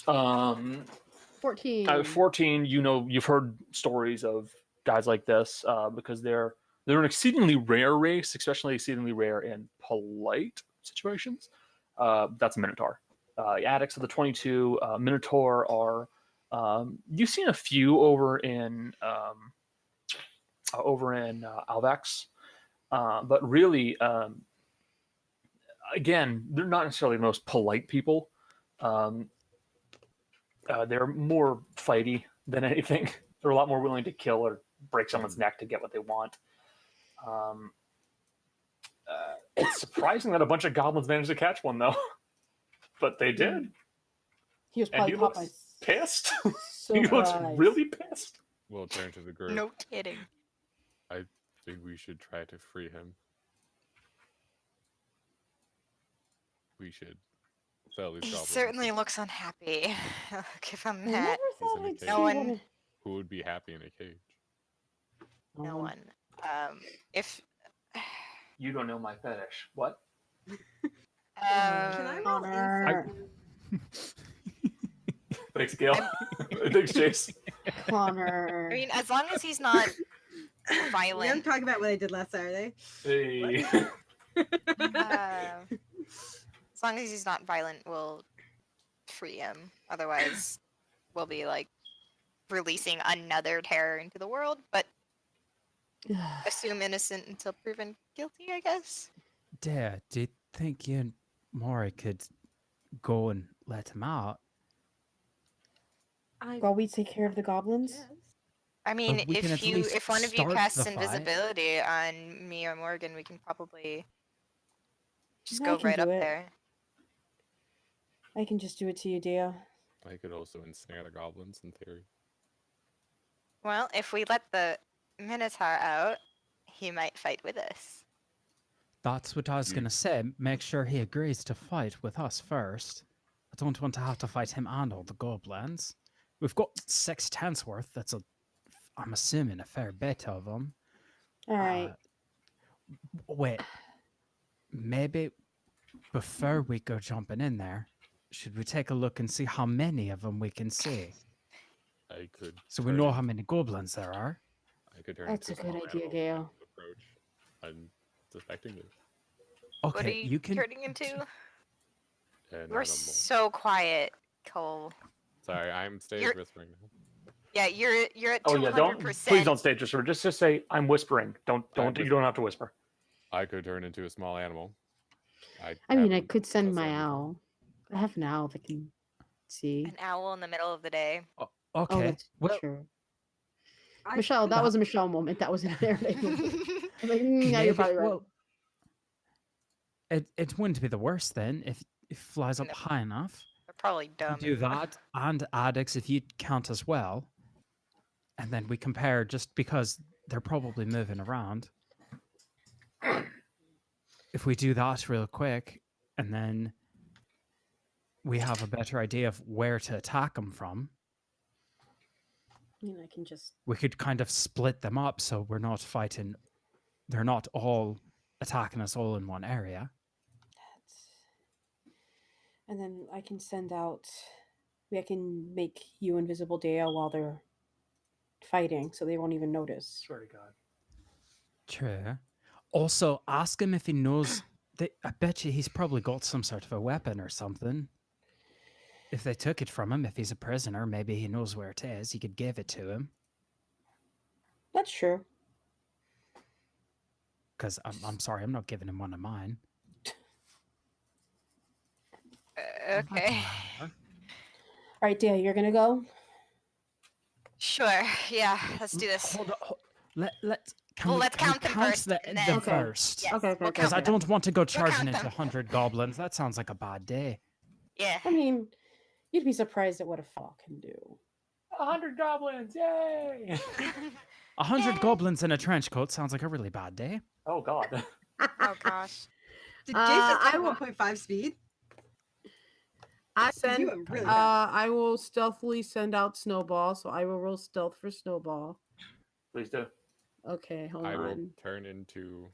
14. 14. You've heard stories of guys like this because they're an exceedingly rare race, especially exceedingly rare in polite situations. That's a Minotaur. Addicts of the 22 Minotaur are. You've seen a few over in Alvex, but really, again, they're not necessarily the most polite people. They're more fighty than anything. They're a lot more willing to kill or break someone's neck to get what they want. It's surprising that a bunch of goblins managed to catch one, though. But they did. He was And probably he caught by looks pissed. He looks surprise. really pissed. We'll turn to the group. No kidding. I think we should try to free him. We should fell these He goblins. certainly looks unhappy. I'll give him I that. never thought in a I'd cage. see No one- one. Who would be happy in a cage? No one. If You don't know my fetish. What? Can I roll Connor. Thanks, Gail. Thanks, Chase. Connor. I mean, as long as he's not We haven't violent. talked about what I did last Saturday. Hey. As long as he's not violent, we'll free him. Otherwise, we'll be like releasing another terror into the world. But assume innocent until proven guilty, I guess. Dad, do you think you and Maury could go and let him out? While we take care of the goblins? Yes. I mean, we can at least if one of you start casts the fight. invisibility on me or Morgan, we can probably just I go can right do up it. there. I can just do it to you, Dia. I could also ensnare the goblins in theory. Well, if we let the Minotaur out, he might fight with us. That's what I was going to say. Make sure he agrees to fight with us first. I don't want to have to fight him and all the goblins. We've got 6 tents worth. I'm assuming, a fair bit of them. All right. Wait. Maybe before we go jumping in there, should we take a look and see how many of them we can see? I could. So we turn know in- how many goblins there are. I could turn That's into a good small idea, animal Gale. and approach unsuspectingly. Okay, What are you, you can. turning into? An We're animal. so quiet, Cole. Sorry, I'm stage You're- whispering now. Yeah, you're at Oh 200%. yeah, don't please don't stage whisper. Just say I'm whispering. Don't I'm you don't have to whisper. I could turn into a small animal. I mean, I haven't could send done so my before. owl. I have an owl that can see. An owl in the middle of the day. Oh, Okay. that's Well, true. I Michelle, could- that was a Michelle moment. That was an narrative moment. I'm like, yeah, maybe- you're probably right. well, it wouldn't be the worst then if it flies up No. high enough. They're probably dumb. Do that and addicts if you count as well. And then we compare just because they're probably moving around. If we do that real quick and then we have a better idea of where to attack them from, I mean, I can just. we could kind of split them up so we're not fighting. They're not all attacking us all in one area. And then I can send out. I can make you invisible, Dea, while they're fighting, so they won't even notice. Swear to God. True. Also, ask him if he knows. I bet you he's probably got some sort of a weapon or something. If they took it from him, if he's a prisoner, maybe he knows where it is. He could give it to him. That's true. Because I'm sorry, I'm not giving him one of mine. Okay. All right, Dea, you're gonna go. Sure. Yeah. Let's do this. Hold on. Let's. Well, let's count them first, them and then- Okay. first. Yes, Okay, okay, we'll okay. Because count I them. don't want to go charging count into them. 100 goblins. That sounds like a bad day. Yeah. I mean, you'd be surprised at what a fox can do. 100 goblins! Yay! 100 Yay. goblins in a trench coat sounds like a really bad day. Oh God. Oh gosh. Did Jason I have will- 1.5 speed? I You send. are really bad. I will stealthily send out Snowball, so I will roll stealth for Snowball. Please do. Okay, hold I will on. turn into.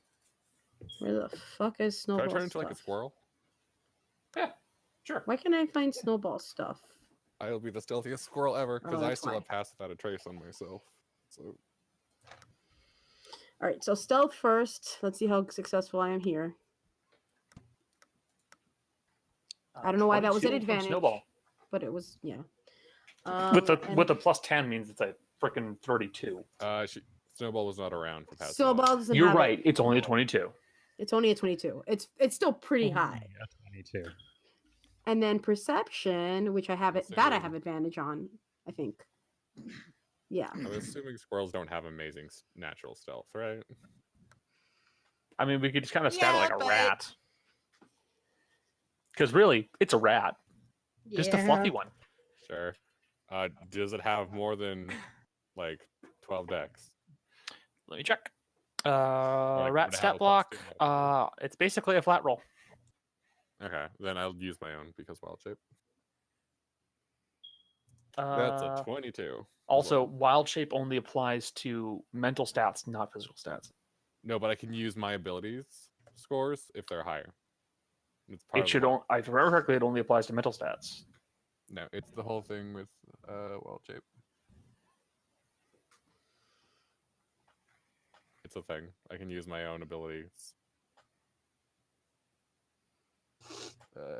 Where the fuck is Could Snowball I turn into like a stuff? squirrel? Yeah. Sure. Why can't I find Snowball stuff? I'll be the stealthiest squirrel ever because Oh, I that's still fine. have Pass Without a Trace on myself. So All right, so stealth first. Let's see how successful I am here. I don't know why that was an 22 from advantage. Snowball. But it was, yeah. With and the plus 10 means it's a freaking 32. Snowball was not around for Pass Without. Snowball doesn't You're have it. right. It's only a 22. It's only a 22. It's still pretty high. 22. and then perception, which I have it that I Assuming- have advantage on, I think. Yeah. I'm assuming squirrels don't have amazing natural stealth, right? I mean, we could just kind of stab it like Yeah, a but- rat. Because really, it's a rat. Just a fluffy one. Sure. Does it have more than like 12 decks? Let me check. like, Rat would it have stat a block. +2? It's basically a flat roll. Okay, then I'll use my own because wild shape. That's a 22. Also, wild shape only applies to mental stats, not physical stats. No, but I can use my abilities scores if they're higher. It's part It of the should. wild- If I remember correctly, it only applies to mental stats. No, it's the whole thing with wild shape. It's a thing. I can use my own abilities.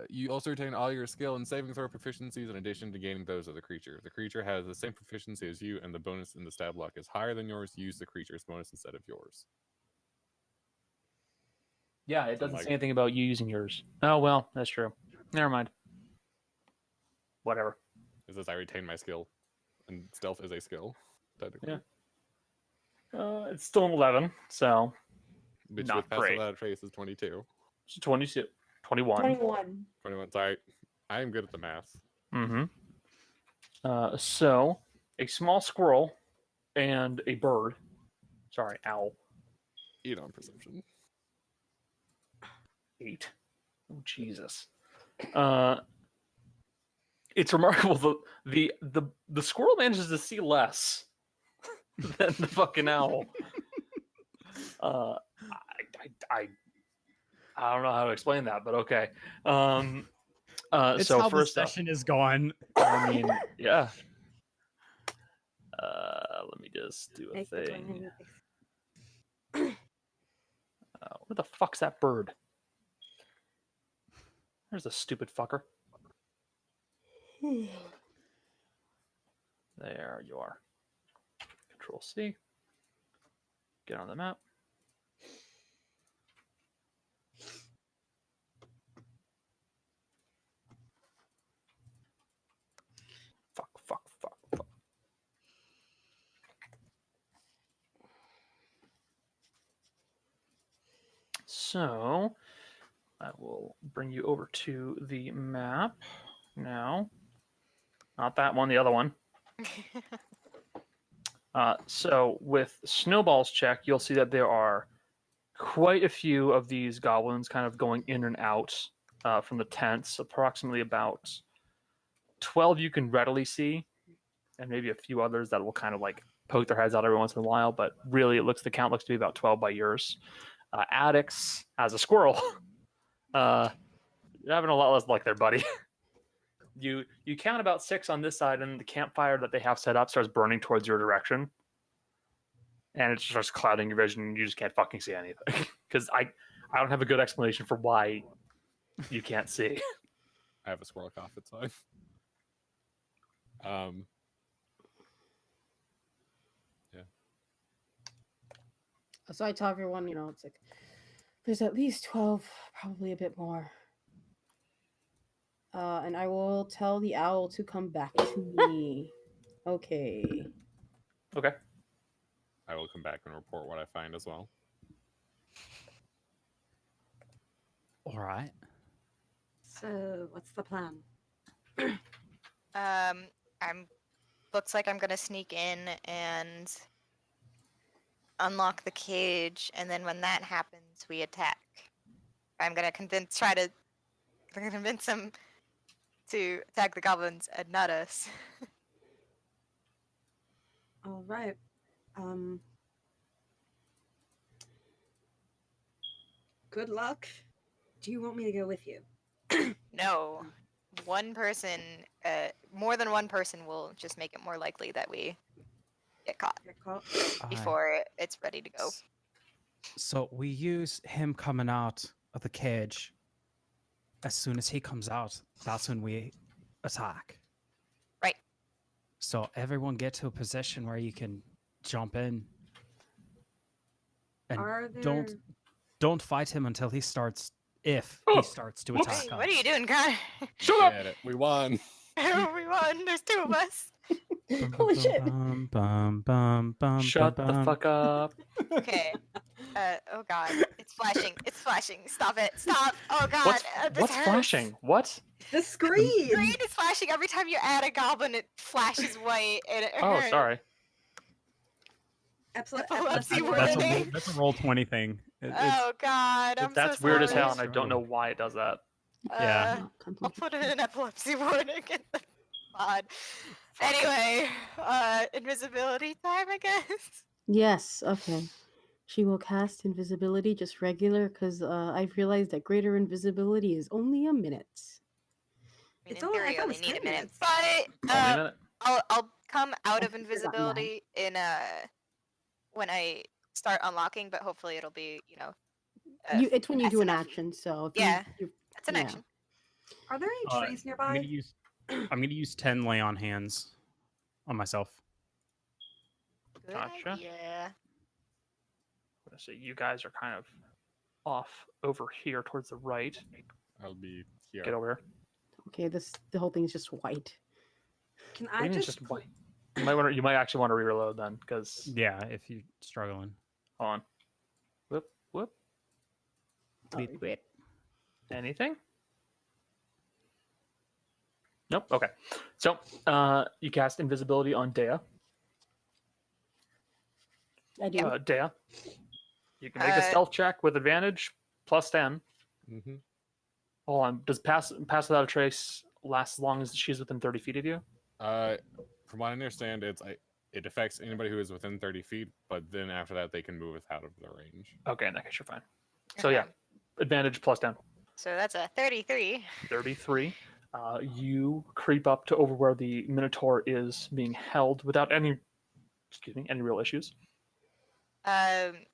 You also retain all your skill and saving throw proficiencies in addition to gaining those of the creature. If the creature has the same proficiency as you and the bonus in the stat block is higher than yours, use the creature's bonus instead of yours. Yeah, it doesn't like- say anything about you using yours. Oh well, that's true. Never mind. Whatever. It says I retain my skill, and stealth is a skill, technically. Yeah. It's still an 11, so Which Not with passive great. without a trace is 22. it's 22, 21. 21. 21. Sorry, I am good at the math. Mm-hmm. So a small squirrel and a bird. Sorry, owl. Eat on perception. 8. Oh Jesus. It's remarkable the squirrel manages to see less than the fucking owl. I don't know how to explain that, but okay. It's So how the first up, session is gone. I mean, yeah. Let me just do a Make the thing. plan. Where the fuck's that bird? There's a stupid fucker. There you are. Control C. Get on the map. Fuck. So, I will bring you over to the map now. Not that one, the other one. So, with Snowball's check, you'll see that there are quite a few of these goblins kind of going in and out from the tents. Approximately about 12 you can readily see, and maybe a few others that will kind of like poke their heads out every once in a while. But really, the count looks to be about 12 by yours. Addicts as a squirrel. You're having a lot less luck there, buddy. You count about 6 on this side, and the campfire that they have set up starts burning towards your direction, and it starts clouding your vision, and you just can't fucking see anything. Because I don't have a good explanation for why you can't see. I have a squirrel cough. It's fine. So I tell everyone, it's like there's at least 12, probably a bit more. And I will tell the owl to come back to me. Okay. Okay. I will come back and report what I find as well. All right. So, what's the plan? Looks like I'm gonna sneak in and unlock the cage, and then when that happens, we attack. I'm gonna convince him to attack the goblins and not us. All right. Good luck. Do you want me to go with you? No, one person, more than one person will just make it more likely that we get caught Get caught? before it's ready to go. So we use him coming out of the cage. As soon as he comes out, that's when we attack. Right. So everyone get to a position where you can jump in. And Are there... don't fight him until he starts if Oh, he starts to whoops. attack Hey, us. what are you doing, Connor? Shut up! Get it. We won. We won. There's 2 of us. Holy shit. Shut the fuck up. Okay. Oh god, it's flashing. It's flashing. Stop it. Stop. Oh god, this What's hurts. flashing? What? The screen. Green is flashing every time you add a goblin. It flashes white and it Oh, hurts. sorry. Epilepsy warning. That's a roll 20 thing. Oh god, I'm That's so weird as sorry. hell, and I don't know why it does that. Yeah. I'll put in an epilepsy warning in the pod. Anyway, invisibility time, I guess. Yes, okay. She will cast invisibility, just regular, because I've realized that greater invisibility is only a minute. I mean, It's in only- I theory, thought it only was need a 10 minute, minutes. but Only a minute. I'll come out of I've forgotten that. invisibility in when I start unlocking, but hopefully it'll be It's when you fast do an enough. action, so if Yeah, you that's an yeah. action. Are there any trees I'm nearby? gonna use 10 lay on hands on myself. Good Gotcha. idea. So you guys are kind of off over here towards the right. I'll be here. Get over here. Okay, the whole thing is just white. Can What do I you mean just white? You might actually want to reload then, because Yeah, if you're struggling. hold on. Whoop whoop. Bleep, bleep. Anything? Nope. Okay. So you cast invisibility on Dea. I do. Dea, you can make a stealth check with advantage plus 10. Mm-hmm. Hold on. Does pass without a trace last as long as she's within 30 feet of you? From what I understand, it affects anybody who is within 30 feet, but then after that, they can move out of the range. Okay, in that case, you're fine. So yeah, advantage plus 10. So that's a 33. 33. You creep up to over where the Minotaur is being held without any real issues.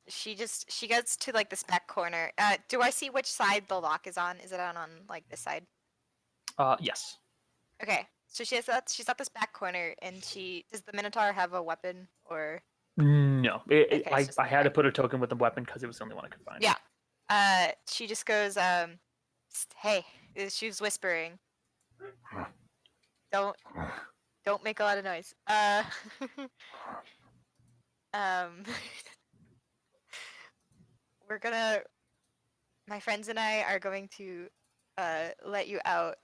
She gets to like this back corner. Do I see which side the lock is on? Is it on like this side? Yes. Okay. So she's at this back corner, and does the Minotaur have a weapon or? No, Okay, it's just I had to okay. put a token with the weapon because it was the only one I could find. Yeah. She just goes, hey, she was whispering. Don't make a lot of noise. My friends and I are going to let you out.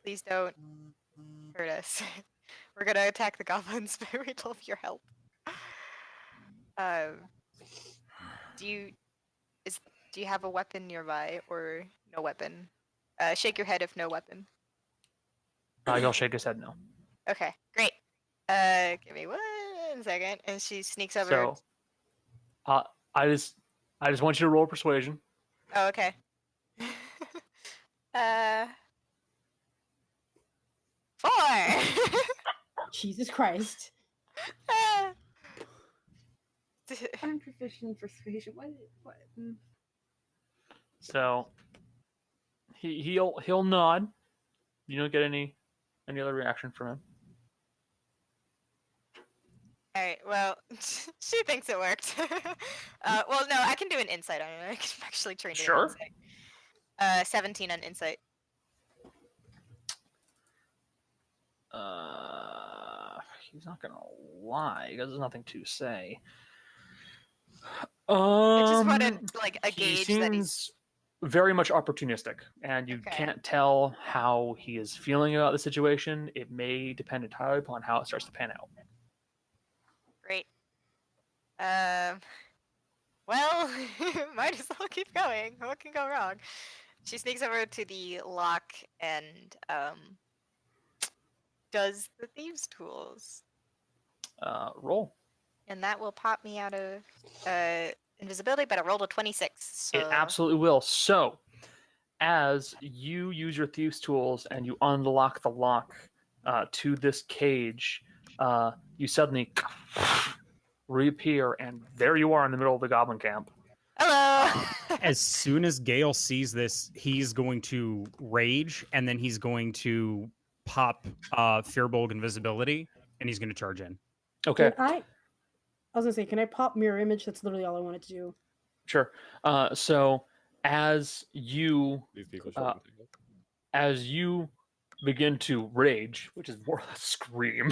Please don't hurt us. We're gonna attack the goblins, but we'd love your help. Do you have a weapon nearby or no weapon? Shake your head if no weapon. He'll shake his head no. Okay, great. Give me 1 second, and she sneaks over. So, I just want you to roll persuasion. Oh, okay. 4. Jesus Christ. I'm proficient in persuasion. What? So he'll nod. You don't get any other reaction from him. All right. Well, she thinks it worked. Well, no, I can do an insight on it. I can actually train it. Sure. Insight. 17 on insight. He's not gonna lie because there's nothing to say. I just wanted like a He gauge seems that he's very much opportunistic, and you Okay. can't tell how he is feeling about the situation. It may depend entirely upon how it starts to pan out. great. Well, might as well keep going. What can go wrong? She sneaks over to the lock and does the thieves' tools, Roll. and that will pop me out of invisibility. But I rolled a 26. So... It absolutely will. So, as you use your thieves' tools and you unlock the lock to this cage, you suddenly reappear, and there you are in the middle of the goblin camp. Hello. As soon as Gale sees this, he's going to rage, and then he's going to pop Fearbolg invisibility, and he's going to charge in. Okay, I was gonna say, can I pop mirror image? That's literally all I wanted to do. sure. So as you These people Uh, shouldn't take it. as you begin to rage, which is more a scream,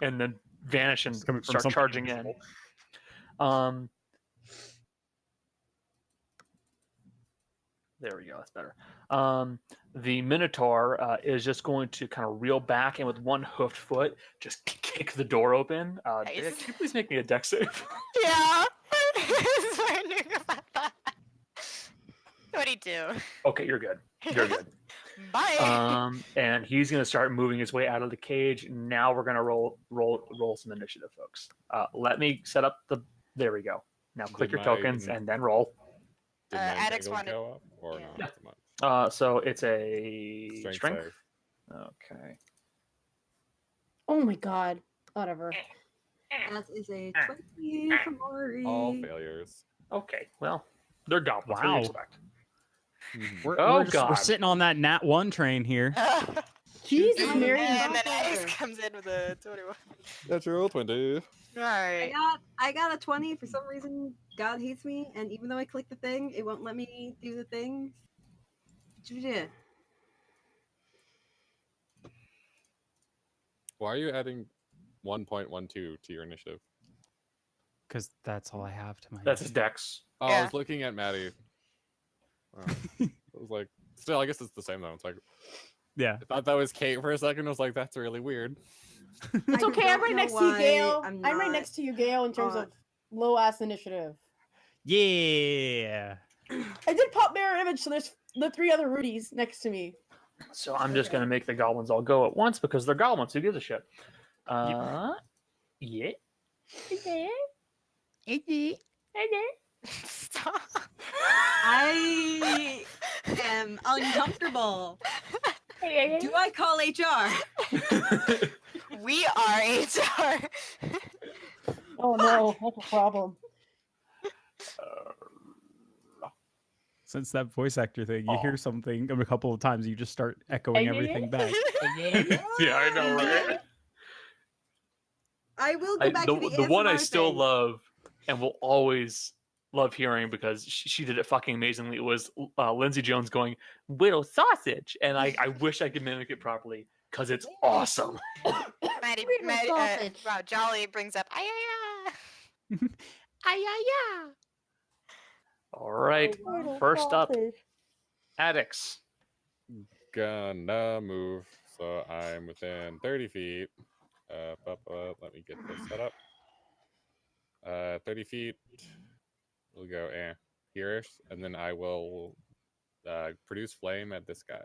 and then vanish and It's coming from start something charging in. invisible. There we go. That's better. The Minotaur is just going to kind of reel back and with one hoofed foot just kick the door open. Nice. Can you please make me a deck save? Yeah. I was wondering about that. 22. Okay, you're good. You're good. Bye. And he's going to start moving his way out of the cage. Now we're going to roll some initiative, folks. Let me set up the. There we go. Now click Did your my- tokens and then roll. Did my Addicts angle wanted- go up or yeah. not so much? So it's a Strength strength. save. Okay. Oh my god. Whatever. That is a 20 from Ori. All failures. Okay. Well, they're goblins. What do you Wow. expect? Mhm. We're God. sitting on that nat 1 train here. Jesus, And Mary. And then Godfather. Ace comes in with a 21. Natural 20. Alright. I got a 20 for some reason. God hates me, and even though I click the thing, it won't let me do the thing. Yeah. Why are you adding 1.12 to your initiative? Because that's all I have to my That's his dex. Oh, I Yeah. was looking at Maddie. I was like, still, I guess it's the same though. It's like, Yeah. I thought that was Kate for a second. I was like, that's really weird. It's I okay. I'm don't right know next to you, why Gail. I'm I'm right not next to you, Gail, in terms on- of low ass initiative. Yeah. I did pop mirror image, so there's the 3 other Rudies next to me. So I'm just going to make the goblins all go at once because they're goblins. Who gives a shit? Yeah. Stop. I am uncomfortable. Do I call HR? We are HR. Oh no, that's a problem. Since that voice actor thing, you Oh. hear something a couple of times, you just start echoing everything back. Yeah, I know, right? I will go back to The one I ASMR still thing. love and will always love hearing because she did it fucking amazingly. It was Lindsay Jones going "Widow sausage," and I wish I could mimic it properly because it's awesome. Maddie, Read my sausage. wow, Jolly brings up ayaya. All right, first up, addicts. Gonna move. So I'm within 30 feet. Let me get this set up. 30 feet. We'll go here-ish, and then I will produce flame at this guy.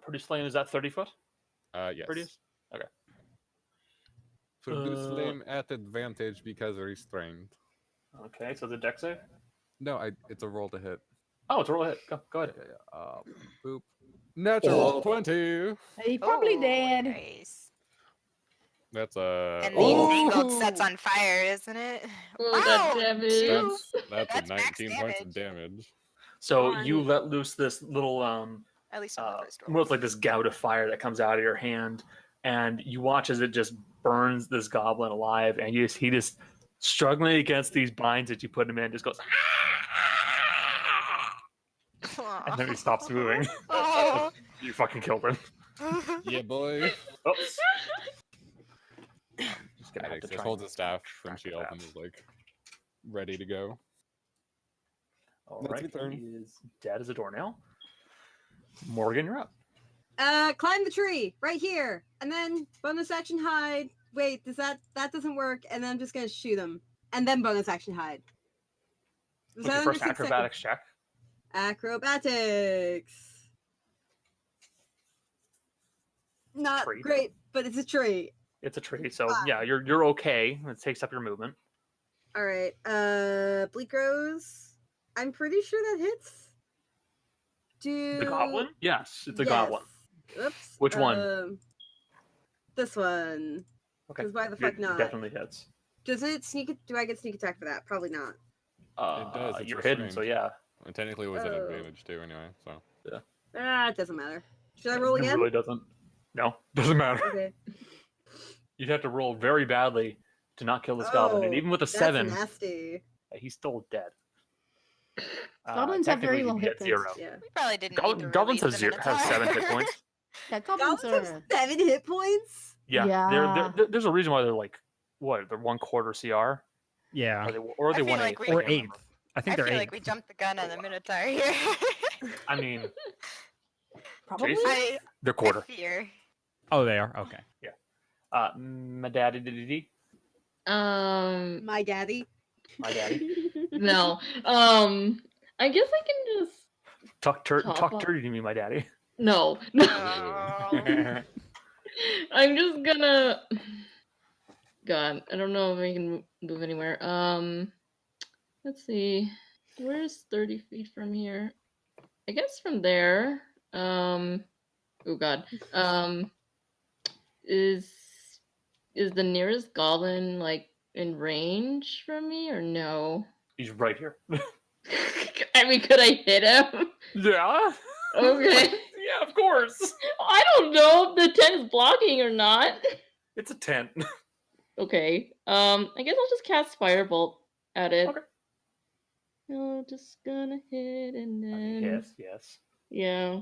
Produce flame, is that 30 foot? Yes. Produce? Okay. Produce flame at advantage because restrained. Okay, so the deck save? No, it's a roll to hit. Oh, it's a roll hit. Go ahead. Boop. Natural 20. He probably Oh, did. Nice. That's a. And the entangled sets on fire, isn't it? Oh, that Wow, damage. two. That's That's a max 19 points of damage. So Fun. you let loose this little At least on the first roll. more like this gout of fire that comes out of your hand, and you watch as it just burns this goblin alive, and he just struggling against these binds that you put him in, just goes, and then he stops moving. Oh. You fucking killed him. Yeah, boy. Oops. Just gonna have Alex to just try holds and his staff track and the shield and path. is like ready to go. All That's right, my turn. he is dead as a doornail. Morgan, you're up. Climb the tree right here, and then bonus action hide. Wait, that doesn't work? And then I'm just gonna shoot him, and then bonus action hide. Was What's that your under first 6 seconds? acrobatics check? Acrobatics. Not Tree. great, but it's a tree. It's a tree, so yeah, you're okay. It takes up your movement. All right. Bleak Rose. I'm pretty sure that hits. The goblin? Yes, it's a Yes. goblin. Oops. Which one? This one. Okay. 'Cause why the It fuck not? Definitely hits. Does it sneak? Do I get sneak attack for that? Probably not. It does, it's You're hidden, restrained. so yeah. And technically it was an Oh. advantage too, anyway. So It doesn't matter. Should I roll It again? really doesn't. No, doesn't matter. Okay. You'd have to roll very badly to not kill this goblin, and Oh, even with a That's 7, nasty. he's still dead. Goblins have very technically low you'd be hit at points. 0. Yeah. We probably didn't need to Goblins have, release the have 7 hit Minotaur. points. Yeah, goblins Goblins have are. 7 hit points? Yeah, Yeah. there's a reason why they're like, what, they're 1/4 CR? Yeah. Or are I they feel 1/8? like we- I Or can't remember. eighth. I I think feel they're like we eighth. jumped the gun on the Minotaur here. I mean, Probably. Jason? They're I quarter. fear. Oh, they are? Okay. My daddy did My daddy. my daddy. No. I guess I can just Tuck Top up. turdy to me, my daddy. no. Oh. I'm just gonna. God, I don't know if I can move anywhere. Let's see. Where's 30 feet from here? I guess from there. Oh God. Is the nearest goblin like in range from me or no? He's right here. I mean, could I hit him? Yeah. Okay. Yeah, of course. I don't know if the tent is blocking or not. It's a tent. Okay. I guess I'll just cast Firebolt at it. Okay. No, just gonna hit and then Yes. yeah.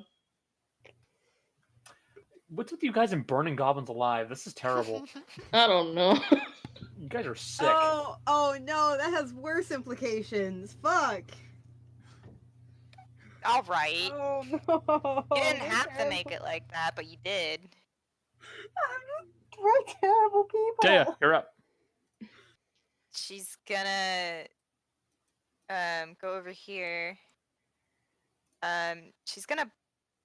What's with you guys and burning goblins alive? This is terrible. I don't know. You guys are sick. Oh no, that has worse implications. Fuck. All right. Oh no. You didn't have to make it like that, but you did. We're terrible people. Taya, you're up. She's gonna go over here. She's gonna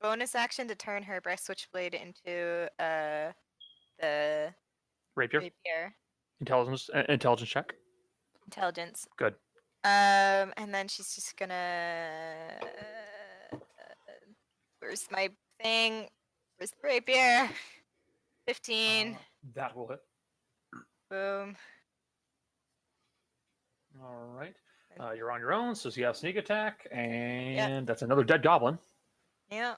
bonus action to turn her breast switchblade into the Rapier. rapier. Intelligence check. Intelligence. Good. And then she's just gonna. Where's my thing? Where's the rapier? 15. That will hit. Boom. All right. You're on your own, so you have sneak attack, and that's another dead goblin. Yeah.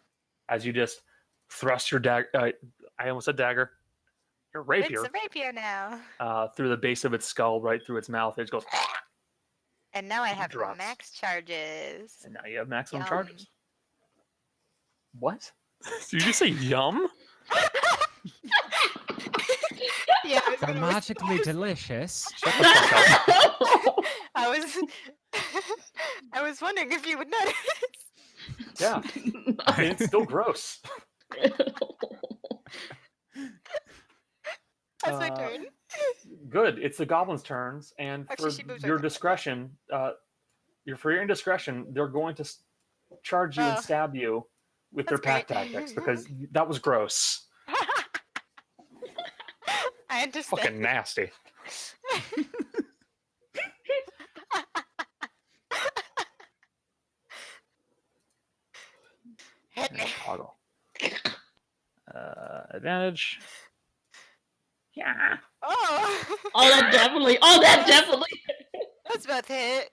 As you just thrust your dagger. I almost said dagger. Your rapier. It's a rapier now. Through the base of its skull, right through its mouth. It just goes. And now I have drops. max charges. And now you have maximum Yum. charges. What? Did you just say yum? Yeah, I was They're gonna magically delicious. I was I was wondering if you would notice. Yeah. I mean, it's still gross. That's my turn. Good. It's the goblins' turns, and Actually, for she moves your right discretion, for your indiscretion, they're going to charge you and Oh. stab you with their That's pack great. tactics because that was gross. I understand. Fucking nasty. Hit me. Toggle. Advantage. Yeah. Oh, Oh, that definitely. Oh, that definitely. that's about to hit.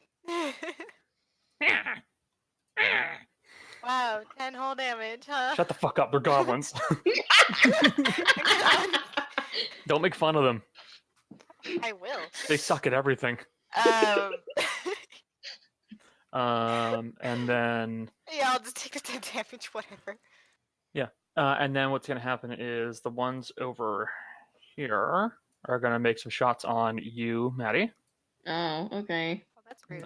Wow, 10 whole damage, huh? Shut the fuck up. They're goblins. Don't make fun of them. I will. They suck at everything. And then Yeah, I'll just take the 10 damage, whatever. and then what's gonna happen is the ones over here are gonna make some shots on you, Maddie. Oh, okay. Oh, that's rude.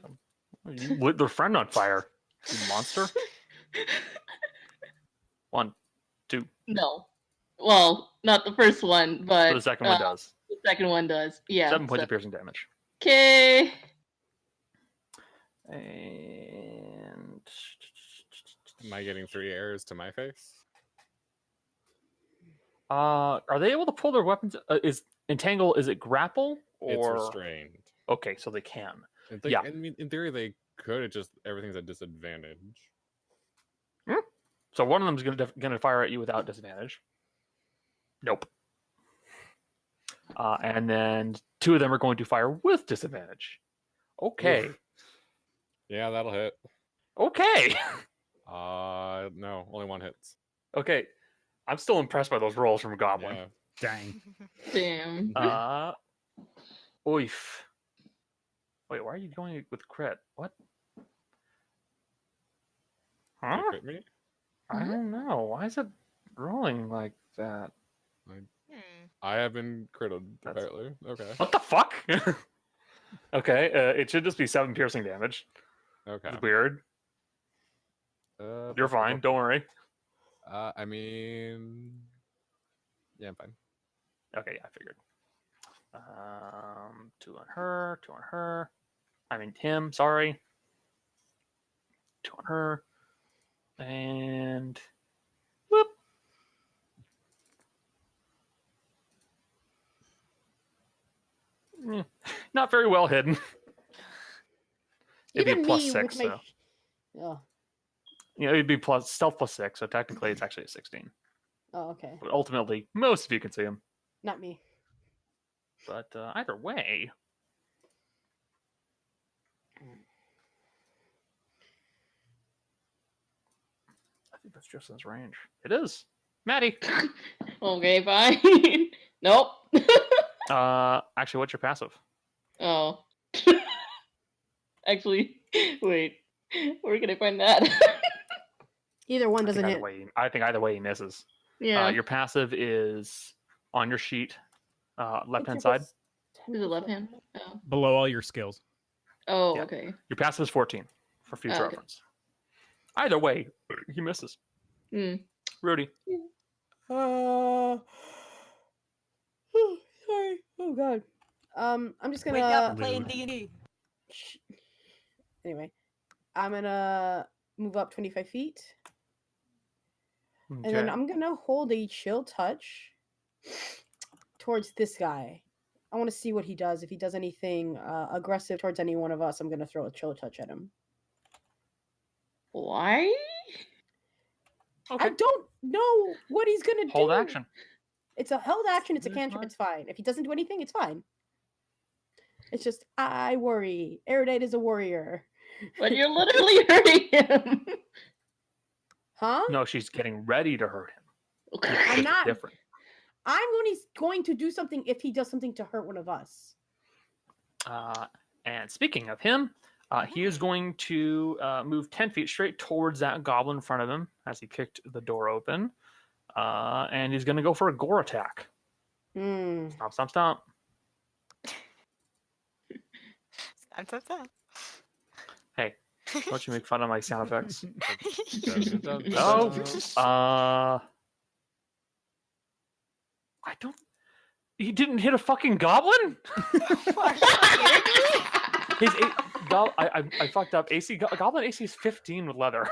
You lit their friend on fire, you monster. 1, 2. No. Well, not the first one, but But the second one does. The second one does. Yeah. 7 points of piercing damage. Okay. And Am I getting 3 arrows to my face? are they able to pull their weapons? Is entangle? Is it grapple It's or restrained. okay? So they can. Yeah. Yeah. I mean, in theory, they could. It just everything's at disadvantage. So one of them is gonna fire at you without disadvantage. Nope. And then 2 of them are going to fire with disadvantage. Okay. Oof. Yeah, that'll hit. Okay. No, only 1 hits. Okay. I'm still impressed by those rolls from Goblin. Yeah. Dang. Damn. Oof. Wait, why are you going with crit? What? Did it Huh? crit me? I don't know. Why is it rolling like that? I have been critted, That's- apparently. Okay. What the fuck? Okay, it should just be 7 piercing damage. Okay. It's weird. You're fine. Don't worry. I mean, yeah, I'm fine. Okay, yeah, I figured. 2 on her. 2 on her. I mean him. Sorry. 2 on her. And whoop. Not very well hidden. It'd be a Even plus me 6, with my. so Oh, it'd be plus stealth plus 6. So technically, it's actually a 16. oh, okay. But ultimately, most of you can see him. Not me. But either way, I think that's just in his range. It is. Maddie. Okay, fine. Nope. Actually, what's your passive? Oh. Actually, wait. Where can I find that? Either one doesn't hit. I think either way he misses. Yeah. Your passive is on your sheet, left hand It's side. just Is it left 10%. hand? Oh. Below all your skills. Oh, Yeah. okay. Your passive is 14 for future Oh, okay. reference. Either way, he misses. Hmm. Rudy. Oh, sorry. Oh God. I'm just gonna. Wake up playing Rude. D&D. Anyway, I'm gonna move up 25 feet, and then Okay. I'm gonna hold a chill touch towards this guy. I want to see what he does. If he does anything aggressive towards any one of us, I'm gonna throw a chill touch at him. Why? Okay. I don't know what he's gonna Hold do. action. It's a held action. It's a There's cantrip. mine. It's fine. If he doesn't do anything, it's fine. It's just I worry. Erudite is a warrior. But you're literally hurting him. Huh? No, she's getting ready to hurt him. Okay. I'm It's not. different. I'm going to do something if he does something to hurt one of us. And speaking of him, he is going to move 10 feet straight towards that goblin in front of him as he kicked the door open. And he's going to go for a gore attack. Hmm. Stomp, stomp, stomp. Stop. Hey, don't you make fun of my sound effects. No. No. I don't. He didn't hit a fucking goblin? His I fucked up. Goblin AC is 15 with leather.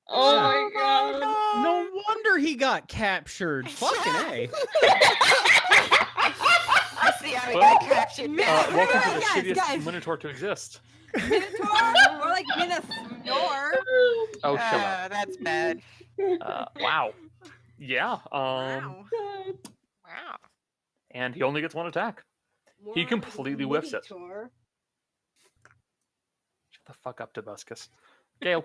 Oh my god. No wonder he got captured. Fucking A. I see how we Well, got captured. Welcome to the Guys, shittiest guys. Minotaur to exist. Minotaur? More like Minosaur. Oh, shut up. That's bad. Wow. Yeah. Wow. And And he only gets one attack. He More completely whiffs it. Minotaur. Shut the fuck up, Tobuscus. Gale.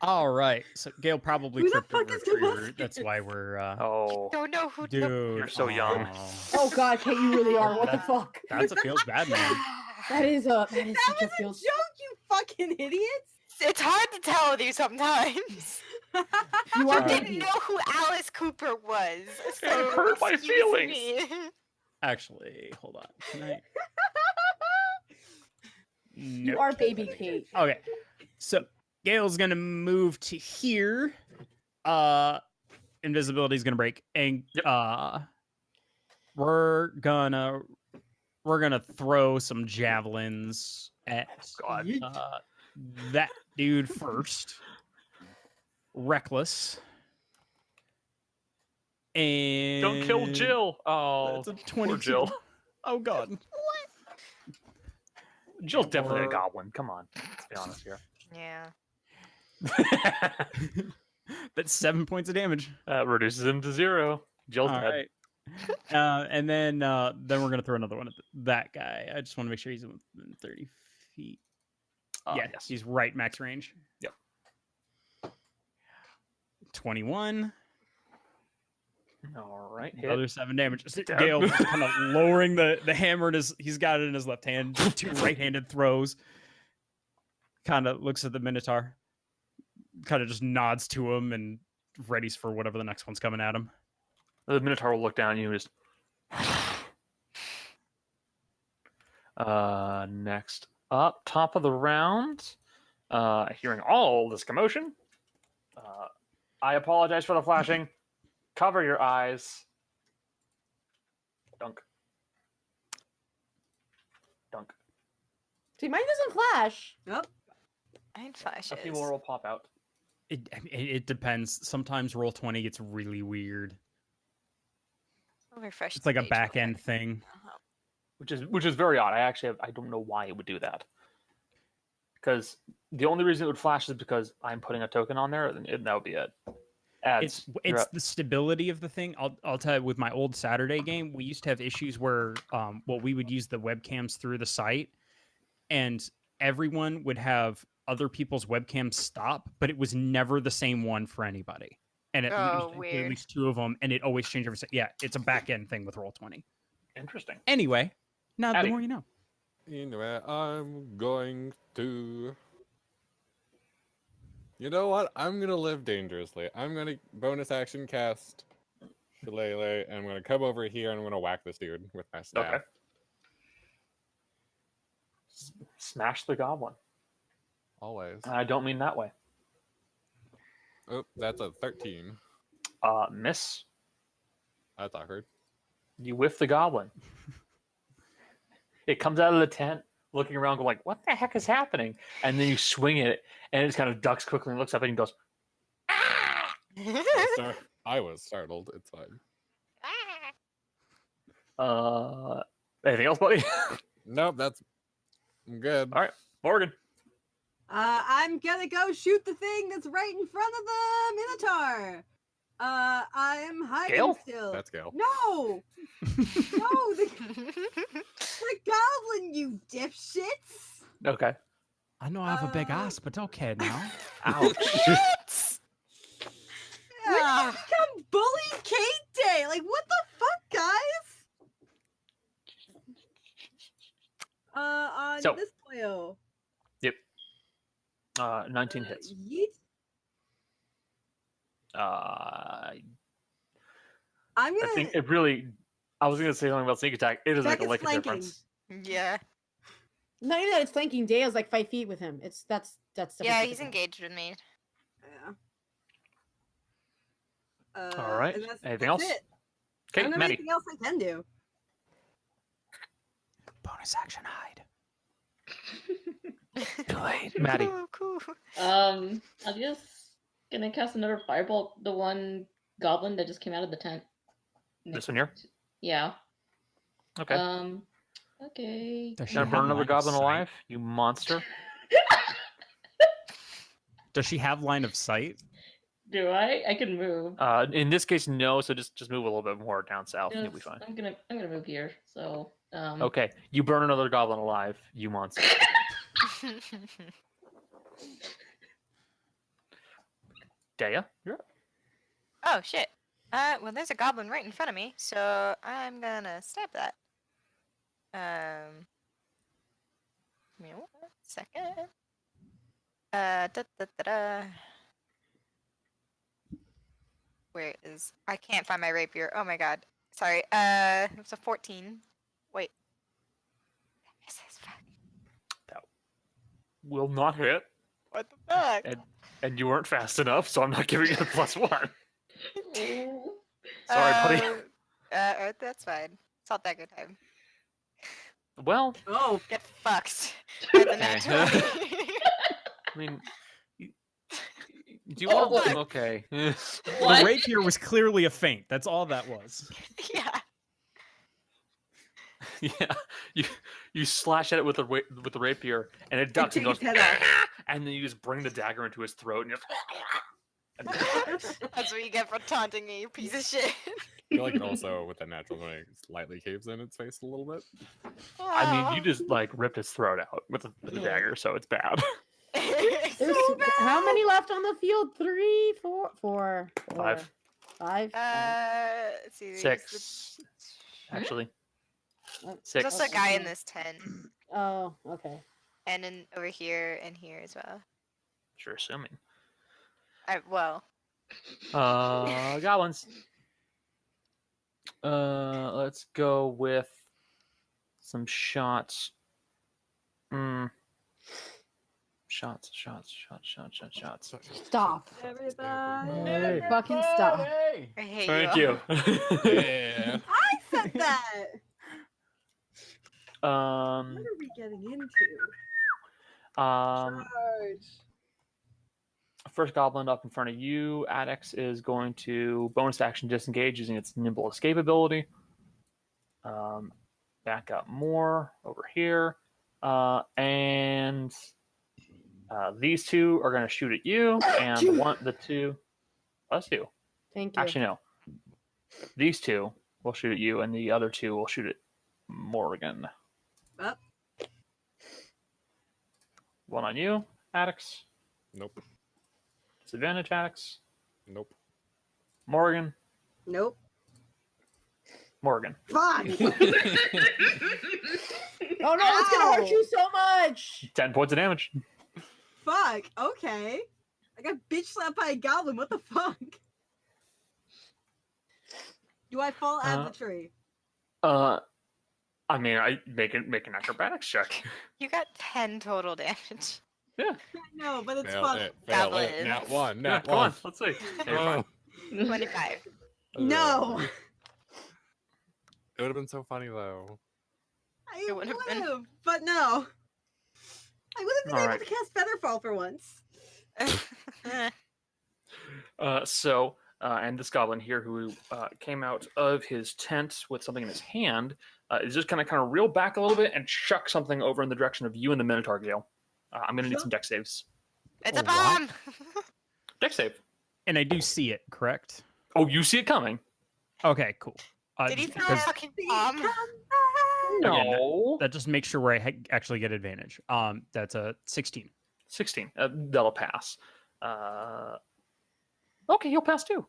All right. So Gail probably Who the tripped fuck over is Freer. Tobuscus? That's why we're Oh. Don't know who. dude. You're so young. aw. Oh God, Kate, you really are. What the fuck? That's a feels bad man. That is That such was a a feels. joke, you fucking idiots. It's hard to tell with you sometimes. You You are Alright. didn't baby. know who Alice Cooper was. So It hurt my excuse feelings. me. Actually, hold on. Can I? You Nope. are baby Kate. Okay. So Gail's gonna move to here. Invisibility's gonna break, and we're gonna throw some javelins at God. that dude first. Reckless. And Don't kill Jill. Oh, That's a poor 22. Jill. Oh God. Jill's definitely a Or- goblin. Come on. Let's be honest here. Yeah. That's 7 points of damage. Reduces him to 0. Jill's All dead. right. And then we're gonna throw another one at that guy. I just want to make sure he's within 30 feet. Yeah, Yes. he's right max range. Yep. 21. All right. Hit. Another 7 damage. Damn. Gale kind of lowering the hammer in he's got it in his left hand. 2 right-handed throws. Kind of looks at the Minotaur. kind of just nods to him and readies for whatever the next one's coming at him. The Minotaur will look down at you and just. Next up, top of the round. Hearing all this commotion, I apologize for the flashing. Cover your eyes. Dunk. Dunk. See, mine doesn't flash. Nope. Mine flashes. A few more will pop out. It depends. Sometimes Roll20 gets really weird. I'll refresh It's the like a page back real end quick. thing. Which is very odd. I don't know why it would do that. Because the only reason it would flash is because I'm putting a token on there, and that would be it. It's the stability of the thing. I'll tell you, with my old Saturday game, we used to have issues where we would use the webcams through the site, and everyone would have other people's webcams stop, but it was never the same one for anybody. And it Oh, usually weird. at least 2 of them, and it always changed every second. Yeah, it's a back end thing with Roll20. Interesting. Anyway, now Addy. the more you know. Anyway, I'm going to. You know what? I'm gonna live dangerously. I'm gonna bonus action cast Shillelagh, and I'm gonna come over here and I'm gonna whack this dude with my staff. Okay. Smash the goblin. Always. I don't mean that way. Oh, that's a 13. Miss. That's awkward. You whiff the goblin. It comes out of the tent, looking around, going like, "What the heck is happening?" And then you swing it, and it just kind of ducks quickly and looks up and goes, "Ah!" I was startled. It's fine. Anything else, buddy? Nope, I'm good. All right, Morgan. I'm gonna go shoot the thing that's right in front of the Minotaur. I'm hiding Gale? still. That's Gale. No, no, the goblin, you dipshits. Okay. I know I have a big ass, but okay now. Ouch. When did you become bully Kate Day? Like, what the fuck, guys? On So- this boyo. 19 hits. Yeet. I I'm gonna. think it really. I was gonna say something about sneak attack. It doesn't make a lick of flanking. difference. Yeah. Not even that it's flanking. Dale's like 5 feet with him. That's Yeah, he's engaged with me. Yeah. All right. and Anything that's else? it. I Okay, don't have Maddie. anything else I can do. Bonus action hide. Too late, Maddie. Cool. I'm just gonna cast another firebolt. The one goblin that just came out of the tent. This one here. Yeah. Okay. Okay. Does she Gonna have burn another line of goblin sight? alive, you monster. Does she have line of sight? Do I? I can move. In this case, no. So just move a little bit more down south. You'll be Just- fine. I'm gonna move here. So Okay. You burn another goblin alive, you monster. Dea, you're up. Oh shit. Well, there's a goblin right in front of me, so I'm gonna stab that. Give me 1 second. Where is? I can't find my rapier. Oh my god. Sorry. It's a 14. Wait. This is fuck. Will not hit, What the fuck? and you weren't fast enough, so I'm not giving you the +1. Sorry, buddy. That's fine. It's not that good time. Well, Oh, Get fucked. By the Okay. natural. I mean, do you want? fuck. Okay. The What? rapier was clearly a feint. That's all that was. Yeah. Yeah, you slash at it with the rapier, and it ducks and take goes, his head off. and then you just bring the dagger into his throat, and and That's what you get for taunting me, you piece of shit. I feel like it also, with that natural 20, slightly caves in its face a little bit. I mean, you just like ripped his throat out with the Yeah. dagger, so it's bad. There's how many left on the field? 3, 4, 4, 5, 5. Let's see. there's 6, actually, Oh, 6. There's also a guy in this tent, Oh, okay. and then over here and here as well. Sure, assuming. Well, Goblins. Let's go with some shots. Shots. Stop. Everybody. Fucking stop. I hate Thank you. you. Yeah. I said that. What um, are we getting into? um, Charge. first goblin up in front of you, Adex is going to bonus action disengage using its nimble escape ability. Back up more over here. And these two are going to shoot at you, and the two, us two. Thank you. Actually, no. These two will shoot at you, and the other two will shoot at Morgan. Up. One on you, Adex. Nope. Disadvantage, Adex. Nope. Morgan. Nope. Morgan. Fuck. Oh no, it's gonna hurt you so much. 10 points of damage. Fuck. Okay. I got bitch slapped by a goblin. What the fuck? Do I fall out of the tree? I mean, I make an acrobatics check. You got 10 total damage. No, but it's Fail fun. it. Fail it. Goblins. Nat one. Yeah, Nat come one. on, let's see. Oh. 25. No. It would have been so funny though. I It would would've been. have, but no. I would have been able Alright. to cast Featherfall for once. And this goblin here, who came out of his tent with something in his hand, is just kind of reel back a little bit and chuck something over in the direction of you and the Minotaur, Gale. I'm going to need some dex saves. It's a Oh, bomb! Dex save. And I do see it, correct? Oh, you see it coming? Okay, cool. Did he throw a because fucking bomb? Again, No. that just makes sure where I actually get advantage. That's a 16. 16. That'll pass. Okay, you'll pass too.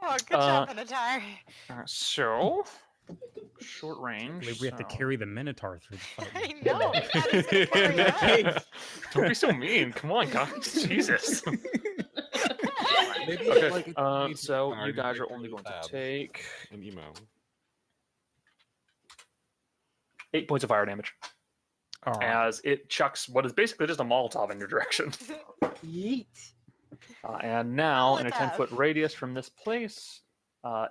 Oh, good job, Minotaur. So, short I range. believe we have to so- carry the Minotaur through the I fight. know. Alex is gonna carry it on. Don't be so mean. Come on, guys. Jesus. Maybe Okay. like So you guys are only going to take an emo. 8 points of fire damage All right. as it chucks what is basically just a Molotov in your direction. Yeet. And now, in a Molotov. 10-foot radius from this place,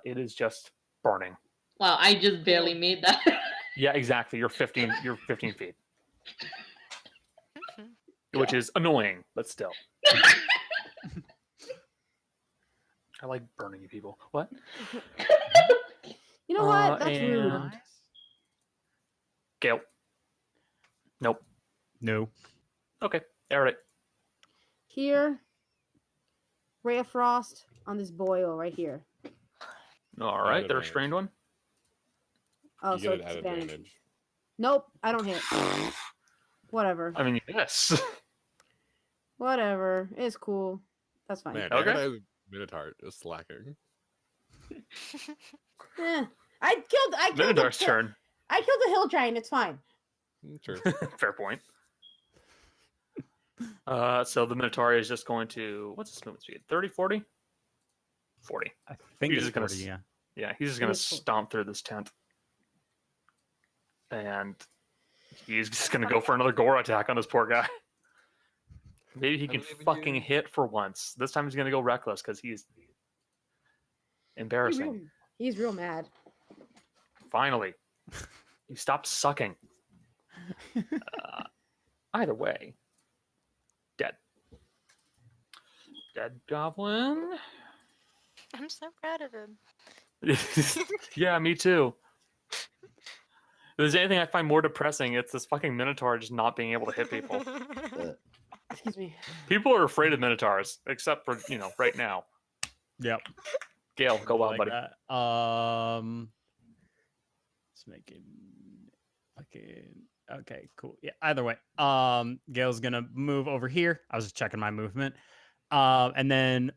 it is just burning. Wow, I just barely made that. Yeah, exactly. You're 15. You're 15 feet, which is annoying, but still. I like burning you people. What? You know what? That's rude. and- Gale. Nope. No. Okay. All right. Here, Ray of Frost on this boil right here. All right. Add They're a advantage. strained one. Oh, You so get it it's at advantage. advantage. Nope, I don't hit. Whatever. I mean, yes. Whatever. It's cool. That's fine. Man, Okay. okay. Minotaur is slacking. I killed Minotaur's turn. I killed the hill giant. It's fine. True. Fair point. So the Minotaur is just going to, what's his movement speed? 30, 40? 40. I think He's it's just gonna 40, yeah. Yeah, he's just going to It is 40. stomp through this tent. And he's just going to go for another gore attack on this poor guy. Maybe he can believe in fucking you. hit for once. This time he's going to go reckless because he's embarrassing. He's real mad. Finally. You stopped sucking. Either way. Dead. Dead goblin. I'm so proud of him. Yeah, me too. If there's anything I find more depressing, it's this fucking Minotaur just not being able to hit people. Excuse me. People are afraid of Minotaurs, except for, right now. Yep. Gale, go wild, Like buddy. that. Let's make it fucking okay, cool. Yeah, either way. Gale's gonna move over here. I was just checking my movement. And then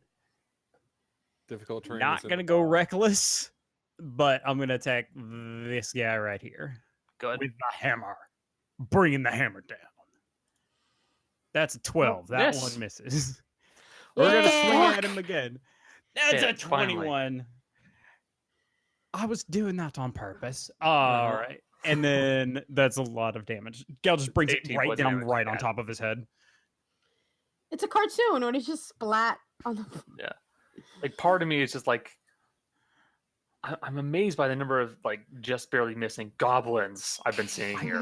Difficult terrain. not is in gonna the go ball. reckless, but I'm gonna attack this guy right here Good. with the hammer. Bringing the hammer down. That's a 12. That miss. one misses. We're gonna Yeah. swing at him again. That's a Hit, finally. 21. I was doing that on purpose. All right. And then that's a lot of damage. Gale just brings it 18 right points down, damage, right on yeah. top of his head. It's a cartoon when it's just splat on the. Like, part of me is just like, I'm amazed by the number of like just barely missing goblins I've been seeing here.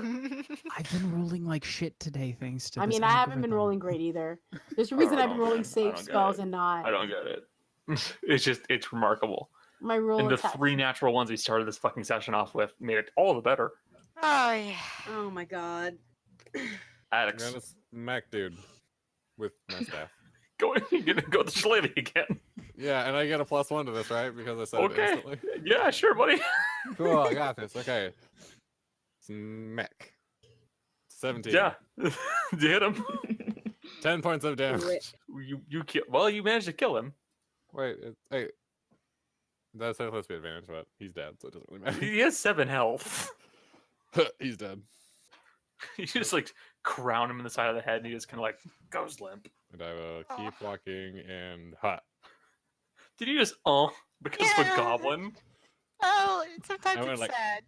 I've been rolling like shit today, thanks to I this mean, I haven't been algorithm. rolling great either. There's a reason I've been rolling safe get spells it. and not I don't get it. It's remarkable. my roll And the attack. 3 natural ones we started this fucking session off with made it all the better. Oh yeah. Oh my god. I'm Addicts, gonna smack dude with my staff. you're gonna go to Shillelagh again. Yeah, and I get a +1 to this, right? Because I said it Okay. instantly. Yeah, sure, buddy. Cool, I got this. Okay. Smack. 17. Yeah, you hit him. 10 points of damage. You kill. Well, you managed to kill him. Wait, hey. That's supposed to be advantage, but he's dead, so it doesn't really matter. He has 7 health. He's dead. You just like crown him in the side of the head, and he just kind of like goes limp. And I will keep walking and hot. Did you just because of a Yeah. goblin? Oh, sometimes I went it's like- sad.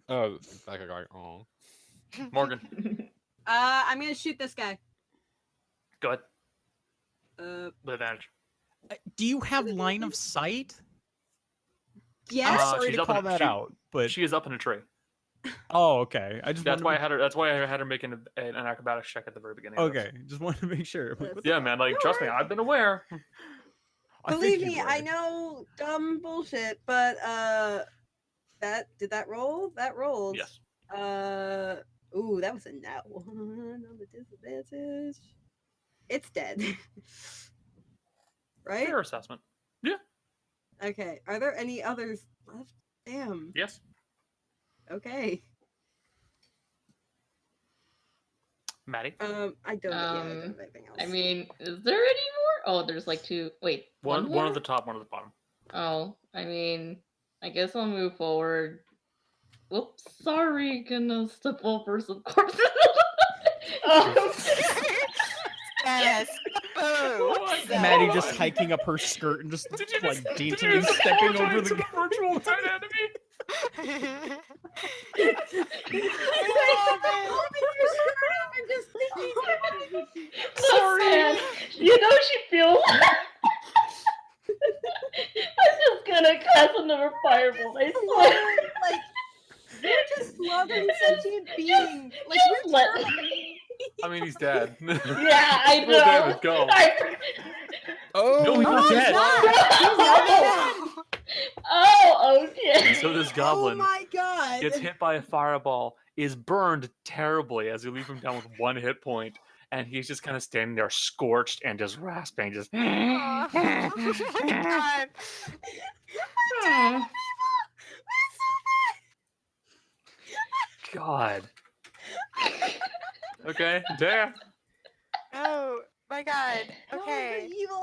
Oh, like I'm going, oh. Morgan, I'm gonna shoot this guy. go ahead. Uh, With advantage. Do you have line of sight? I'm yes. sorry she's to up in call a- that she- out, but She is up in a tree. oh, okay. I just That's wanted why to I had her. That's why I had her making an acrobatics check at the very beginning. of this. Okay, just wanted to make sure. I'm like, what the- Yeah, man. Like, trust me, I've been aware. I Believe think you me, I would. know dumb bullshit, but that roll? That rolled. Yes. Ooh, that was a nat one on the disadvantage. It's dead. Right? Fair assessment. Okay. Are there any others left? Damn. Yes. Okay. Maddie. I don't. Yeah, I don't Um, have anything else. I mean, is there any more? Oh, there's like 2. Wait, One more? at the top, one at the bottom. Oh, I mean, I guess I'll move forward. Whoops, sorry, gonna step over some corpses. Yes. Boo. Maddie just hiking up her skirt and just like daintily stepping over the. virtual dead enemy. Sorry. You know she feels. I'm just gonna cast another fireball. I swear. Like, you're just loving sentient being. Like, Just we're let. I mean, he's dead. Yeah, I Full damage, know. go. Oh, No, he's not he's dead. not. Oh, okay. So this Oh goblin my god. gets hit by a fireball, is burned terribly as you leave him down with 1 hit point, and he's just kind of standing there, scorched and just rasping, just. Oh my god. Hmm. God. Okay, there. Oh my god. Oh, Okay. they're evil.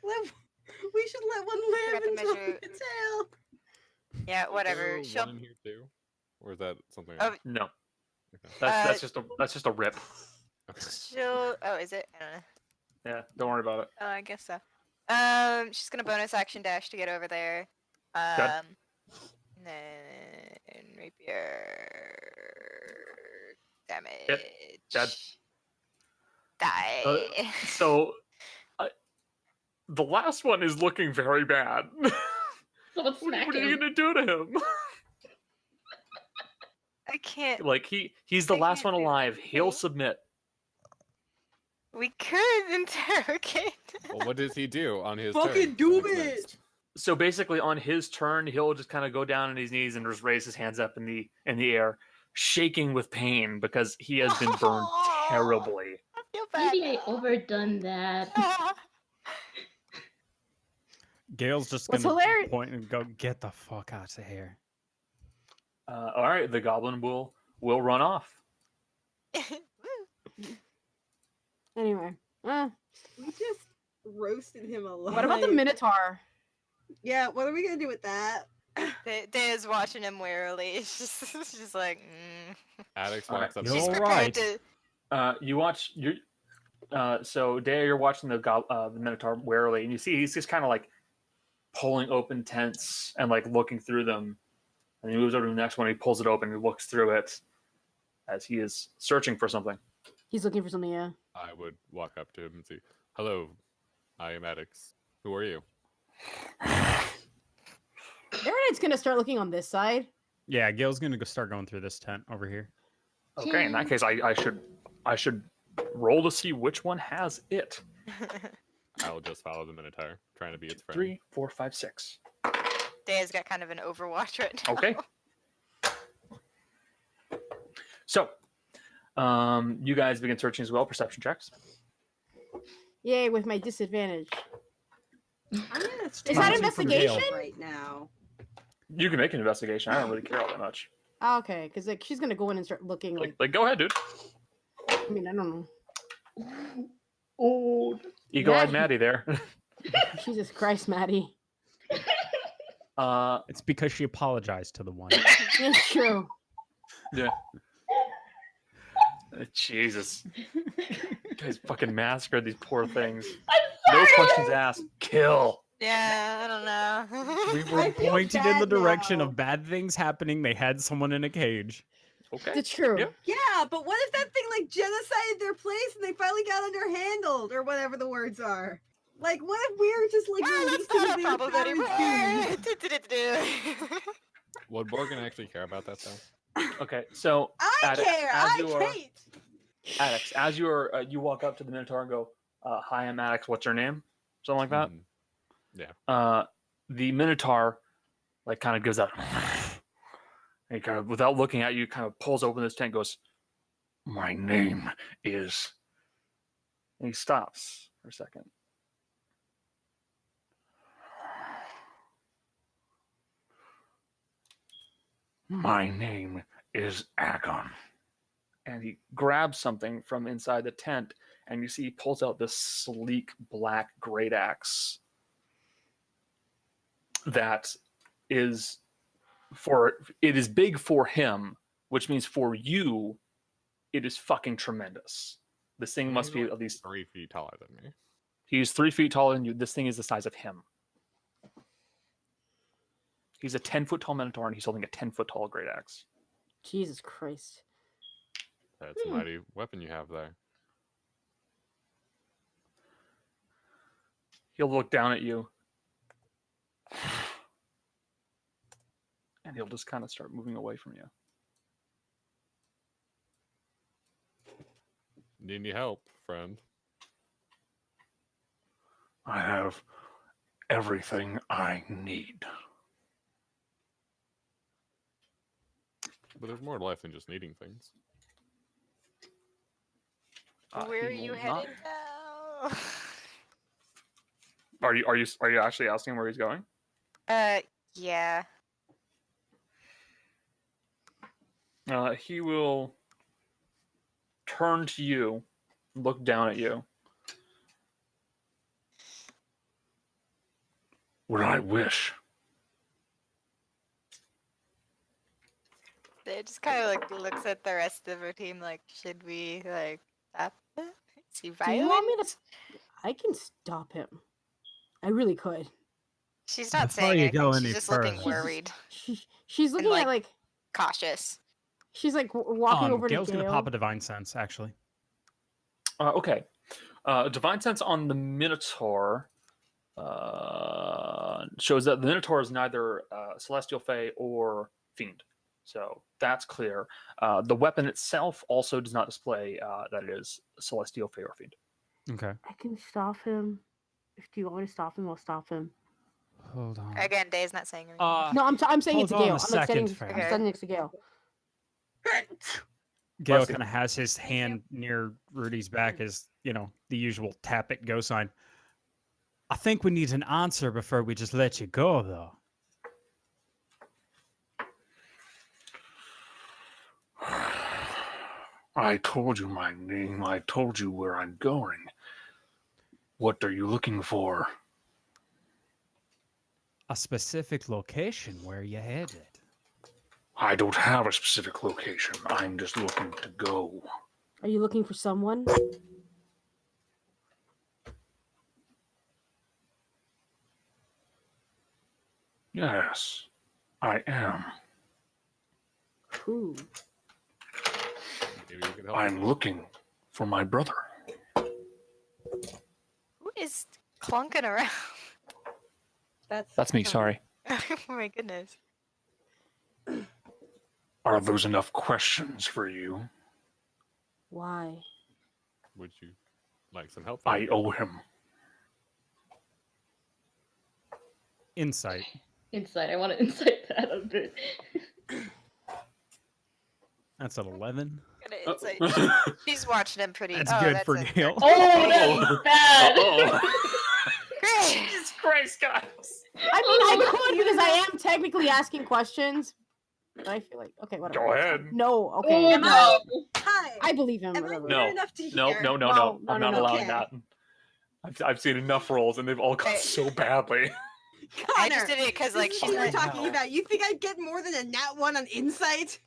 We should let one live Forgot to until measure- the tail. Yeah, whatever. One She'll in here too, or is that something? Oh, else? No, Okay. that's just a rip. she'll oh, is it? I don't know. Yeah, don't worry about it. Oh, I guess so. She's gonna bonus action dash to get over there. Okay. And then rapier damage. Dead. Die. So, the last one is looking very bad. So let's What smack are you him. gonna do to him? I can't. Like he's the I last can't one do alive. He'll anything. submit. We could interrogate. Well, what does he do on his Fucking turn? do What's it! next? So basically, on his turn, he'll just kind of go down on his knees and just raise his hands up in the air, shaking with pain because he has been burned terribly. I feel bad. Maybe I overdone that. Gale's just What's gonna hilarious- point and go, "Get the fuck out of here!" All right, the goblin will run off. Anyway, We just roasted him alive. what about the Minotaur? Yeah, what are we gonna do with that? Daya's watching him warily. She's just like, Addicts All right. walks up. You're she's all prepared right. to. You watch So Dea, you're watching the Minotaur warily, and you see he's just kind of like pulling open tents and like looking through them. And he moves over to the next one. He pulls it open. He looks through it as he is searching for something. He's looking for something. Yeah. I would walk up to him and say, "Hello, I am Addix. Who are you?" Aaronite's gonna start looking on this side. Yeah, Gail's gonna go start going through this tent over here. Okay, in that case, I should roll to see which one has it. I'll just follow the Minotaur, trying to be its friend. 3, 4, 5, 6. Daya's got kind of an Overwatch right now. Okay. So, you guys begin searching as well. Perception checks. Yay, with my disadvantage. I'm gonna Is stay that away from investigation? Gail right now. You can make an investigation. I don't really care all that much. Oh, okay, because like she's gonna go in and start looking Like go ahead, dude. I mean, I don't know. Old. Eagle-eyed Maddie. Maddie there. Jesus Christ, Maddie. It's because she apologized to the one. It's true. Yeah. Jesus. You guys fucking massacred these poor things. No questions asked. Kill. Yeah, I don't know. We were I feel pointed in the bad direction now. of bad things happening. They had someone in a cage. Okay. It's true. Yep. Yeah, but what if that thing like genocided their place and they finally got underhandled or whatever the words are? Like, what if we were just like Well, released that's to not the a problem savage anymore. Would Morgan actually care about that though? Okay. So, I Addix, care. as I you are- hate. Addix, as you are, you walk up to the Minotaur and go, "Hi, I'm Addix. What's your name?" Something like that. Yeah. The Minotaur, like, kind of gives that, and he kind of, without looking at you, kind of pulls open this tent, and goes, "My name is," and he stops for a second. My name is Agon. And he grabs something from inside the tent, and you see he pulls out this sleek black great axe that is big for him, which means for you, it is fucking tremendous. This thing must be He's at least 3 feet taller than me. he's 3 feet taller than you. This thing is the size of him. He's a 10-foot tall Minotaur, and he's holding a 10-foot tall great axe. Jesus Christ. That's a mighty weapon you have there. He'll look down at you, and he'll just kind of start moving away from you. Need any help, friend? I have everything I need. But there's more to life than just needing things. Where are He you will headed not- now? Are you actually asking where he's going? Yeah. He will turn to you, look down at you. What I wish. They just kind of like looks at the rest of her team like, should we like stop it? Is he Do violent? you want me to? I can stop him. I really could. She's not Before saying you anything. go She's any just looking further. worried, She's looking like, at like cautious. she's like walking over to Gail's Gail. gonna pop a divine sense, actually. Okay. Divine Sense on the Minotaur shows that the Minotaur is neither Celestial Fae or Fiend. So that's clear. The weapon itself also does not display that it is Celestial Fae or Fiend. Okay. I can stop him. If you want me to stop him, I'll stop him. Hold on. Again, Day's not saying anything. No, I'm saying it to hold on Gail. a I'm like second, standing, fam. I'm standing next to Gail. Gail Bless you. kind of has his hand near Rudy's back as, the usual tap it go sign. I think we need an answer before we just let you go, though. I told you my name. I told you where I'm going. What are you looking for? A specific location where you headed. I don't have a specific location. I'm just looking to go. Are you looking for someone? Yes, I am. Who? Maybe you can help. I'm looking for my brother. Who is clunking around? That's me, sorry. Oh my goodness. Are those enough questions for you? Why? Would you like some help? I owe him. Insight. Insight. I want to insight that a bit. That's an 11. Gonna insight. She's watching him pretty. That's oh, good that's for a Gale. Oh, that's bad. Great. Jesus Christ, guys. I mean, I could because I am technically asking questions. But I feel like okay, whatever. Go ahead. No, okay. Oh, Am no. Hi. I believe him. Am I Whatever. weird No. enough to hear? No. No, I'm no, not no. allowing Okay. that. I've seen enough rolls and they've all gone Hey. so badly. I Connor, just did it because like this is she's what you were like, talking no. about. You think I'd get more than a nat 1 on insight?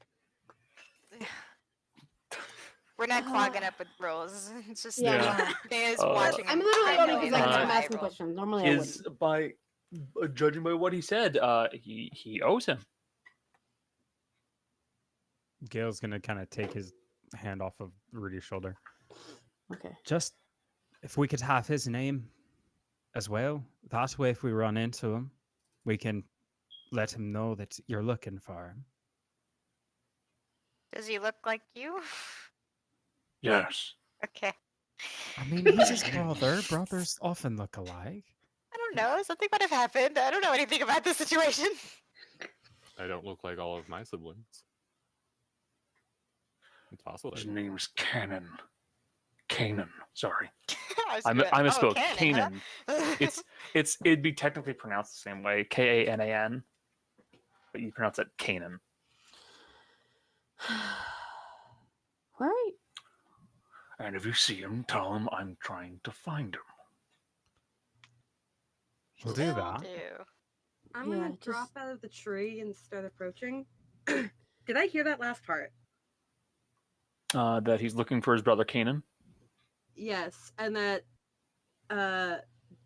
we're not clogging up with rolls. It's just Yeah. Gaya's Uh, watching. I'm him literally type only away because the I'm die asking roll. questions. Normally I Is wouldn't. by judging by what he said, he owes him. Gale's gonna kind of take his hand off of Rudy's shoulder. Okay. Just if we could have his name as well, that way if we run into him, we can let him know that you're looking for him. Does he look like you? Yes. Okay. I mean, he's his brother. Brothers often look alike. I don't know. Something might have happened. I don't know anything about this situation. I don't look like all of my siblings. It's possible. His name's Cannon. Kanan. Sorry. was I gonna- misspoke. Cannon, Kanan. huh? It'd be technically pronounced the same way, Kanan, but you pronounce it Kanan. Right. And if you see him, tell him I'm trying to find him. We'll do Will that. do. I'm Yeah, gonna drop just- out of the tree and start approaching. Did I hear that last part? That he's looking for his brother Kanan. Yes, and that,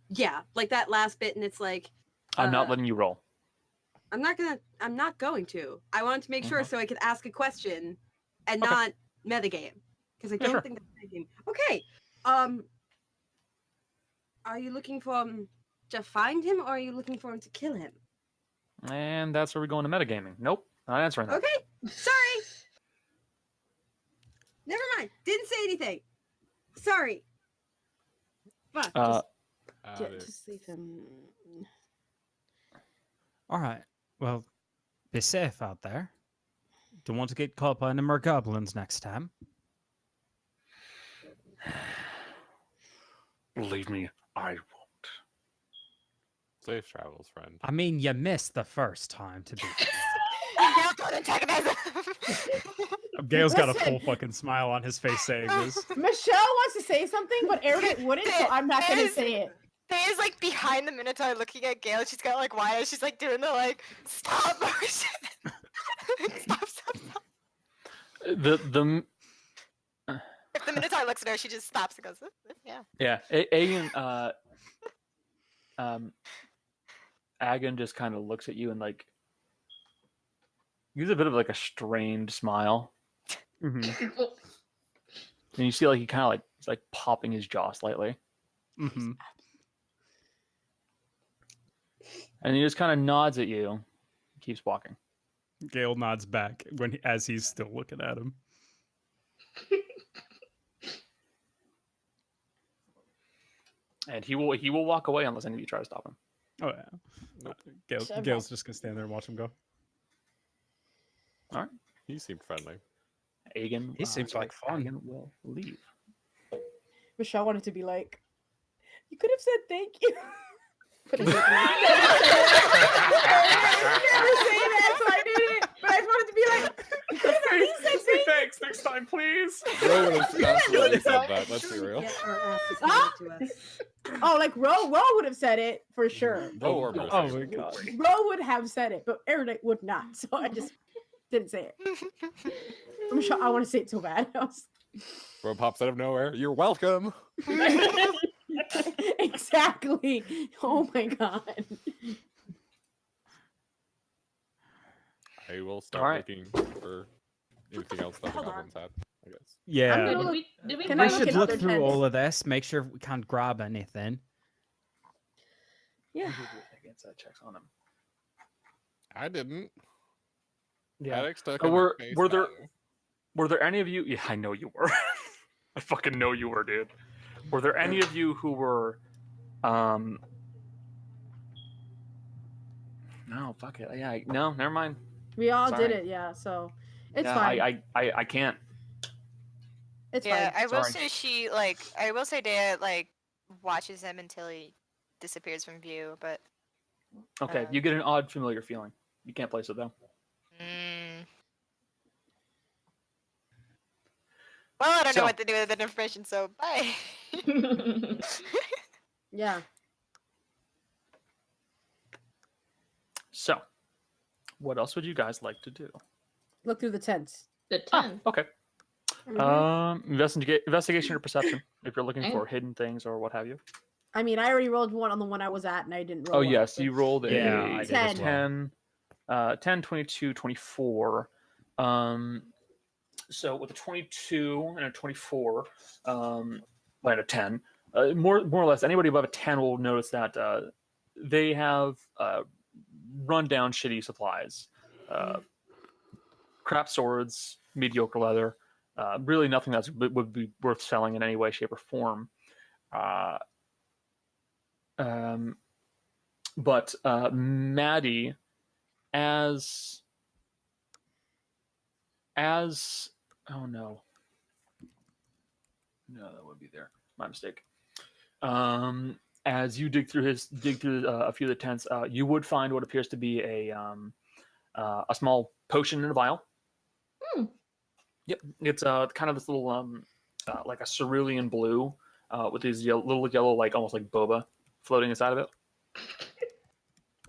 yeah, like that last bit, and it's like, I'm not Uh, letting you roll. I'm not going to. I wanted to make sure so I could ask a question and Okay. not metagame. Because I Yeah, don't sure. think that's metagame. Okay. Are you looking for him to find him or are you looking for him to kill him? And that's where we go into metagaming. Nope, not answering that. Okay. Sorry. Never mind. Didn't say anything. Sorry. Fuck. Uh, Yeah, just leave him. All right. Well, be safe out there. Don't want to get caught by any more goblins next time. believe me, I won't. Safe travels, friend. I mean, you missed the first time, to be fair. Now don't antagonize him. Gale's got a Listen. full fucking smile on his face saying this. Michelle wants to say something, but Eric wouldn't, so I'm not gonna There's- say it. Thea's like behind the Minotaur looking at Gale. She's got like wide eyes. She's like doing the like stop motion. stop. The If the Minotaur looks at her, she just stops and goes, yeah. yeah, Agan Agan just kind of looks at you and like gives a bit of like a strained smile, Mm-hmm. and you see like he kind of like he's like popping his jaw slightly, Mm-hmm. and he just kind of nods at you, keeps walking. Gale nods back as he's still looking at him. And he will walk away unless any of you try to stop him. Oh yeah. So Gale's just gonna stand there and watch him go. He seemed friendly. Agan, He seems like fun. Agan will leave. Michelle wanted to be like, you could have said thank you. But I didn't. Never say that, so I didn't. But I just wanted to be like, you could have at least said thank you. Thanks. Next time, please. Ro would have absolutely said that. Let's be Should we real. get our asses Huh? handed to us? Oh, like Ro would have said it for sure. Ro or no, Mercer. Oh my god. Ro would have said it, but Eric would not. So I just didn't say it. I'm sure I want to say it so bad. Ro pops out of nowhere. You're welcome. Exactly. Oh my god. I will start Alright. looking for anything else that the Hold on. goblins had, I guess. Yeah. gonna Did look- we Can We I grab look should in look other through tents? all of this, make sure we can't grab anything. Yeah. Who did make inside checks on him? I didn't. Yeah. Alex took Uh, him were- at face were there- value. Were there any of you? Yeah, I know you were. I fucking know you were, dude. Were there any of you who were? No, fuck it. Yeah, no, never mind. We all Sorry. did it, yeah. So it's Yeah, fine. I can't. It's Yeah, fine. I will Sorry. say I will say Dea watches him until he disappears from view, but Okay, you get an odd familiar feeling. You can't place it though. well, I don't So- know what to do with that information, so bye. Yeah. So, what else would you guys like to do? Look through the tents. The Ah, 10. okay. Investigation or perception if you're looking Okay. for hidden things or what have you. I mean, I already rolled one on the one I was at, and I didn't roll. Oh one, yes, so- you rolled a Yeah, I did as 10, 10, 22, 24. So with a 22 and a 24, and a 10, more or less, anybody above a 10 will notice that they have run-down, shitty supplies, crap swords, mediocre leather, really nothing that would be worth selling in any way, shape, or form. But Maddie, as oh no, that would be there. My mistake. As you dig through a few of the tents, you would find what appears to be a small potion in a vial. Yep, it's kind of this little like a cerulean blue with these little yellow, like almost like boba floating inside of it.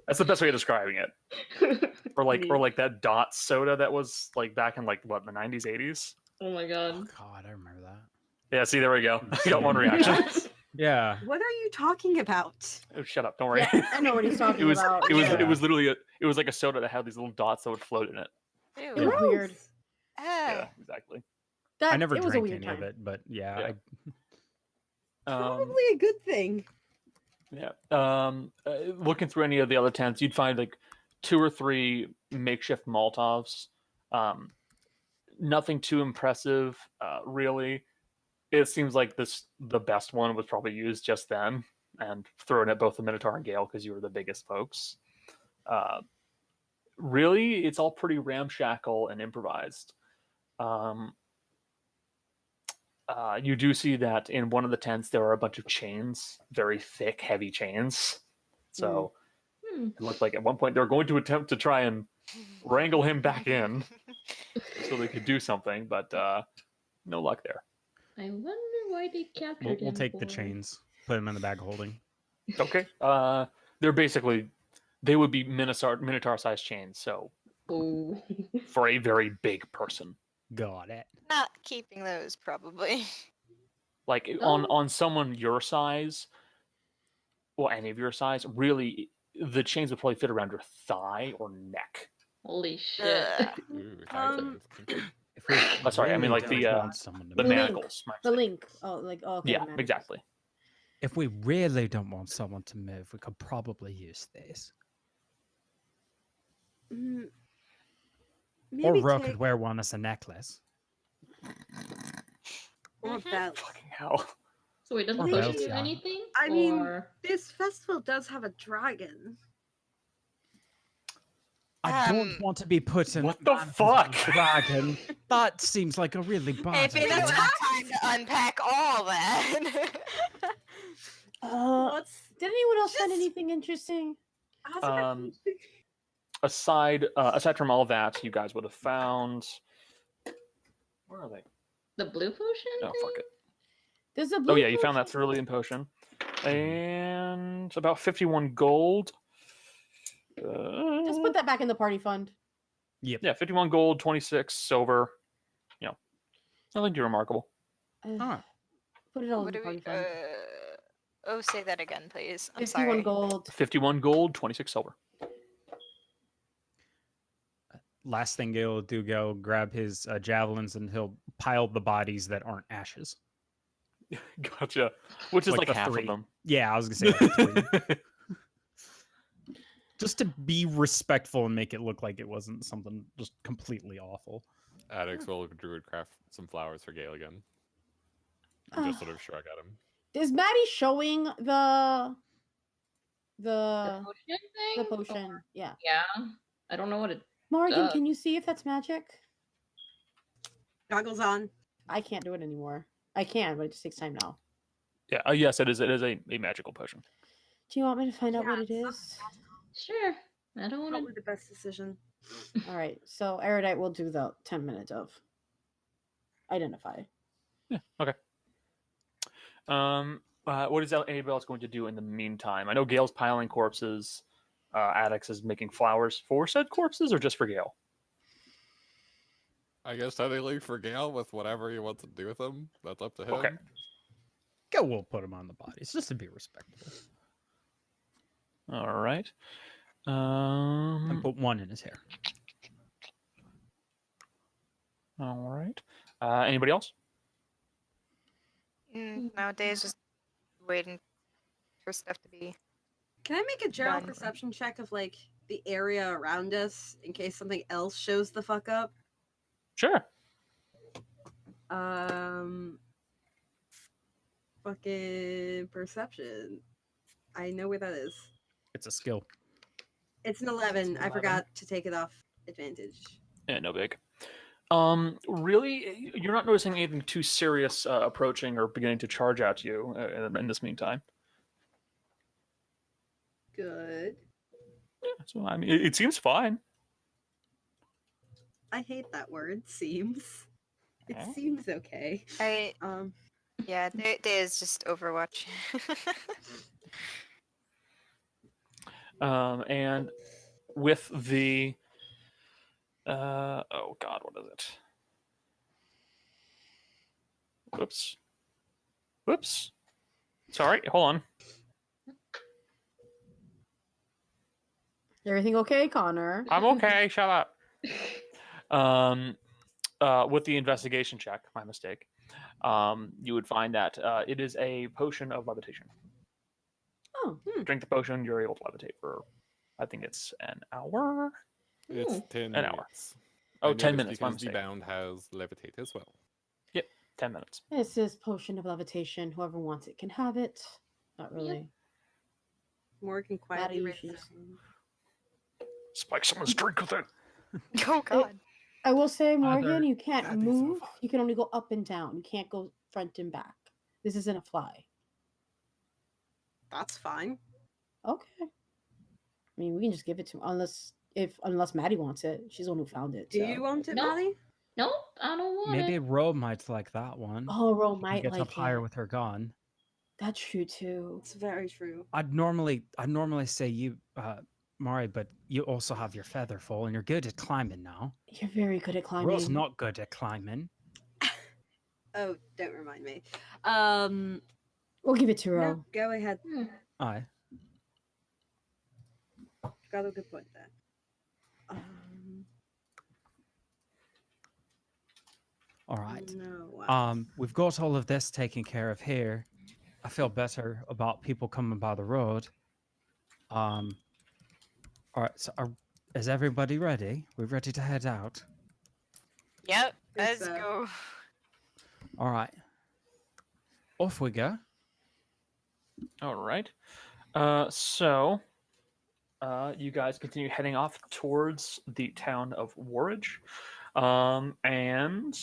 That's the best way of describing it. Or like that dot soda that was like back in like what, the 90s, 80s. Oh my Oh god. god, I remember that. Yeah, see, there we go. We got one reaction. Yeah. What are you talking about? Oh, shut up! Don't worry. Yeah, I know what he's talking It was about. it was Yeah. it was literally it was like a soda that had these little dots that would float in it. Ew. It was weird. Yeah, exactly. That, I never it was a drank weird any of time. it, but yeah, Yeah. Probably a good thing. Yeah. Looking through any of the other tents, you'd find like 2 or 3 makeshift Molotovs. Nothing too impressive, really. It seems like the best one was probably used just then and thrown at both the Minotaur and Gale because you were the biggest folks. Really, it's all pretty ramshackle and improvised. You do see that in one of the tents there are a bunch of chains, very thick, heavy chains. So it looked like at one point they were going to attempt to try and wrangle him back in so they could do something, but no luck there. I wonder why they captured we'll him take the for. chains, put them in the bag holding. Okay. They're basically, they would be Minotaur-sized chains, so Oh. for a very big person. Got it. Not keeping those, probably. Like Oh. on someone your size, well, any of your size, really, the chains would probably fit around your thigh or neck. Holy shit. Ugh. Ooh, Um, If we Oh, sorry, I mean, like, really the, don't want someone to The The move, link. manacles. my The mistake. link. Oh, like okay. Yeah, manacles. exactly. if we really don't want someone to move, we could probably use this. mm, Or maybe Ro take could wear one as a necklace. or Mhm. belt. Fucking hell. So it doesn't Or push belts, you yeah. anything? I mean, Or... This festival does have a dragon. I don't want to be put in. What the hands of a fuck? Dragon. That seems like a really Hey, bad if you don't idea. have time to unpack all that. What's Did anyone else find Just- anything interesting? how's it Um, aside from all that, you guys would have found. Where are they? The blue potion? Oh, fuck it. There's a Oh blue yeah, you found that potion. cerulean potion, and about 51 gold. Just put that back in the party fund. Yeah, 51 gold, 26 silver. You know, nothing too remarkable. Alright. Put it all in What the do party we? fund. Say that again, please. I'm 51 sorry. gold. 51 gold, 26 silver. last thing Gale will do, go grab his javelins and he'll pile the bodies that aren't ashes. Gotcha. Which is like the half 3. of them. Yeah, I was gonna say like 3. Just to be respectful and make it look like it wasn't something just completely awful. Addicts will druidcraft some flowers for Gale again. And just sort of shrug at him. Is Maddie showing the The potion thing? the potion? Yeah. Yeah. I don't know what it Morgan, does. can you see if that's magic? Goggles on. I can't do it anymore. I can, but it just takes time now. Yeah. Yes, it is. It is a magical potion. Do you want me to find out Yeah, what it it's is? Sure. I don't want Probably to. the best decision. All right. So Erudite will do the 10 minutes of identify. Yeah. Okay. What is anybody else going to do in the meantime? I know Gale's piling corpses. Addix is making flowers for said corpses, or just for Gale? I guess technically for Gale, with whatever he wants to do with them, that's up to him. Okay. Go, we'll put him on the bodies just to be respectful. All right. And put one in his hair. All right. Anybody else? Nowadays, just waiting for stuff to be. Can I make a general Done. perception check of like the area around us in case something else shows the fuck up? Sure. Fucking perception. I know where that is. It's a skill. It's an 11. I 11. forgot to take it off advantage. Yeah, no big. Really, you're not noticing anything too serious approaching or beginning to charge at you in this meantime. Good. Yeah, so I mean, it seems fine. I hate that word. Seems. It Oh. seems okay. Yeah, there is just Overwatch. And with the oh god, what is it? Whoops. Sorry, hold on. Everything okay, Connor? I'm okay. Shut up. With the investigation check, my mistake. You would find that it is a potion of levitation. Oh, Drink the potion, you're able to levitate for, I think it's an hour. It's Ooh. 10 An hour. minutes. Oh, I 10 noticed minutes, my because the mistake. bound has levitate as well. 10 minutes. this is potion of levitation. Whoever wants it can have it. Not really. Morgan Maddie quietly raised usually- his hand. Spike someone's drink with it. Oh god. I will say, Morgan, Other you can't that'd be so move. fun. You can only go up and down. You can't go front and back. This isn't a fly. That's fine. Okay. I mean, we can just give it to unless Maddie wants it. She's the one who found it. Do so. you want it, No. Maddie? Nope, I don't want Maybe it. Ro might like that one. Oh, Ro She can might get like up higher it. with her gun. That's true too. It's very true. I'd normally say you, Mari, but you also have your feather full and you're good at climbing now. You're very good at climbing. Ro's not good at climbing. Oh, don't remind me. We'll give it to Ro. No, go ahead. Hmm. Aye. Got a good point there. All right. No. We've got all of this taken care of here. I feel better about people coming by the road. All right. So, is everybody ready? We're ready to head out. Yep, Think let's so. go. All right. Off we go. All right. So you guys continue heading off towards the town of Warridge. And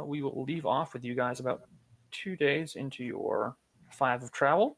we will leave off with you guys about 2 days into your 5 of travel.